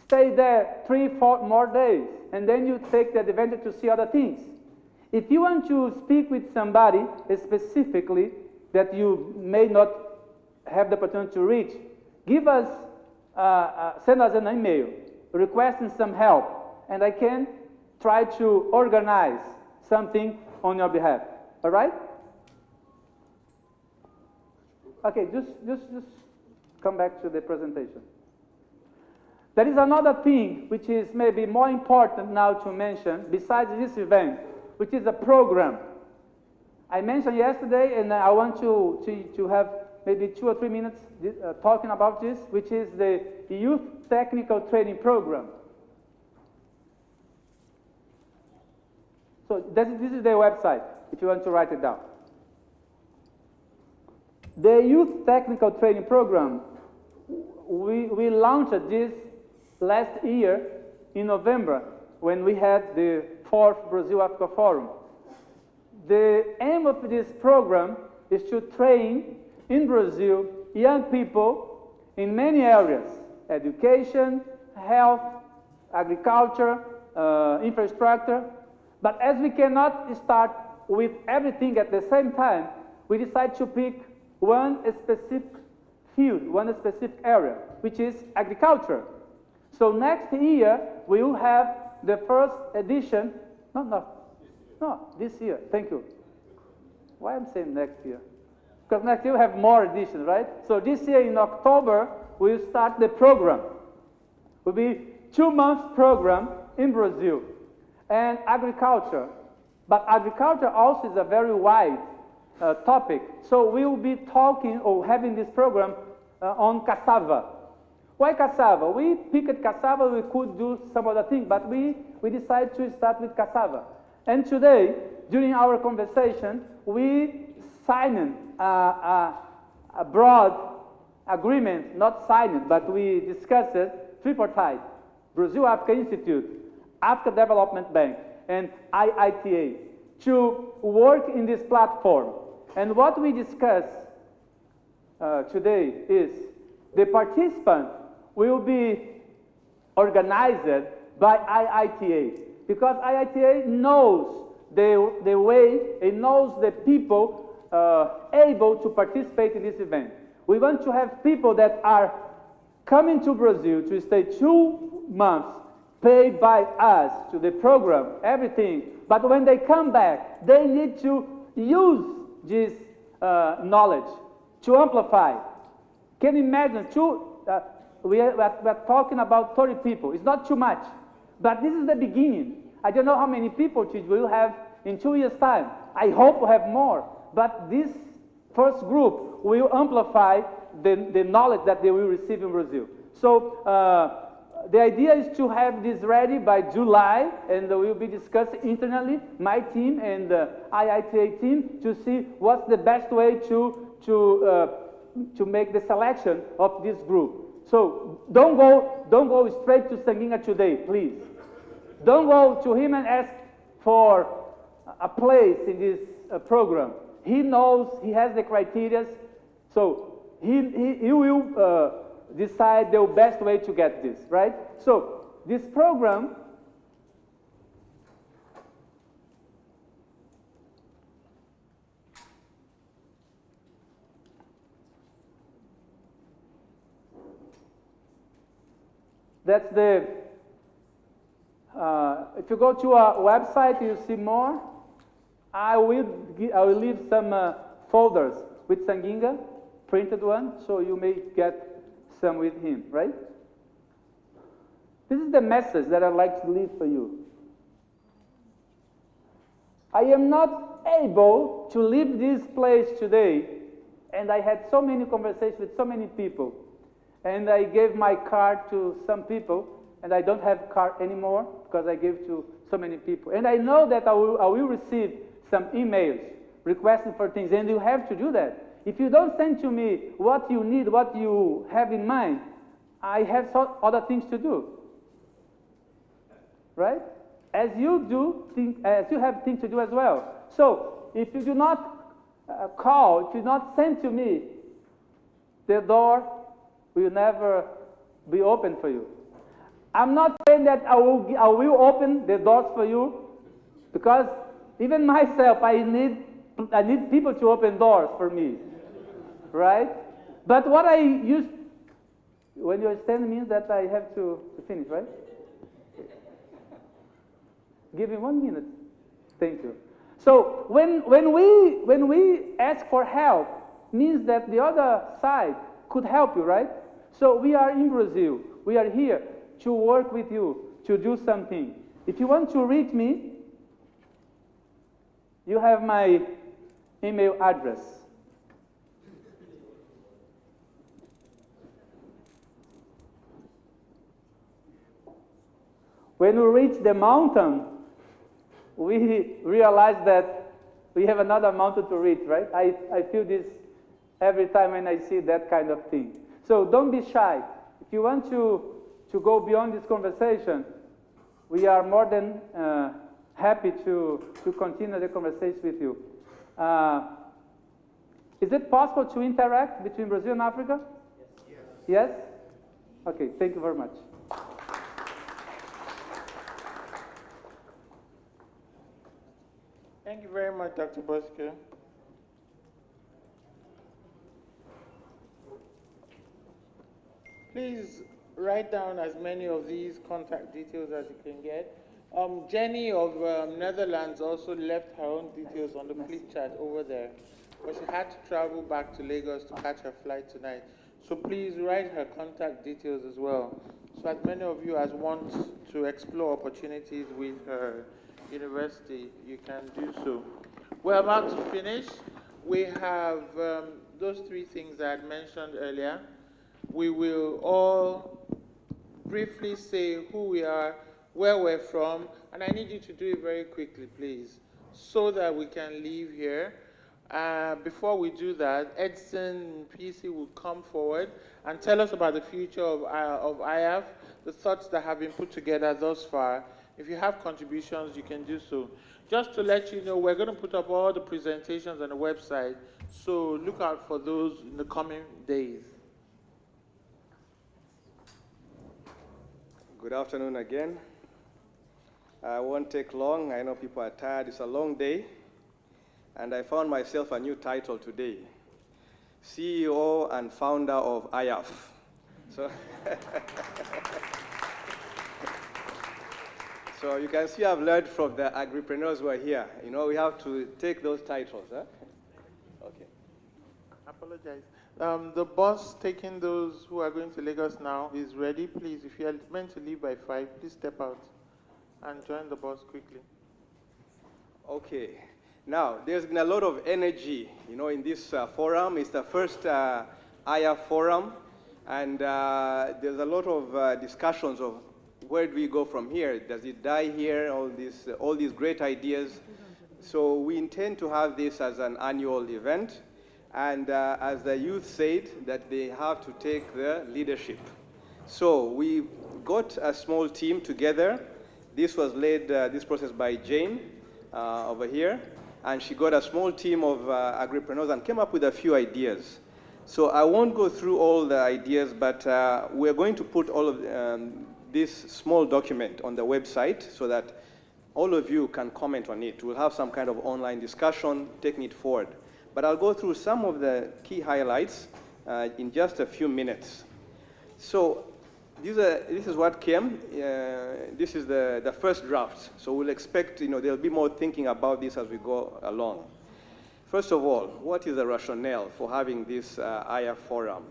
stay there 3-4 more days, and then you take the advantage to see other things. If you want to speak with somebody specifically that you may not have the opportunity to reach, give us, send us an email requesting some help, and I can try to organize something on your behalf. All right? Okay, just come back to the presentation. There is another thing which is maybe more important now to mention besides this event, which is a program. I mentioned yesterday, and I want to have maybe 2 or 3 minutes talking about this, which is the Youth Technical Training Program. So this is the website, if you want to write it down. The Youth Technical Training Program, we launched this last year in November when we had the 4th Brazil-Africa Forum. The aim of this program is to train in Brazil young people in many areas: education, health, agriculture, infrastructure. But as we cannot start with everything at the same time, we decided to pick one specific field, one specific area, which is agriculture. So next year, we will have the first edition. No, this year. Thank you. Why I'm saying next year? Because next year we have more editions, right? So this year in October, we'll start the program. It will be 2-month program in Brazil. And agriculture. But agriculture also is a very wide topic. So we will be talking or having this program on cassava. Why cassava? We picked cassava, we could do some other thing, but we decided to start with cassava. And today, during our conversation, we signed a broad agreement, not signed it, but we discussed it, tripartite: Brazil Africa Institute, Africa Development Bank, and IITA to work in this platform. And what we discuss today is the participant will be organized by IITA, because IITA knows the way, it knows the people able to participate in this event. We want to have people that are coming to Brazil to stay 2 months, paid by us to the program, everything. But when they come back, they need to use this knowledge to amplify. Can you imagine? We are talking about 30 people. It's not too much, but this is the beginning. I don't know how many people we will have in 2 years' time. I hope we have more. But this first group will amplify the knowledge that they will receive in Brazil. So the idea is to have this ready by July, and we'll be discussing internally, my team and the IITA team, to see what's the best way to make the selection of this group. So don't go straight to Sanguinha today, please. Don't go to him and ask for a place in this program. He knows, he has the criteria, so he will decide the best way to get this, right? So this program that's the, if you go to our website, you'll see more. I will leave some folders with Sanguinha, printed one, so you may get some with him, right? This is the message that I'd like to leave for you. I am not able to leave this place today, and I had so many conversations with so many people, and I gave my card to some people, and I don't have card anymore because I gave to so many people. And I know that I will receive some emails requesting for things, and you have to do that. If you don't send to me what you need, what you have in mind, I have other things to do, right? As you have things to do as well. So if you do not call, if you do not send to me, the door will never be open for you. I'm not saying that I will open the doors for you, because even myself, I need people to open doors for me, right? But what I use, when you stand means that I have to finish, right? Give me 1 minute. Thank you. So when we ask for help, means that the other side could help you, right? So we are in Brazil. We are here to work with you, to do something. If you want to reach me, you have my email address. When we reach the mountain, we realize that we have another mountain to reach, right? I feel this every time when I see that kind of thing. So don't be shy. If you want to go beyond this conversation, we are more than happy to continue the conversation with you. Is it possible to interact between Brazil and Africa? Yes. Yes? Okay, thank you very much. Thank you very much, Dr. Bosco. Please write down as many of these contact details as you can get. Jenny of Netherlands also left her own details on the flip chart over there, but she had to travel back to Lagos to catch her flight tonight. So please write her contact details as well. So as many of you as want to explore opportunities with her university, you can do so. We're about to finish. We have those three things I had mentioned earlier. We will all briefly say who we are, where we're from, and I need you to do it very quickly, please, so that we can leave here. Before we do that, Edson PC will come forward and tell us about the future of IAF, the thoughts that have been put together thus far, If you have contributions, you can do so. Just to let you know, we're going to put up all the presentations on the website, so look out for those in the coming days. Good afternoon again. I won't take long. I know people are tired. It's a long day. And I found myself a new title today, CEO and founder of IAF. So, so you can see I've learned from the agripreneurs who are here. You know, we have to take those titles. Huh? Okay. Apologize. The bus taking those who are going to Lagos now is ready. Please, if you are meant to leave by 5, please step out and join the bus quickly. Okay. Now, there's been a lot of energy, you know, in this forum. It's the first IAF forum, and there's a lot of discussions of where do we go from here? Does it die here? All these great ideas. So we intend to have this as an annual event. And as the youth said, that they have to take the leadership. So we got a small team together. This was led, this process by Jane over here. And she got a small team of agripreneurs and came up with a few ideas. So I won't go through all the ideas, but we're going to put all of this small document on the website so that all of you can comment on it. We'll have some kind of online discussion, taking it forward. But I'll go through some of the key highlights in just a few minutes. So this is what came. This is the first draft. So we'll expect, you know, there'll be more thinking about this as we go along. First of all, what is the rationale for having this IAF forum?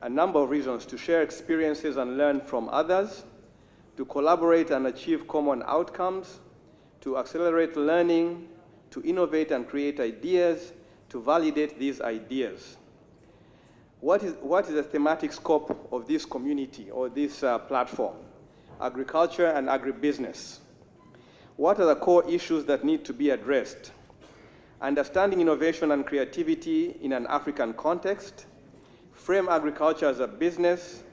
A number of reasons: to share experiences and learn from others, to collaborate and achieve common outcomes, to accelerate learning, to innovate and create ideas, to validate these ideas. What is the thematic scope of this community or this platform? Agriculture and agribusiness. What are the core issues that need to be addressed? Understanding innovation and creativity in an African context, frame agriculture as a business,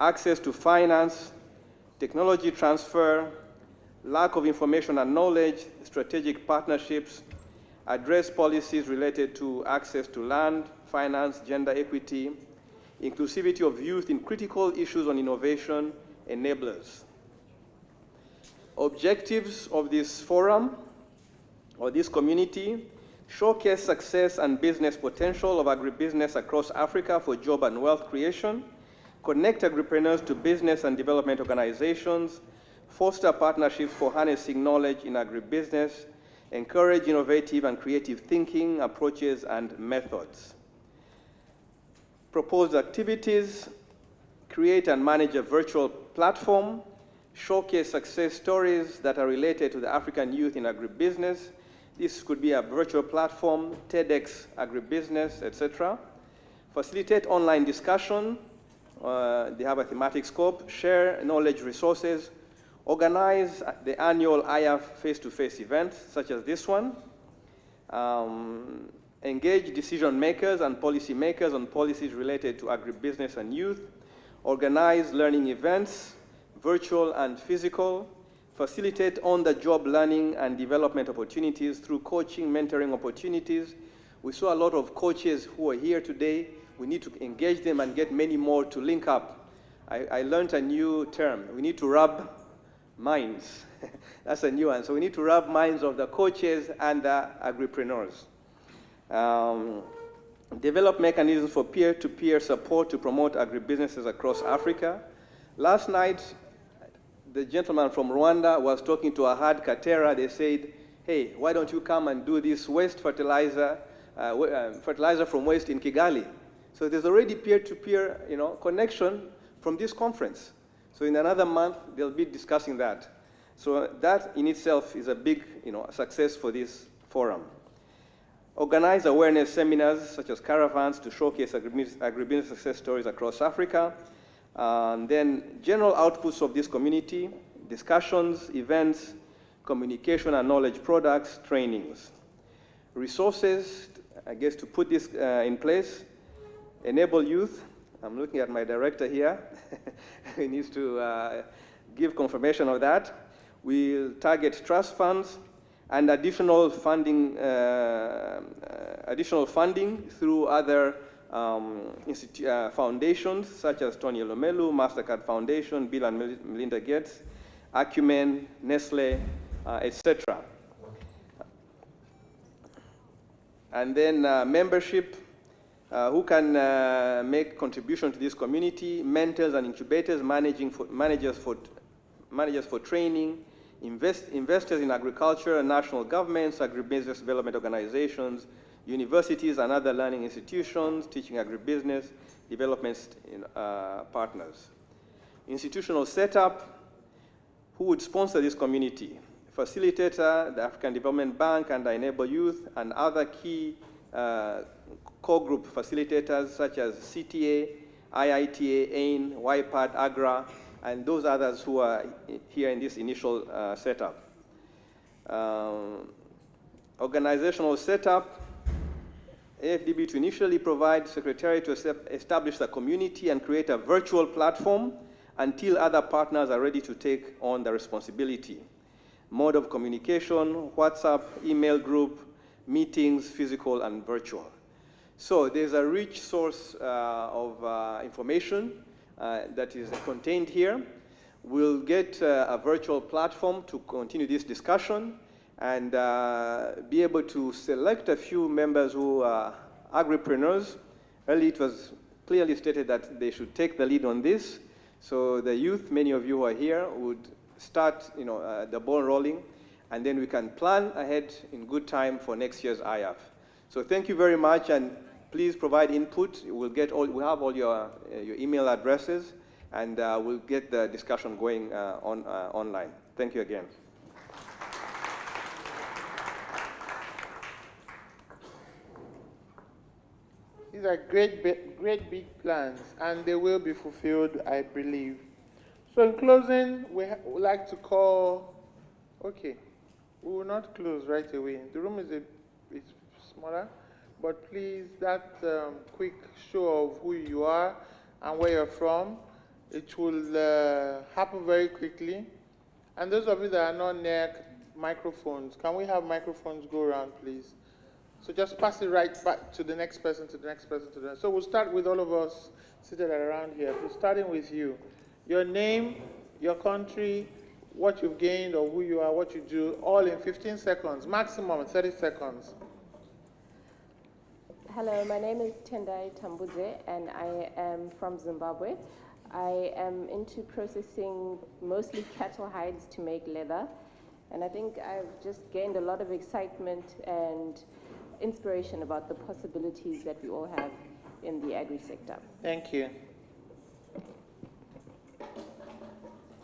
access to finance, technology transfer, lack of information and knowledge, strategic partnerships, address policies related to access to land, finance, gender equity, inclusivity of youth in critical issues on innovation, enablers. Objectives of this forum or this community: showcase success and business potential of agribusiness across Africa for job and wealth creation, connect agripreneurs to business and development organizations, foster partnerships for harnessing knowledge in agribusiness, encourage innovative and creative thinking, approaches, and methods. Proposed activities: create and manage a virtual platform, showcase success stories that are related to the African youth in agribusiness. This could be a virtual platform, TEDx agribusiness, etc. Facilitate online discussion. They have a thematic scope. Share knowledge resources. Organize the annual IAF face-to-face events, such as this one. Engage decision makers and policy makers on policies related to agribusiness and youth. Organize learning events, virtual and physical. Facilitate on-the-job learning and development opportunities through coaching, mentoring opportunities. We saw a lot of coaches who are here today. We need to engage them and get many more to link up. I learned a new term. We need to rub minds. That's a new one. So we need to rub minds of the coaches and the agripreneurs. Develop mechanisms for peer-to-peer support to promote agribusinesses across Africa. Last night, the gentleman from Rwanda was talking to Ahad Katera. They said, hey, why don't you come and do this waste fertilizer, fertilizer from waste in Kigali? So there's already peer-to-peer, you know, connection from this conference. So in another month, they'll be discussing that. So that in itself is a big, you know, success for this forum. Organize awareness seminars such as caravans to showcase agribusiness success stories across Africa. And then general outputs of this community: discussions, events, communication and knowledge products, trainings. Resources, I guess, to put this in place: enable youth. I'm looking at my director here. He needs to give confirmation of that. We'll target trust funds and additional funding through other foundations such as Tony Elumelu, MasterCard Foundation, Bill and Melinda Gates, Acumen, Nestle, etc. And then membership, who can make contribution to this community, mentors and incubators, managers for training, investors in agriculture, national governments, agribusiness development organizations, universities and other learning institutions, teaching agribusiness, development partners. Institutional setup, who would sponsor this community? Facilitator, the African Development Bank and Enable Youth, and other key core group facilitators such as CTA, IITA, AAIN, YPAD, AGRA, and those others who are here in this initial setup. Organizational setup, AfDB to initially provide secretariat to establish the community and create a virtual platform until other partners are ready to take on the responsibility. Mode of communication, WhatsApp, email group, meetings, physical and virtual. So there's a rich source of information that is contained here. We'll get a virtual platform to continue this discussion and be able to select a few members who are agripreneurs. Earlier it was clearly stated that they should take the lead on this. So the youth, many of you who are here, would start the ball rolling, and then we can plan ahead in good time for next year's IAF. So thank you very much, and please provide input. We'll have all your email addresses, and we'll get the discussion going online. Thank you again. These are great big plans, and they will be fulfilled, I believe. So in closing, we would like to call, okay, we will not close right away. The room is smaller, but please, that quick show of who you are and where you're from, it will happen very quickly. And those of you that are not near microphones, can we have microphones go around, please? So just pass it right back to the next person, to the next person, to the next. So we'll start with all of us seated around here. So starting with you. Your name, your country, what you've gained or who you are, what you do, all in 15 seconds, maximum 30 seconds. Hello, my name is Tendai Tambudze, and I am from Zimbabwe. I am into processing mostly cattle hides to make leather, and I think I've just gained a lot of excitement and inspiration about the possibilities that we all have in the agri sector. Thank you.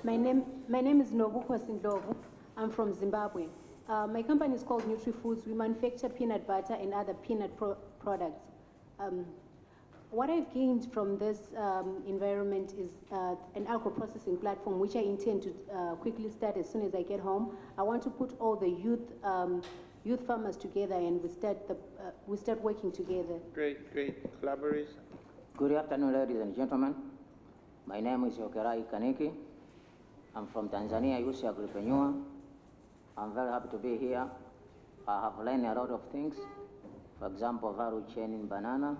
My name is Nobuko Sindlovu. I'm from Zimbabwe. My company is called NutriFoods. We manufacture peanut butter and other peanut products. What I've gained from this environment is an agro-processing platform, which I intend to quickly start as soon as I get home. I want to put all the youth farmers together, and we start working together. Great collaboration. Good afternoon, ladies and gentlemen. My name is Yokerai Kaniki. I'm from Tanzania, youth agripreneur. I'm very happy to be here. I have learned a lot of things. For example, value chain in banana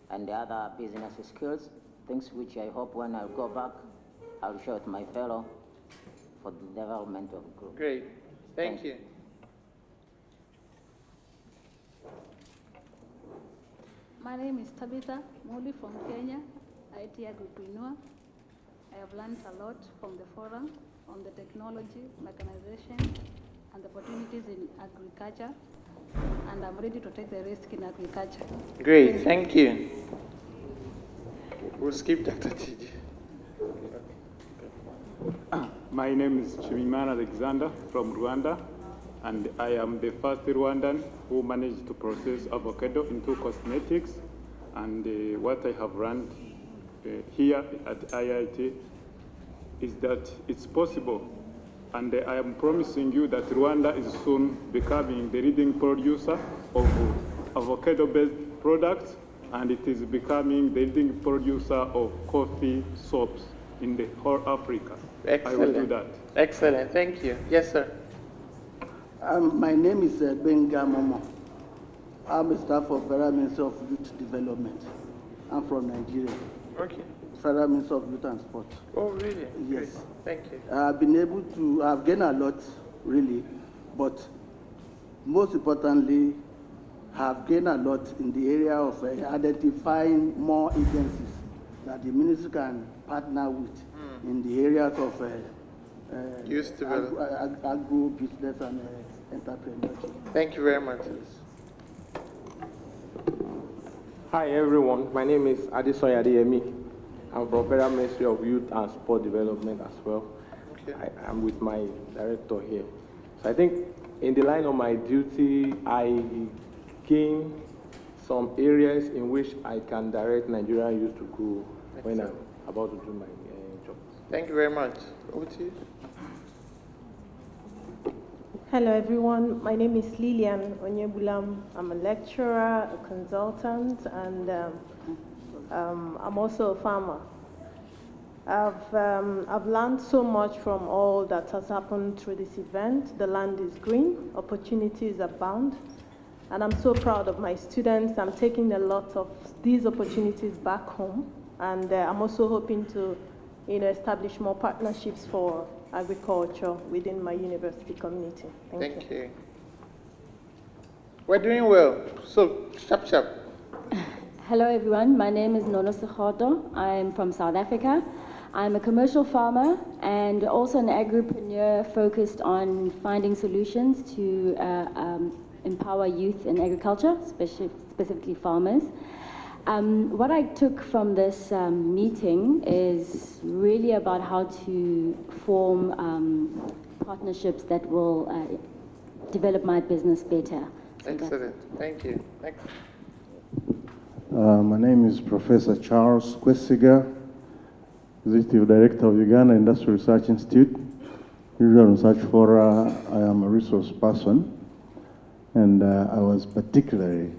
and the other business skills, things which I hope when I go back, I'll share with my fellow for the development of the group. Great, thank you. My name is Tabitha Muli from Kenya, IITA Agripreneur. I have learned a lot from the forum on the technology, mechanization, and the opportunities in agriculture, and I'm ready to take the risk in agriculture. Great, thank you. We'll skip Dr. Tiji. My name is Chimimana Alexander from Rwanda, and I am the first Rwandan who managed to process avocado into cosmetics. And what I have learned here at IITA is that it's possible, and I am promising you that Rwanda is soon becoming the leading producer of avocado-based products, and it is becoming the leading producer of coffee soaps. in the whole Africa. Excellent. I will do that. Excellent. Thank you. Yes, sir. My name is Benga Momo. I'm a staff of Federal Ministry of Youth Development. I'm from Nigeria. Okay. Federal Ministry of Youth and Sport. Oh, really? Yes. Great. Thank you. I've been able to, I've gained a lot, really, but most importantly, have gained a lot in the area of identifying more agencies that the ministry can partner with in the areas of agro-business and entrepreneurship. Thank you very much. Hi everyone, my name is Adesoya Adeyemi. I'm from Federal Ministry of Youth and Sport Development as well. Okay. I'm with my director here. So I think in the line of my duty, I gain some areas in which I can direct Nigerian youth to go when I'm about to do my job. Thank you very much. Over to you. Hello everyone, my name is Lillian Onyebulam. I'm a lecturer, a consultant, and I'm also a farmer. I've learned so much from all that has happened through this event. The land is green, opportunities abound, and I'm so proud of my students. I'm taking a lot of these opportunities back home, and I'm also hoping to establish more partnerships for agriculture within my university community. Thank you. We're doing well. So, sharp. Hello everyone, my name is Nono Sekhoto. I'm from South Africa. I'm a commercial farmer and also an agripreneur focused on finding solutions to empower youth in agriculture, specifically farmers. What I took from this meeting is really about how to form partnerships that will develop my business better. So excellent. Thank you. Next. My name is Professor Charles Kwesiga, Executive Director of Uganda Industrial Research Institute. Usual Research Fora, I am a resource person, and I was particularly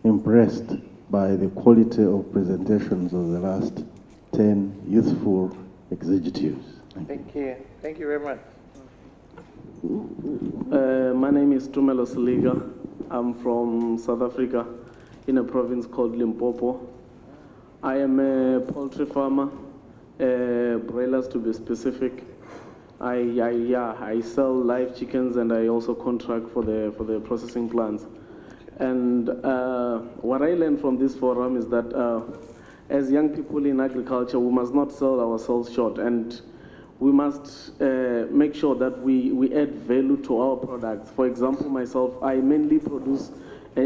impressed by the quality of presentations of the last 10 youthful executives. Thank you. Thank you very much. My name is Tumelo Siliga. I'm from South Africa in a province called Limpopo. I am a poultry farmer, broilers to be specific. I sell live chickens and I also contract for the processing plants. And what I learned from this forum is that as young people in agriculture, we must not sell ourselves short, and we must make sure that we add value to our products. For example, myself, I mainly produce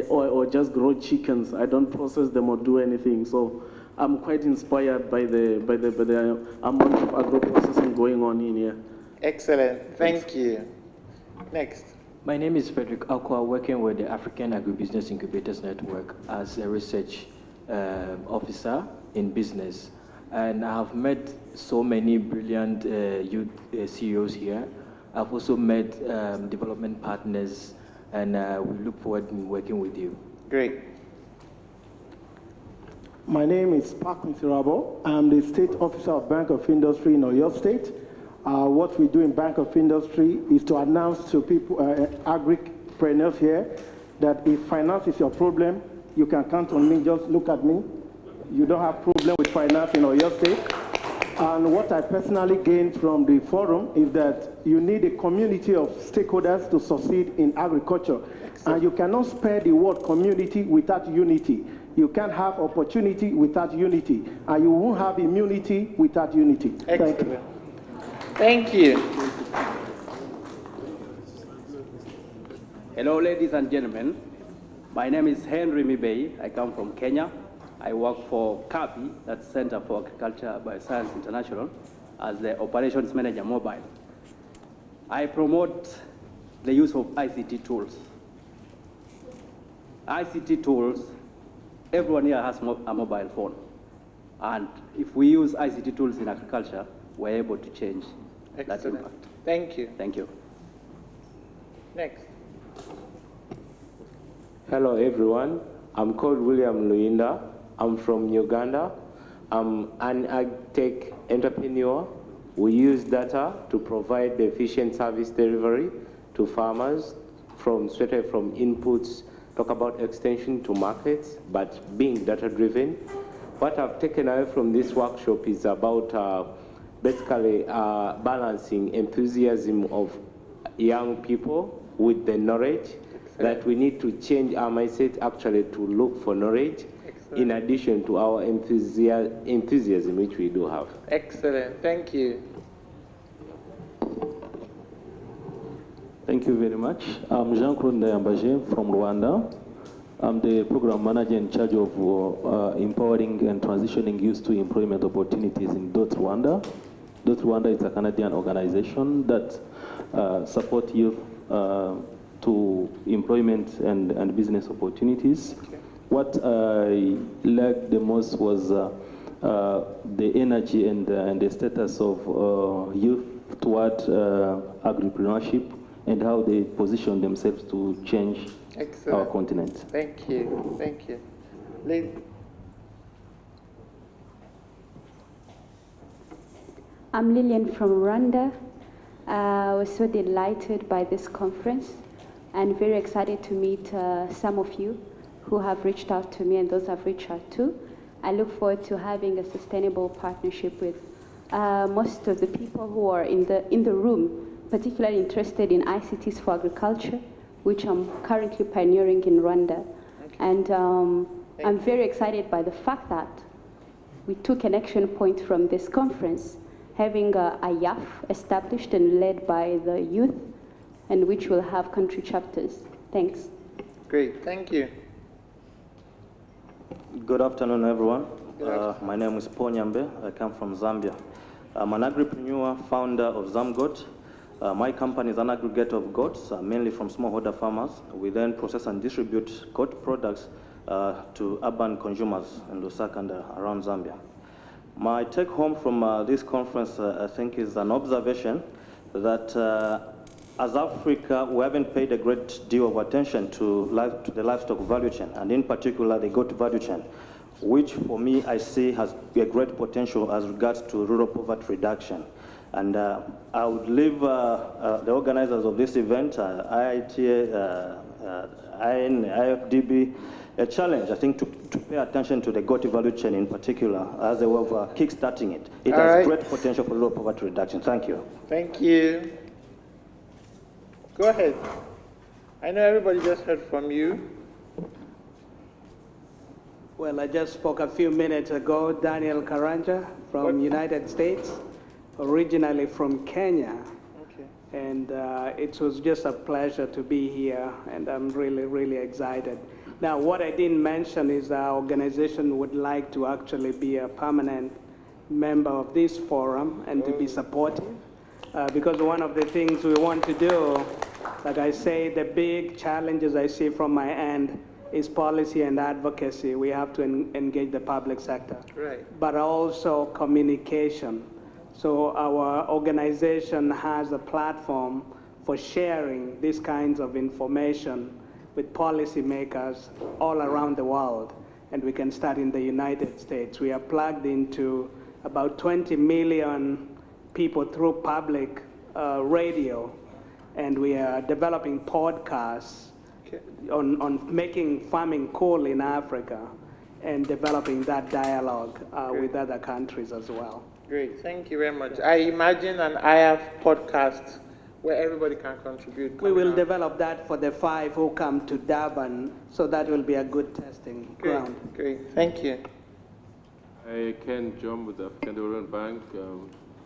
or just grow chickens. I don't process them or do anything. So I'm quite inspired by the amount of agro-processing going on in here. Excellent. Thank you. Next. My name is Frederick Akwa, working with the African Agribusiness Incubation Network as a research officer in business. And I have met so many brilliant youth CEOs here. I've also met development partners, and we look forward to working with you. Great. My name is Park Miserabo. I'm the State Officer of Bank of Industry in Oyo State. What we do in Bank of Industry is to announce to people, agripreneurs here, that if finance is your problem, you can count on me. Just look at me. You don't have problem with finance in Oyo State. And what I personally gained from the forum is that you need a community of stakeholders to succeed in agriculture. And you cannot spell the word community without unity. You can't have opportunity without unity. And you won't have immunity without unity. Excellent. Thank you. Thank you. Hello, ladies and gentlemen. My name is Henry Mibei. I come from Kenya. I work for CAPI, that's Center for Agriculture Bioscience International, as the Operations Manager Mobile. I promote the use of ICT tools. ICT tools, everyone here has a mobile phone. And if we use ICT tools in agriculture, we're able to change that impact. Thank you. Thank you. Next. Hello everyone, I'm called William Luinda. I'm from Uganda. I'm an ag-tech entrepreneur. We use data to provide efficient service delivery to farmers straight away from inputs, talk about extension to markets, but being data-driven. What I've taken away from this workshop is about basically balancing enthusiasm of young people with the knowledge. That we need to change our mindset actually to look for knowledge in addition to our enthusiasm, which we do have. Excellent. Thank you. Thank you very much. I'm Jean-Claude Ndayambaje from Rwanda. I'm the program manager in charge of empowering and transitioning youth to employment opportunities in Rwanda. Rwanda is a Canadian organization that supports youth to employment and business opportunities. Okay. What I liked the most was the energy and the status of youth toward agripreneurship and how they position themselves to change our continent. Thank you. Thank you. Lady. I'm Lillian from Rwanda. I was so delighted by this conference and very excited to meet some of you who have reached out to me and those I've reached out to. I look forward to having a sustainable partnership with most of the people who are in the room, particularly interested in ICTs for agriculture, which I'm currently pioneering in Rwanda. Okay. And I'm very excited by the fact that we took an action point from this conference, having a YAF established and led by the youth, and which will have country chapters. Thanks. Great, thank you. Good afternoon, everyone. My name is Paul Nyambe. I come from Zambia. I'm an agripreneur, founder of Zamgot. My company is an aggregator of goats, mainly from smallholder farmers. We then process and distribute goat products to urban consumers in Lusaka and around Zambia. My take home from this conference, I think, is an observation that as Africa, we haven't paid a great deal of attention to the livestock value chain, and in particular the goat value chain, which for me I see has a great potential as regards to rural poverty reduction. And I would leave the organizers of this event, IITA, AAIN, AfDB, a challenge, I think, to pay attention to the goat value chain in particular as a way of kickstarting it. It has great potential for rural poverty reduction. Thank you. Thank you. Go ahead. I know everybody just heard from you. Well, I just spoke a few minutes ago. Daniel Karanja from United States, originally from Kenya. Okay. And it was just a pleasure to be here, and I'm really, really excited. Now, what I didn't mention is our organization would like to actually be a permanent member of this forum and to be supportive. Because one of the things we want to do, like I say, the big challenges I see from my end is policy and advocacy. We have to engage the public sector. Right. But also communication. So our organization has a platform for sharing these kinds of information with policymakers all around the world. And we can start in the United States. We are plugged into about 20 million people through public radio, and we are developing podcasts on making farming cool in Africa and developing that dialogue with other countries as well. Great, thank you very much. I imagine an IF podcast where everybody can contribute. We will develop that for the 5 who come to Durban, so that will be a good testing ground. Great, thank you. I Ken John with the African Development Bank.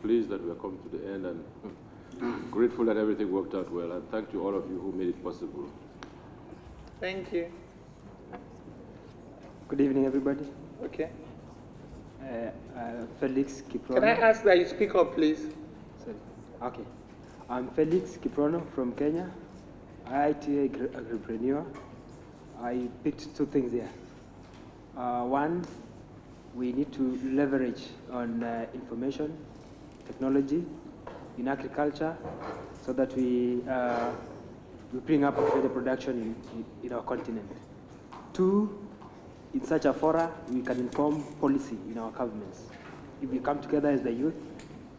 Pleased that we are coming to the end and grateful that everything worked out well. And thank you all of you who made it possible. Thank you. Good evening, everybody. Okay. Felix Kiprono. Can I ask that you speak up, please? Sorry. Okay. I'm Felix Kiprono from Kenya, IITA Agripreneur. I picked 2 things here. One, we need to leverage on information technology in agriculture so that we bring up greater production in our continent. 2, in such a fora, we can inform policy in our governments. If we come together as the youth,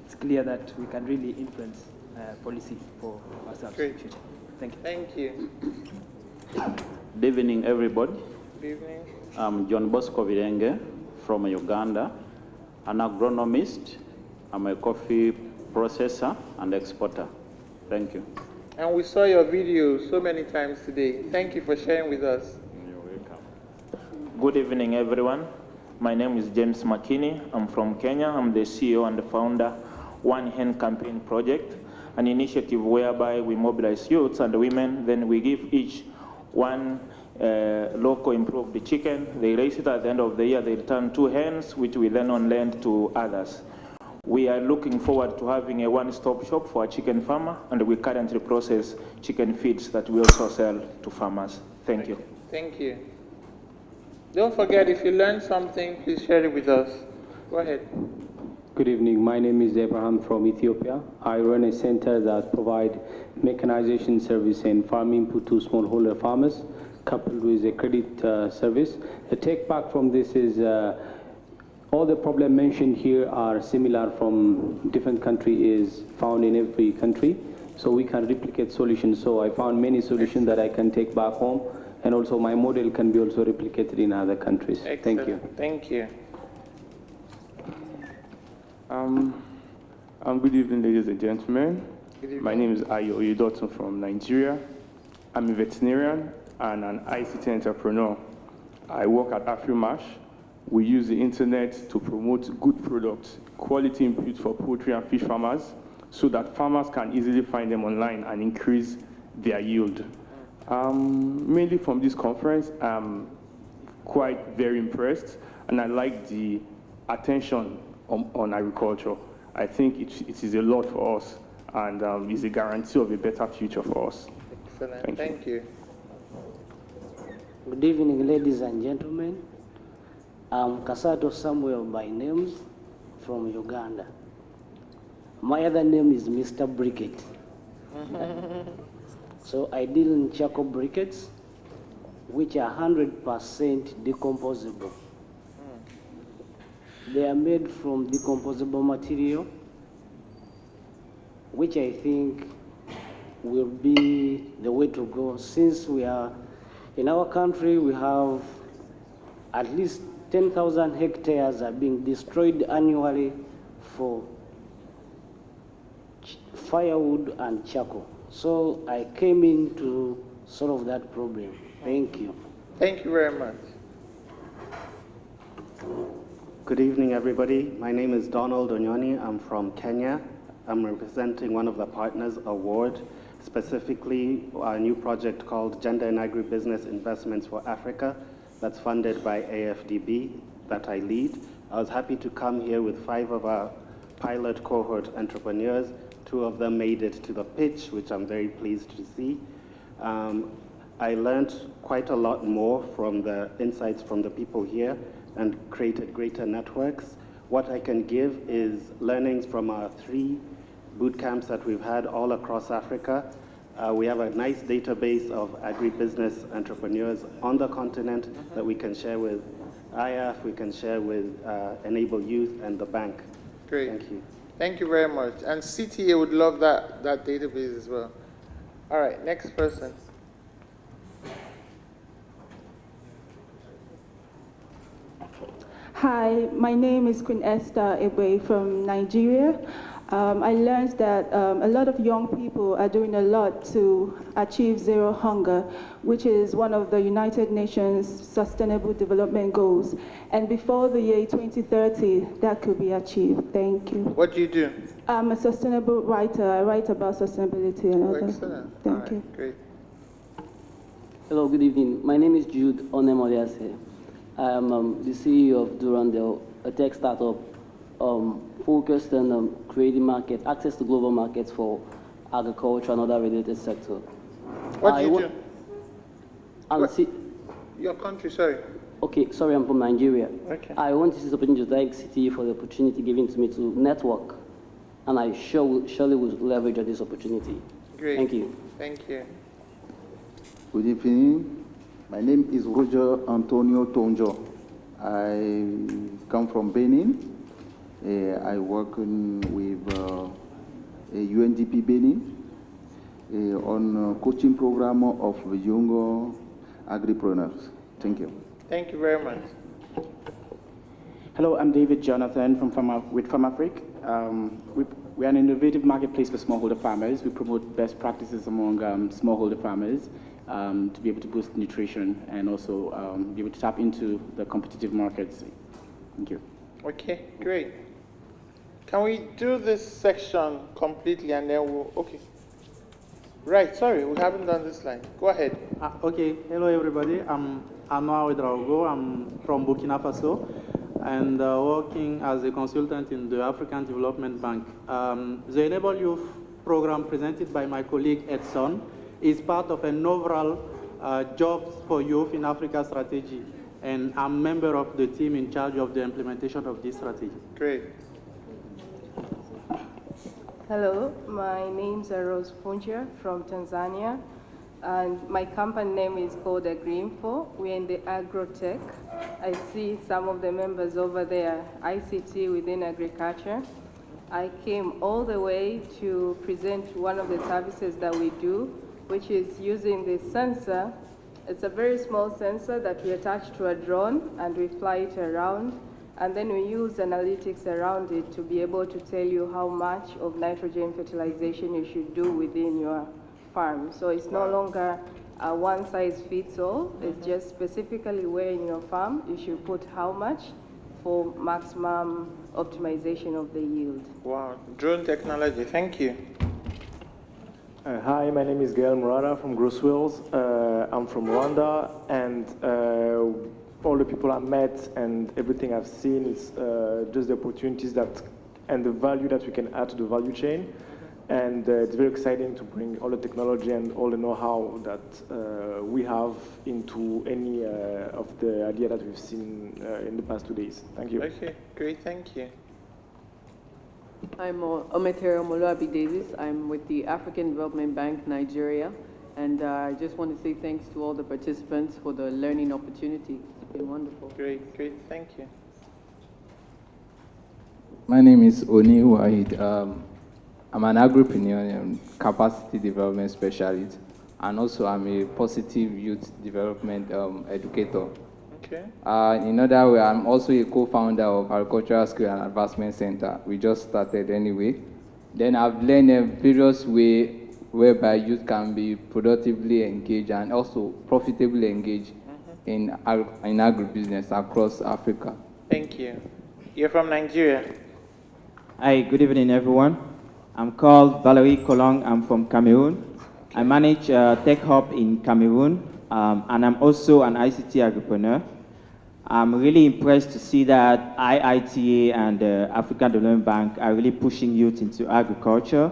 it's clear that we can really influence policy for ourselves in the future. Thank you. Thank you. Good evening, everybody. Good evening. I'm John Bosco Virenge from Uganda, an agronomist. I'm a coffee processor and exporter. Thank you. And we saw your video so many times today. Thank you for sharing with us. You're welcome. Good evening, everyone. My name is James McKinney. I'm from Kenya. I'm the CEO and the founder One Hen Campaign Project, an initiative whereby we mobilize youths and women, then we give each one local improved chicken. They raise it at the end of the year. They return 2 hens, which we then on lend to others. We are looking forward to having a one-stop shop for a chicken farmer, and we currently process chicken feeds that we also sell to farmers. Thank you. Thank you. Don't forget, if you learned something, please share it with us. Go ahead. Good evening. My name is Abraham from Ethiopia. I run a center that provides mechanization service and farm input to smallholder farmers, coupled with a credit service. The take back from this is all the problems mentioned here are similar from different countries, found in every country. So we can replicate solutions. So I found many solutions that I can take back home, and also my model can be also replicated in other countries. Excellent. Thank you. Thank you. Good evening, ladies and gentlemen. Good evening. My name is Ayo Oyedotun from Nigeria. I'm a veterinarian and an ICT entrepreneur. I work at AfriMash. We use the internet to promote good products, quality input for poultry and fish farmers, so that farmers can easily find them online and increase their yield. Mainly from this conference, I'm quite very impressed, and I like the attention on agriculture. I think it is a lot for us, and is a guarantee of a better future for us. Excellent. Thank you. Good evening, ladies and gentlemen. I'm Kasato Samuel by name, from Uganda. My other name is Mr. Briquette. So I deal in charcoal briquettes, which are 100% decomposable. They are made from decomposable material, which I think will be the way to go, since we are, in our country, we have at least 10,000 hectares are being destroyed annually for firewood and charcoal. So I came in to solve that problem. Thank you. Thank you very much. Good evening, everybody. My name is Donald Onyoni. I'm from Kenya. I'm representing one of the Partners Award, specifically a new project called Gender and Agribusiness Investments for Africa, that's funded by AfDB, that I lead. I was happy to come here with 5 of our pilot cohort entrepreneurs. 2 of them made it to the pitch, which I'm very pleased to see. I learned quite a lot more from the insights from the people here and created greater networks. What I can give is learnings from our 3 boot camps that we've had all across Africa. We have a nice database of agribusiness entrepreneurs on the continent that we can share with IAF, we can share with Enable Youth and the bank. Great. Thank you. Thank you very much. And CTA would love that database as well. All right, next person. Hi, my name is Queen Esther Ebe from Nigeria. I learned that a lot of young people are doing a lot to achieve zero hunger, which is one of the United Nations Sustainable Development Goals. And before the year 2030, that could be achieved. Thank you. What do you do? I'm a sustainable writer. I write about sustainability and other. Excellent. Thank you. Great. Hello, good evening. My name is Jude Onemodiase. I am the CEO of Durandel, a tech startup focused on creating access to global markets for agriculture and other related sectors. What do you do? Your country, sorry. Okay, sorry, I'm from Nigeria. Okay. I want to use this opportunity to thank CTE for the opportunity given to me to network, and I surely will leverage on this opportunity. Great. Thank you. Thank you. Good evening. My name is Roger Antonio Tonjo. I come from Benin. I work with UNDP Benin on coaching program of young agripreneurs. Thank you. Thank you very much. Hello, I'm David Jonathan with FarmAfric. We are an innovative marketplace for smallholder farmers. We promote best practices among smallholder farmers to be able to boost nutrition and also be able to tap into the competitive markets. Thank you. Okay, great. Can we do this section completely and then we'll, okay. Right, sorry, we haven't done this line. Go ahead. Okay, hello everybody. I'm Anwar Ouedraogo. I'm from Burkina Faso and working as a consultant in the African Development Bank. The Enable Youth program presented by my colleague Edson is part of an overall Jobs for Youth in Africa strategy, and I'm a member of the team in charge of the implementation of this strategy. Great. Hello, my name is Rose Funja from Tanzania, and my company name is called AgriInfo. We're in the agrotech. I see some of the members over there, ICT within agriculture. I came all the way to present one of the services that we do, which is using the sensor. It's a very small sensor that we attach to a drone and we fly it around. And then we use analytics around it to be able to tell you how much of nitrogen fertilization you should do within your farm. So it's no longer a one size fits all. It's just specifically where in your farm you should put how much for maximum optimization of the yield. Wow, drone technology, thank you. Hi, my name is Gael Murata from Grosswills. I'm from Rwanda, and all the people I met and everything I've seen is just the opportunities that and the value that we can add to the value chain. And it's very exciting to bring all the technology and all the know-how that we have into any of the idea that we've seen in the past 2 days. Thank you. Okay, great, thank you. I'm Ometero Moluabi Davis. I'm with the African Development Bank, Nigeria. And I just want to say thanks to all the participants for the learning opportunity. It's been wonderful. Great, great, thank you. My name is Oni Wahid. I'm an agripreneur and capacity development specialist, and also I'm a positive youth development educator. Okay. In other words, I'm also a co-founder of Agricultural Skill and Advancement Center. We just started anyway. Then I've learned various ways whereby youth can be productively engaged and also profitably engaged in agribusiness across Africa. Thank you. You're from Nigeria. Hi, good evening, everyone. I'm called Valerie Kolong. I'm from Cameroon. I manage Tech Hub in Cameroon, and I'm also an ICT agripreneur. I'm really impressed to see that IITA and the African Development Bank are really pushing youth into agriculture.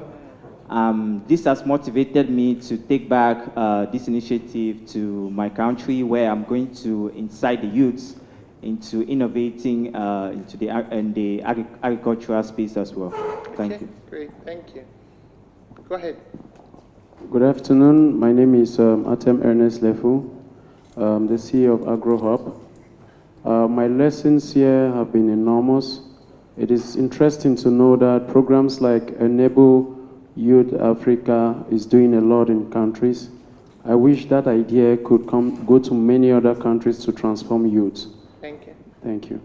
This has motivated me to take back this initiative to my country, where I'm going to incite the youths into innovating into the agricultural space as well. Thank you. Great, thank you. Go ahead. Good afternoon. My name is Atem Ernest Lefu, the CEO of AgroHub. My lessons here have been enormous. It is interesting to know that programs like Enable Youth Africa is doing a lot in countries. I wish that idea could go to many other countries to transform youth. Thank you. Thank you.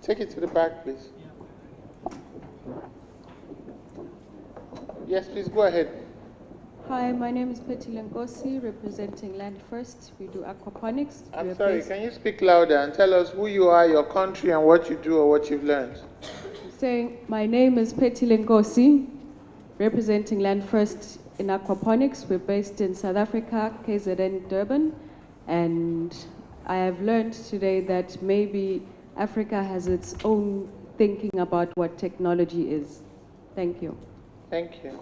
Take it to the back, please. Yes, please go ahead. Hi, my name is Petty Lengosi, representing Land First. We do aquaponics. I'm sorry, can you speak louder and tell us who you are, your country, and what you do or what you've learned? Saying, my name is Petty Lengosi, representing Land First in aquaponics. We're based in South Africa, KZN, Durban, and I have learned today that maybe Africa has its own thinking about what technology is. Thank you. Thank you.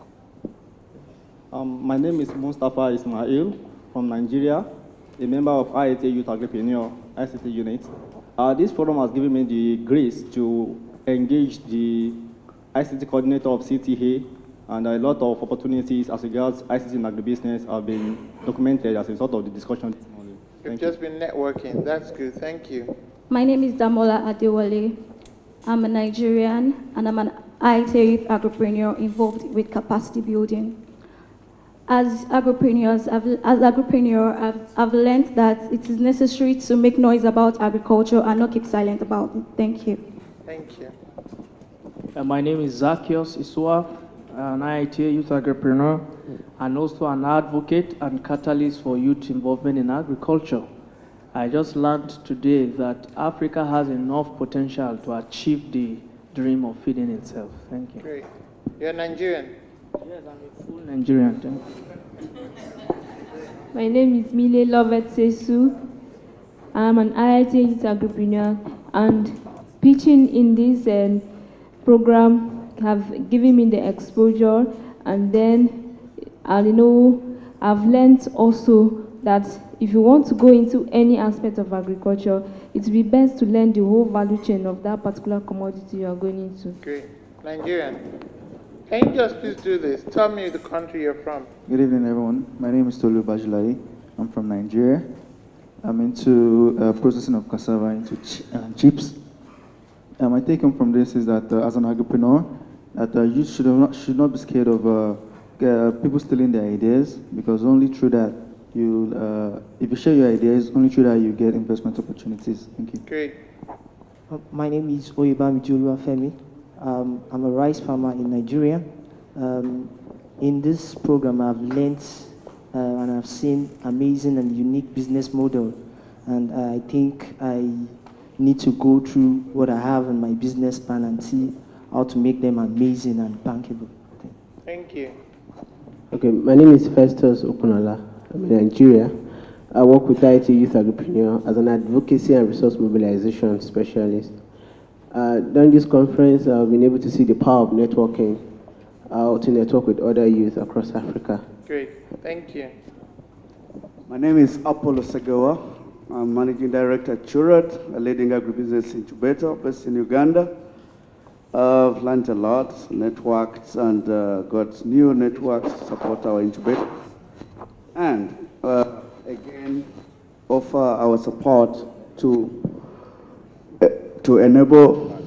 My name is Mustafa Ismail from Nigeria, a member of IITA Youth Agripreneurs ICT unit. This forum has given me the grace to engage the ICT coordinator of CTA, and a lot of opportunities as regards ICT and agribusiness have been documented as a result of the discussion this morning. We've just been networking. That's good. Thank you. My name is Damola Adewale. I'm a Nigerian, and I'm an IITA Youth Agripreneur involved with capacity building. As agripreneurs, I've learned that it is necessary to make noise about agriculture and not keep silent about it. Thank you. Thank you. My name is Zacchaeus Isua, an IITA Youth Agripreneur, and also an advocate and catalyst for youth involvement in agriculture. I just learned today that Africa has enough potential to achieve the dream of feeding itself. Thank you. Great. You're Nigerian? Yes, I'm a full Nigerian. Thank you. My name is Mile Lovet Sesu. I'm an IITA Youth Agripreneur, and pitching in this program have given me the exposure, and then I've learned also that if you want to go into any aspect of agriculture, it would be best to learn the whole value chain of that particular commodity you are going into. Great. Nigerian. Can you just please do this? Tell me the country you're from. Good evening, everyone. My name is Tolu Bajulai. I'm from Nigeria. I'm into processing of cassava into chips. My take home from this is that as an agripreneur, that youth should not be scared of people stealing their ideas, because only through that if you share your ideas, only through that you get investment opportunities. Thank you. Great. My name is Oyebami Femi. I'm a rice farmer in Nigeria. In this program, I've learned and I've seen amazing and unique business model, and I think I need to go through what I have in my business plan and see how to make them amazing and bankable. Thank you. Okay, my name is Festus Okunola. I'm in Nigeria. I work with IITA Youth Agripreneur as an advocacy and resource mobilization specialist. During this conference, I've been able to see the power of networking, how to network with other youth across Africa. Great. Thank you. My name is Apollo Segawa. I'm Managing Director at Churat, a leading agribusiness incubator based in Uganda. I've learned a lot, networked, and got new networks to support our incubator. And again, offer our support to enable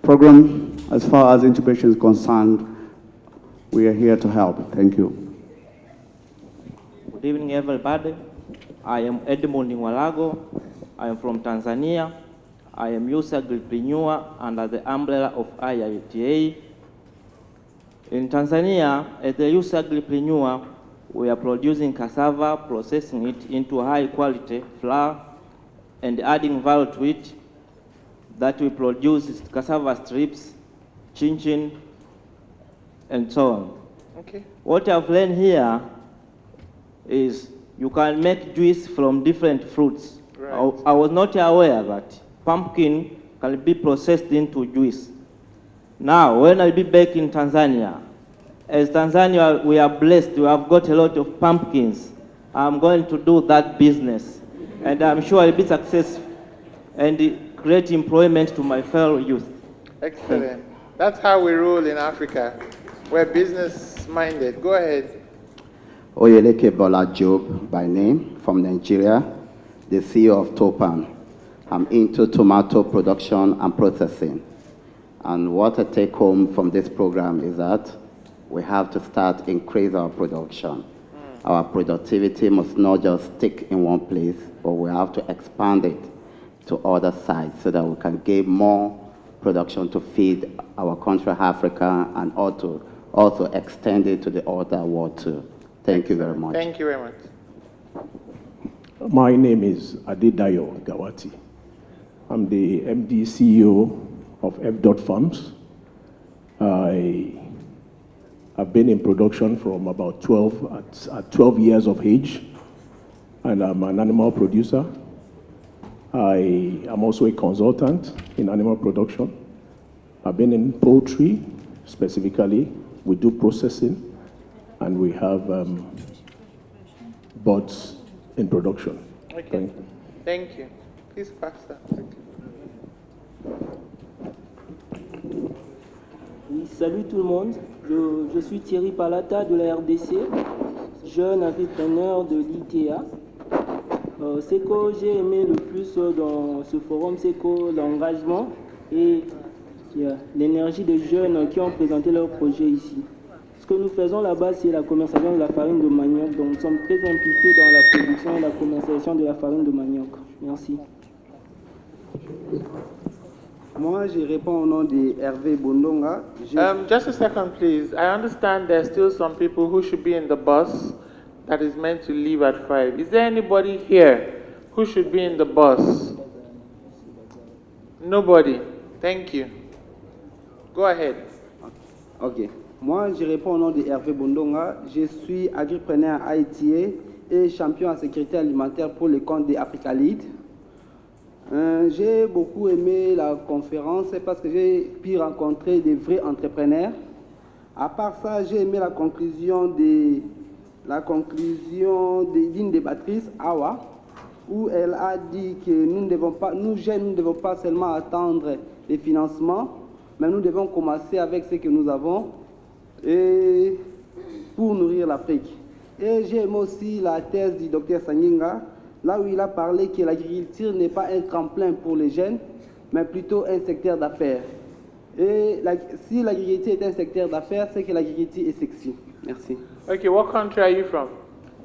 program as far as incubation is concerned. We are here to help. Thank you. Good evening, everybody. I am Edmond Nwalago. I am from Tanzania. I am youth agripreneur under the umbrella of IITA. In Tanzania, as a youth agripreneur, we are producing cassava, processing it into high quality flour, and adding value to it. That we produce cassava strips, chin-chin, and so on. Okay. What I've learned here is you can make juice from different fruits. Right. I was not aware that pumpkin can be processed into juice. Now, when I'll be back in Tanzania, as Tanzania, we are blessed. We have got a lot of pumpkins. I'm going to do that business, and I'm sure I'll be successful and create employment to my fellow youth. Excellent. That's how we rule in Africa. We're business-minded. Go ahead. Oyeleke Bola Job by name, from Nigeria, the CEO of Topan. I'm into tomato production and processing. And what I take home from this program is that we have to start increase our production. Our productivity must not just stick in one place, but we have to expand it to other sites so that we can get more production to feed our country, Africa, and also extend it to the other world too. Thank you very much. Thank you very much. My name is Adedayo Gawati. I'm the MD CEO of Farms. I've been in production from about 12 years of age, and I'm an animal producer. I am also a consultant in animal production. I've been in poultry, specifically. We do processing, and we have birds in production. Okay. Thank you. Please pass that. Oui, salut tout le monde. Je suis Thierry Palata de la RDC, jeune entrepreneur de l'IITA. Ce que j'ai aimé le plus dans ce forum, c'est que l'engagement et l'énergie des jeunes qui ont présenté leurs projets ici. Ce que nous faisons là-bas, c'est la commercialisation de la farine de manioc. Donc, nous sommes très impliqués dans la production et la commercialisation de la farine de manioc. Merci. Moi, je réponds au nom de Hervé Bondonga. Just a second, please. I understand there's still some people who should be in the bus that is meant to leave at 5. Is there anybody here who should be in the bus? Nobody. Thank you. Go ahead. Ok. Moi, je réponds au nom de Hervé Bondonga. Je suis agripreneur à IITA et champion en sécurité alimentaire pour le compte de Africa Lead. J'ai beaucoup aimé la conférence parce que j'ai pu rencontrer des vrais entrepreneurs. À part ça, j'ai aimé la conclusion d'une débattrice, Awa, où elle a dit que nous jeunes, ne devons pas seulement attendre des financements, mais nous devons commencer avec ce que nous avons et pour nourrir l'Afrique. Et j'ai aimé aussi la thèse du docteur Sanginga, là où il a parlé que l'agriculture n'est pas un tremplin pour les jeunes, mais plutôt un secteur d'affaires. Et si l'agriculture est un secteur d'affaires, c'est que l'agriculture est sexy. Merci. Okay, what country are you from?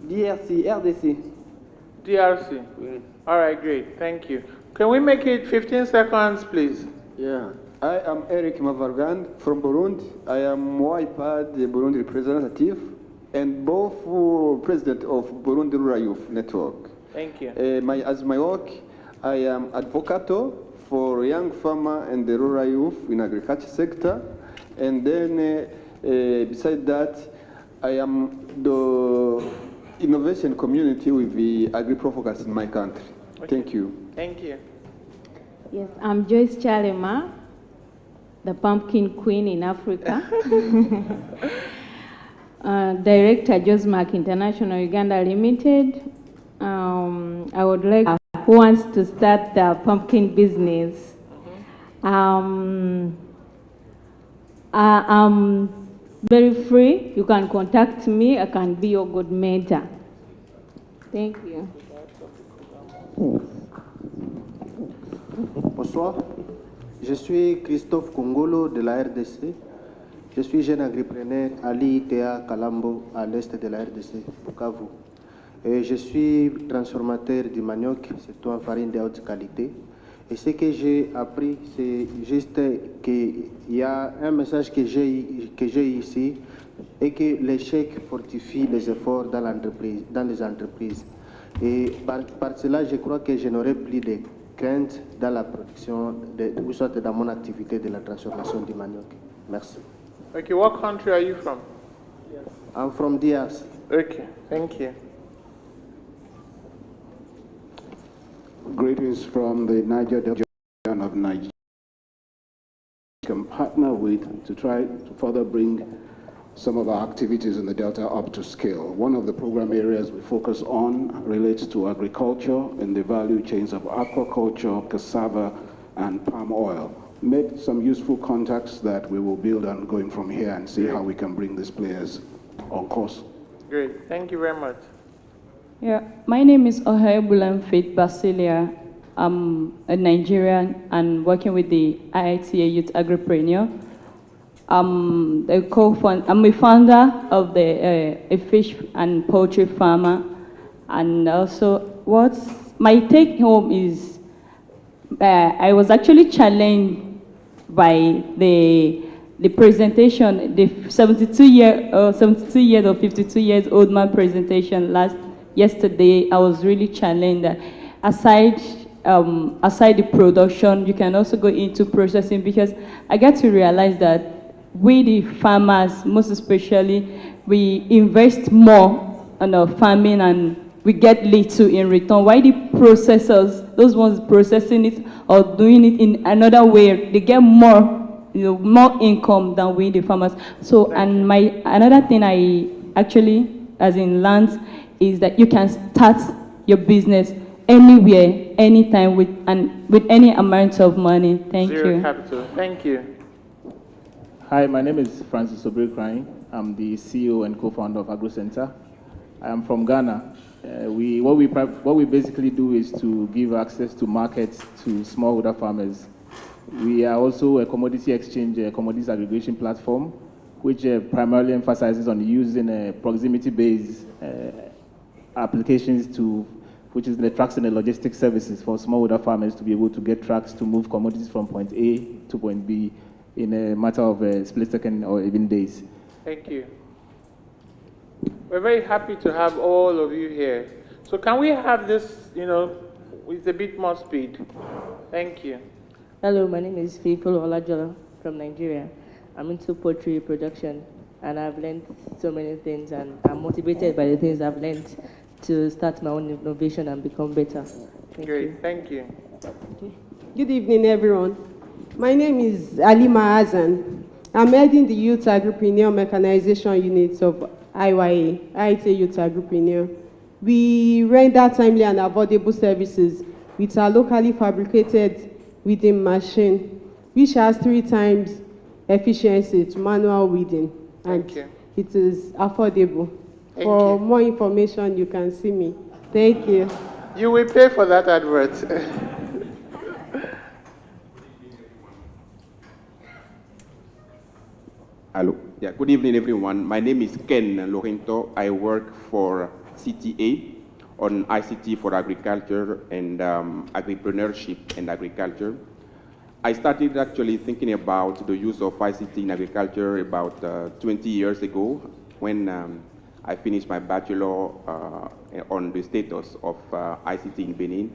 DRC, RDC. DRC? Oui. All right, great. Thank you. Can we make it 15 seconds, please? Yeah. I am Eric Mavargan from Burundi. I am WIPAD, the Burundi representative, and both president of Burundi Rural Youth Network. Thank you. As my work, I am advocate for young farmer and the rural youth in agriculture sector. And then beside that, I am the innovation community with the agri-profocus in my country. Okay. Thank you. Thank you. Yes, I'm Joyce Chalema, the pumpkin queen in Africa. Director, Josmark International Uganda Limited. I would like who wants to start the pumpkin business. I'm very free. You can contact me. I can be your good mentor. Thank you. Bonsoir. Je suis Christophe Kongolo de la RDC. Je suis jeune agripreneur à l'IITA Kalambo, à l'est de la RDC, Bukavu. Et je suis transformateur du manioc, surtout en farine de haute qualité. Et ce que j'ai appris, c'est juste qu'il y a un message que j'ai ici, et que l'échec fortifie les efforts dans les entreprises. Et par cela, je crois que je n'aurai plus de crainte dans la production, ou soit dans mon activité de la transformation du manioc. Merci. Okay, what country are you from? I'm from DRC. Okay, thank you. Greetings from the Niger Delta of Nigeria. We can partner with to try to further bring some of our activities in the Delta up to scale. One of the program areas we focus on relates to agriculture and the value chains of aquaculture, cassava, and palm oil. Made some useful contacts that we will build on going from here and see how we can bring these players on course. Great, thank you very much. Yeah, my name is Ohaebulan Faith Basilia. I'm a Nigerian and working with the IITA Youth Agripreneur. I'm a founder of a fish and poultry farmer, and also my take home is I was actually challenged by the presentation, the 72 years or 52 years old man presentation yesterday. I was really challenged that aside the production, you can also go into processing, because I got to realize that we, the farmers, most especially, we invest more on our farming and we get little in return. Why the processors, those ones processing it or doing it in another way, they get more, more income than we, the farmers. So, and another thing I actually, as in learned, is that you can start your business anywhere, anytime, with any amount of money. Thank you. Zero capital. Thank you. Hi, my name is Francis Obiri Crying. I'm the CEO and co-founder of Agro Center. I am from Ghana. What we basically do is to give access to markets to smallholder farmers. We are also a commodity exchange, commodities aggregation platform, which primarily emphasizes on using proximity-based applications which is the trucks and the logistics services for smallholder farmers to be able to get trucks to move commodities from point A to point B in a matter of split second or even days. Thank you. We're very happy to have all of you here. So can we have this, with a bit more speed? Thank you. Hello, my name is Faithful Olajola from Nigeria. I'm into poultry production, and I've learned so many things, and I'm motivated by the things I've learned to start my own innovation and become better. Thank you. Good evening, everyone. My name is Alima Azan. I'm heading the Youth Agripreneur Mechanization Unit of IITA Youth Agripreneur. We render timely and affordable services with our locally fabricated weeding machine, which has 3 times efficiency to manual weeding, and it is affordable. For more information, you can see me. Thank you. You will pay for that advert. Hello. Yeah, good evening, everyone. My name is Ken Lorinto. I work for CTA on ICT for agriculture and agripreneurship and agriculture. I started actually thinking about the use of ICT in agriculture about 20 years ago when I finished my bachelor on the status of ICT in Benin.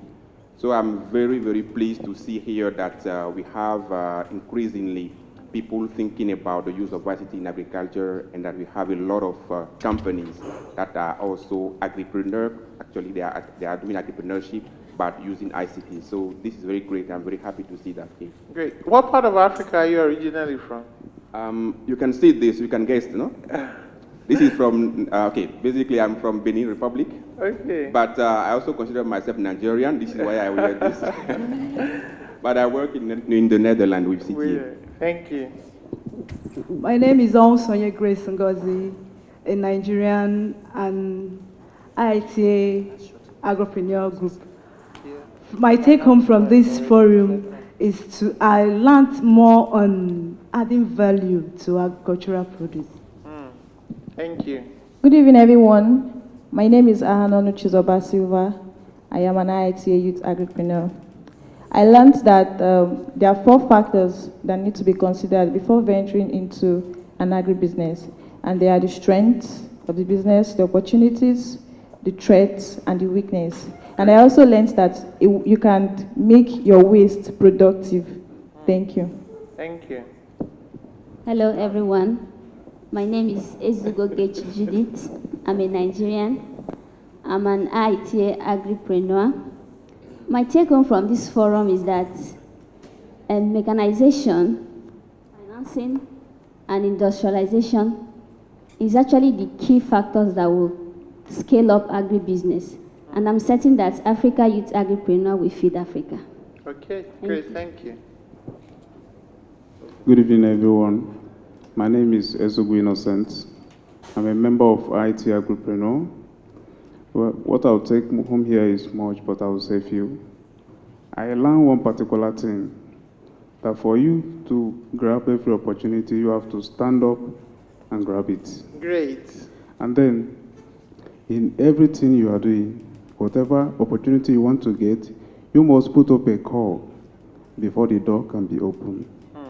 So I'm very, very pleased to see here that we have increasingly people thinking about the use of ICT in agriculture, and that we have a lot of companies that are also agripreneur. Actually, they are doing agripreneurship, but using ICT. So this is very great. I'm very happy to see that here. Great. What part of Africa are you originally from? You can see this. You can guess, no? This is from, basically I'm from Benin Republic. Okay. But I also consider myself Nigerian. This is why I wear this. But I work in the Netherlands with CTA. Thank you. My name is Sonia Grace Ngozi, a Nigerian and IITA Agripreneur Group. My take home from this forum is I learned more on adding value to agricultural produce. Thank you. Good evening, everyone. My name is Ahanono Chizoba Silva. I am an IITA Youth Agripreneur. I learned that there are 4 factors that need to be considered before venturing into an agribusiness, and they are the strengths of the business, the opportunities, the threats, and the weakness. And I also learned that you can make your waste productive. Thank you. Thank you. Hello, everyone. My name is Ezugo Gechi Judith. I'm a Nigerian. I'm an IITA Agripreneur. My take home from this forum is that mechanization, financing, and industrialization is actually the key factors that will scale up agribusiness. And I'm certain that Africa Youth Agripreneur will feed Africa. Okay, great, thank you. Good evening, everyone. My name is Ezogu Innocent. I'm a member of IITA Agripreneur. Well, what I'll take home here is much, but I will say few. I learned one particular thing, that for you to grab every opportunity, you have to stand up and grab it. Great. And then, in everything you are doing, whatever opportunity you want to get, you must put up a call before the door can be opened.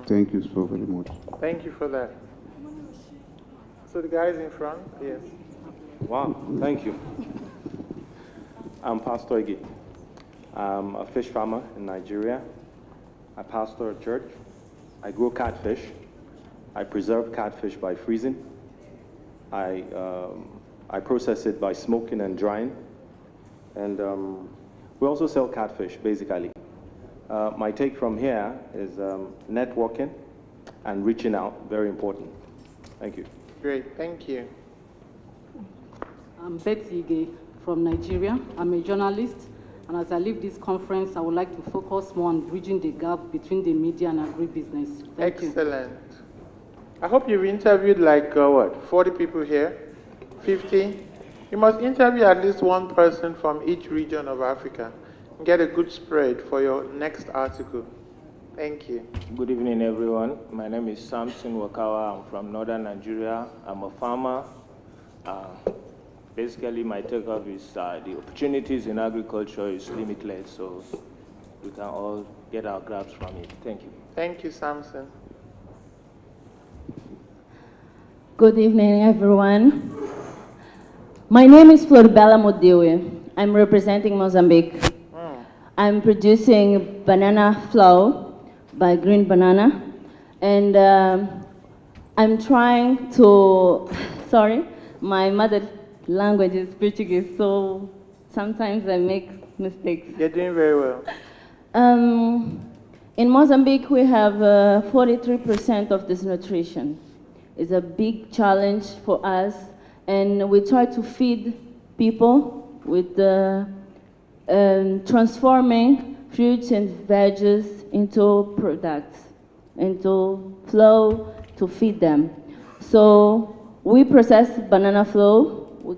Thank you so very much. Thank you for that. So the guys in front, yes. Wow, thank you. I'm Pastor Ige. I'm a fish farmer in Nigeria. I pastor a church. I grow catfish. I preserve catfish by freezing. I process it by smoking and drying. And we also sell catfish, basically. My take from here is networking and reaching out, very important. Thank you. Great, thank you. I'm Betty Ige from Nigeria. I'm a journalist, and as I leave this conference, I would like to focus more on bridging the gap between the media and agribusiness. Thank you. Excellent. I hope you've interviewed like, 40 people here? 50? You must interview at least one person from each region of Africa and get a good spread for your next article. Thank you. Good evening, everyone. My name is Samson Wakawa. I'm from northern Nigeria. I'm a farmer. Basically, my takeoff is the opportunities in agriculture is limitless, so we can all get our grabs from it. Thank you. Thank you, Samson. Good evening, everyone. My name is Florbella Modewe. I'm representing Mozambique. I'm producing banana flour by Green Banana, and I'm trying to, sorry, my mother language is Portuguese, so sometimes I make mistakes. You're doing very well. In Mozambique, we have 43% of desnutrition. It's a big challenge for us, and we try to feed people with transforming fruits and veggies into products, into flour to feed them. So we process banana flour, we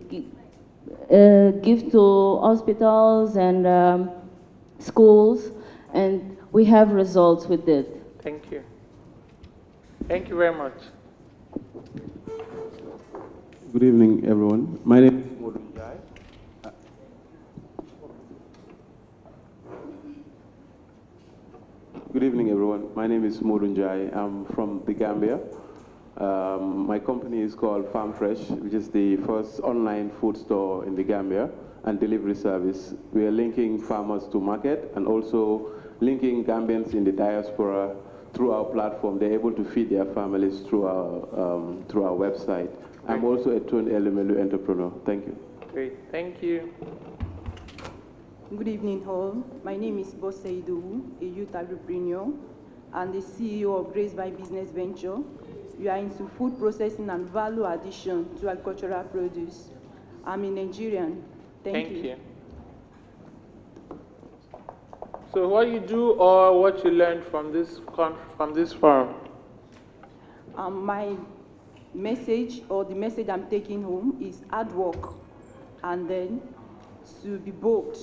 give to hospitals and schools, and we have results with it. Thank you. Thank you very much. Good evening, everyone. My name is Modun Jai. Good evening, everyone. My name is Modun Jai. I'm from the Gambia. My company is called Farm Fresh, which is the first online food store in the Gambia and delivery service. We are linking farmers to market and also linking Gambians in the diaspora through our platform. They're able to feed their families through our website. I'm also a turned Elemelu entrepreneur. Thank you. Great, thank you. Good evening, all. My name is Bose Idowu, a youth agripreneur and the CEO of Grace by Business Venture. We are into food processing and value addition to agricultural produce. I'm a Nigerian. Thank you. So what you do or what you learned from this forum? My message, or the message I'm taking home, is hard work, and then to be bold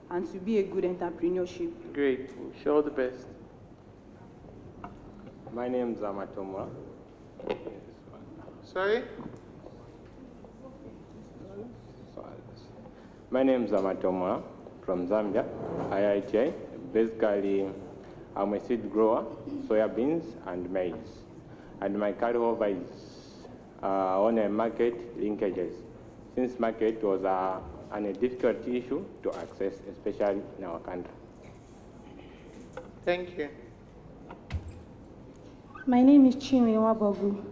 and to be a good entrepreneurship. Great. Wish you all the best. My name is Amatomwa. Sorry? My name is Amatomwa from Zambia, IITA. Basically, I'm a seed grower, soybeans and maize. And my carryover is on a market linkages. Since market was a difficult issue to access, especially in our country. Thank you. My name is Chinwe Wabogu.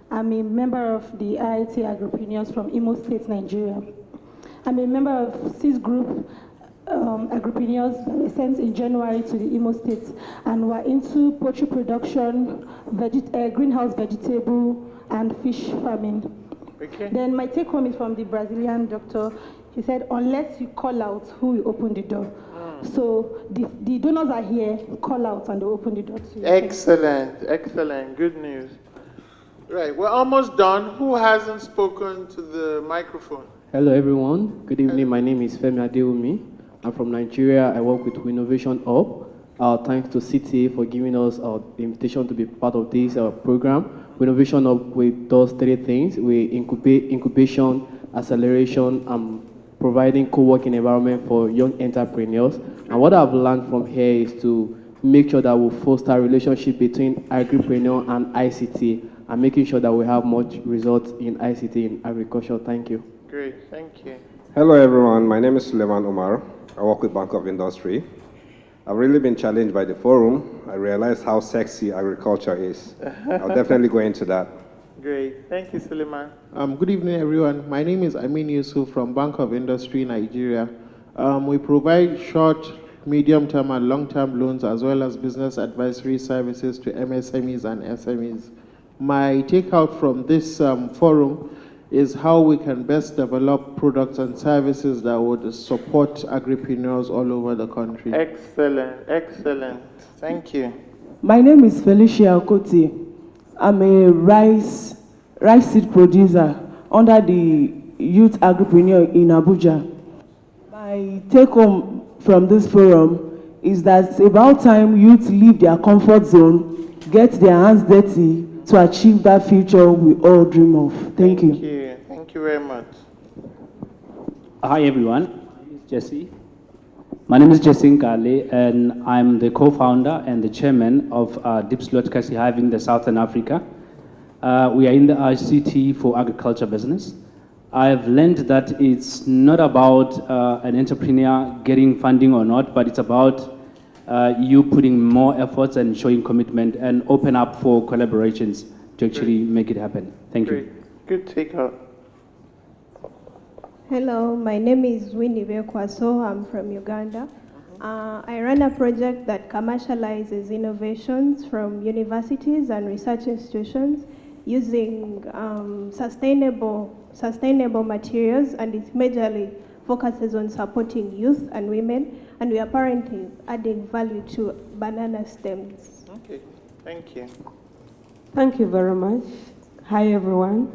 I'm a member of the IITA Agripreneurs from Imo State, Nigeria. I'm a member of 6 group agripreneurs that were sent in January to the Imo State, and we're into poultry production, greenhouse vegetable, and fish farming. Okay. Then my take home is from the Brazilian doctor. He said, unless you call out, who will open the door? So the donors are here, call out and they open the door to you. Excellent, excellent, good news. Right, we're almost done. Who hasn't spoken to the microphone? Hello everyone, good evening. My name is Femi Adewumi. I'm from Nigeria. I work with Innovation Hub. Thanks to CTA for giving us the invitation to be part of this program. Innovation Hub, we do 3 things. We incubation, acceleration, and providing co-working environment for young entrepreneurs. And what I've learned from here is to make sure that we foster a relationship between agripreneur and ICT, and making sure that we have much results in ICT in agriculture. Thank you. Great, thank you. Hello everyone, my name is Suleiman Omar. I work with Bank of Industry. I've really been challenged by the forum. I realized how sexy agriculture is. I'll definitely go into that. Great, thank you, Suleiman. Good evening, everyone. My name is Amin Yusuf from Bank of Industry, Nigeria. We provide short, medium-term, and long-term loans, as well as business advisory services to MSMEs and SMEs. My takeout from this forum is how we can best develop products and services that would support agripreneurs all over the country. Excellent, excellent. Thank you. My name is Felicia Cote. I'm a rice seed producer under the Youth Agripreneur in Abuja. My take home from this forum is that it's about time youth leave their comfort zone, get their hands dirty to achieve that future we all dream of. Thank you. Thank you. Thank you very much. Hi everyone, my name is Jesse. My name is Jesse Nkale, and I'm the co-founder and the chairman of Deep Slot Kasi Hive in the Southern Africa. We are in the ICT for agriculture business. I've learned that it's not about an entrepreneur getting funding or not, but it's about you putting more efforts and showing commitment and open up for collaborations to actually make it happen. Thank you. Good take out. Hello, my name is Winnie Bekwaso. I'm from Uganda. I run a project that commercializes innovations from universities and research institutions using sustainable materials, and it majorly focuses on supporting youth and women, and we are currently adding value to banana stems. Okay, thank you. Thank you very much. Hi everyone,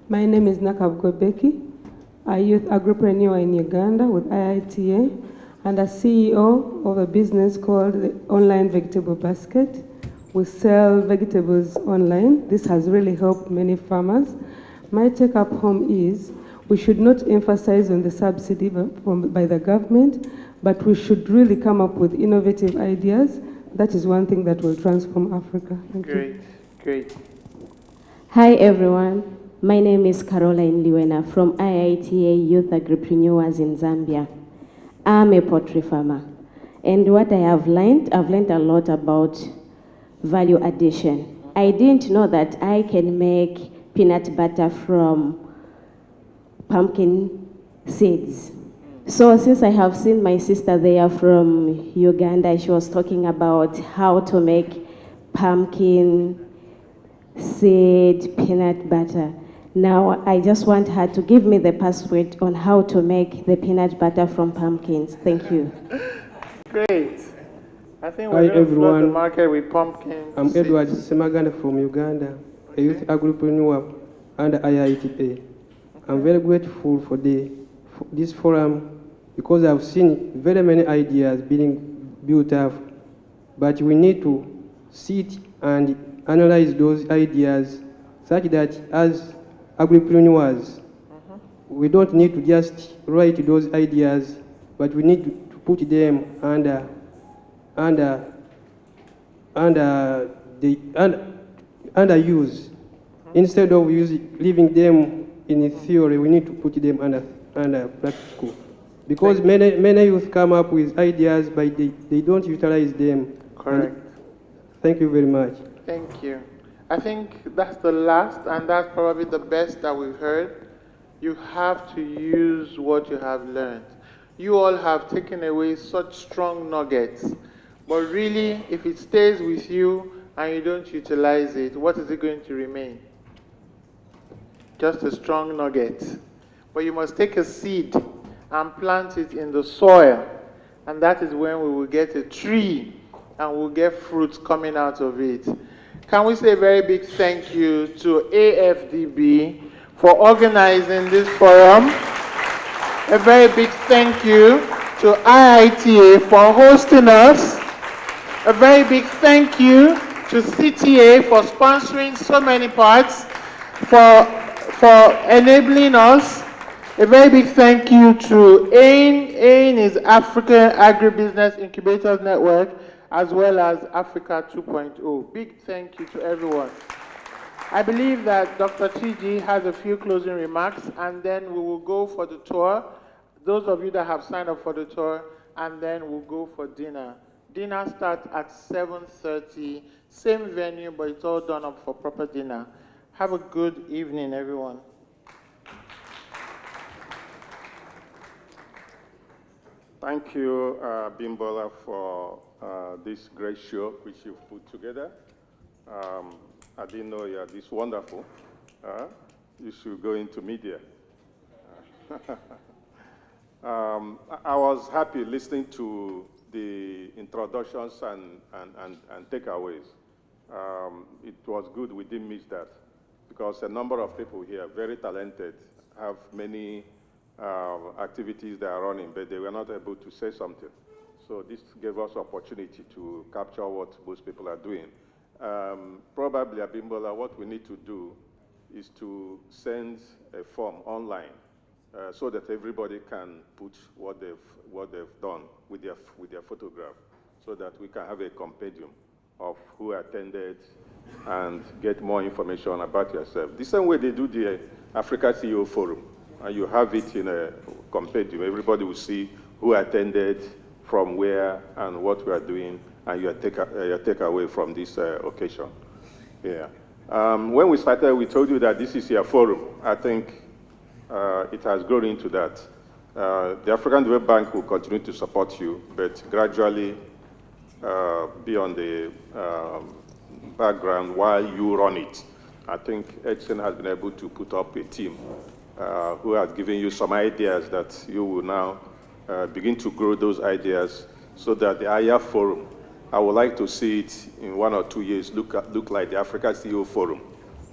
my name is Nakabgo Beki, a youth agripreneur in Uganda with IITA and a CEO of a business called the Online Vegetable Basket. We sell vegetables online. This has really helped many farmers. My take-up home is we should not emphasize on the subsidy by the government, but we should really come up with innovative ideas. That is one thing that will transform Africa. Thank you. Great. Hi everyone, my name is Caroline Liwena from IITA Youth Agripreneurs in Zambia. I'm a poultry farmer, and what I've learned a lot about value addition. I didn't know that I can make peanut butter from pumpkin seeds. So since I have seen my sister there from Uganda, she was talking about how to make pumpkin seed peanut butter. Now I just want her to give me the password on how to make the peanut butter from pumpkins. Thank you. Great. I think we're going to flood the market with pumpkins. I'm seeds. Edward Semaganda from Uganda, a youth agripreneur under IITA. I'm very grateful for this forum because I've seen very many ideas being built up, but we need to sit and analyze those ideas such that as agripreneurs, we don't need to just write those ideas, but we need to put them under use. Instead of leaving them in theory, we need to put them under practical. Because many youth come up with ideas, but they don't utilize them. Correct. Thank you very much. Thank you. I think that's the last, and that's probably the best that we've heard. You have to use what you have learned. You all have taken away such strong nuggets, but really, if it stays with you and you don't utilize it, what is it going to remain? Just a strong nugget. But you must take a seed and plant it in the soil, and that is when we will get a tree and we'll get fruits coming out of it. Can we say a very big thank you to AfDB for organizing this forum? A very big thank you to IITA for hosting us. A very big thank you to CTA for sponsoring so many parts, for enabling us. A very big thank you to AAIN. AAIN is African Agribusiness Incubation Network, as well as Africa 2.0. Big thank you to everyone. I believe that Dr. TG has a few closing remarks, and then we will go for the tour. Those of you that have signed up for the tour, and then we'll go for dinner. Dinner starts at 7:30, same venue, but it's all done up for proper dinner. Have a good evening, everyone. Thank you, Bimbola, for this great show which you've put together. I didn't know you are this wonderful. You should go into media. I was happy listening to the introductions and takeaways. It was good we didn't miss that, because a number of people here are very talented have many activities that are running, but they were not able to say something. So this gave us opportunity to capture what most people are doing. Probably, Abimbola, what we need to do is to send a form online so that everybody can put what they've done with their photograph, so that we can have a compendium of who attended and get more information about yourself. The same way they do the Africa CEO Forum, and you have it in a compendium. Everybody will see who attended, from where, and what we are doing, and your takeaway from this occasion. Yeah. When we started, we told you that this is your forum. I think it has grown into that. The African Development Bank will continue to support you, but gradually be on the background while you run it. I think Edson has been able to put up a team who has given you some ideas that you will now begin to grow those ideas, so that the IITA Forum, I would like to see it in 1 or 2 years look like the Africa CEO Forum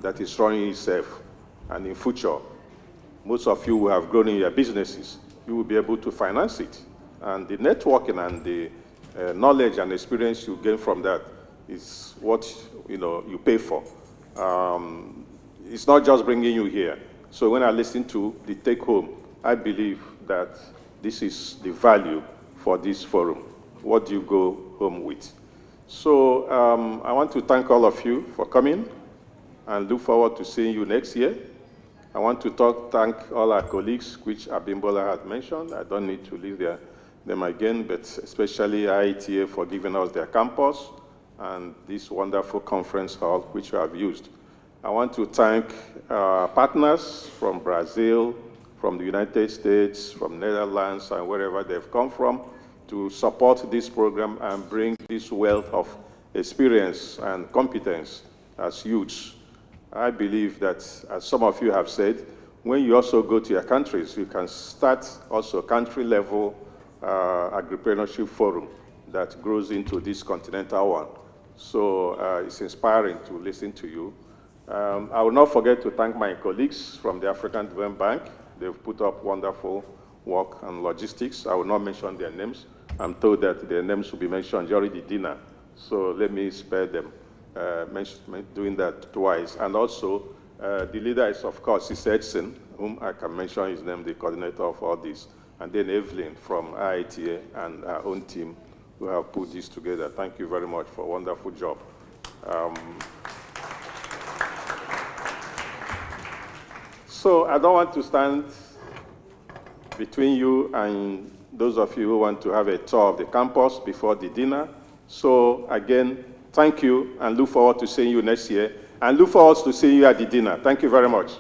that is running itself. And in future, most of you who have grown in your businesses, you will be able to finance it. And the networking and the knowledge and experience you gain from that is what you pay for. It's not just bringing you here. So when I listen to the take home, I believe that this is the value for this forum. What do you go home with? So I want to thank all of you for coming and look forward to seeing you next year. I want to thank all our colleagues, which Abimbola had mentioned. I don't need to leave them again, but especially IITA for giving us their campus and this wonderful conference hall, which we have used. I want to thank our partners from Brazil, from the United States, from Netherlands, and wherever they've come from to support this program and bring this wealth of experience and competence as youths. I believe that, as some of you have said, when you also go to your countries, you can start also a country-level agripreneurship forum that grows into this continental one. So it's inspiring to listen to you. I will not forget to thank my colleagues from the African Development Bank. They've put up wonderful work and logistics. I will not mention their names. I'm told that their names will be mentioned during the dinner. So let me spare them doing that twice. And also, the leader is, of course, is Edson, whom I can mention his name, the coordinator of all this. And then Evelyn from IITA and our own team who have put this together. Thank you very much for a wonderful job. So I don't want to stand between you and those of you who want to have a tour of the campus before the dinner. So again, thank you, and look forward to seeing you next year, and look forward to seeing you at the dinner. Thank you very much.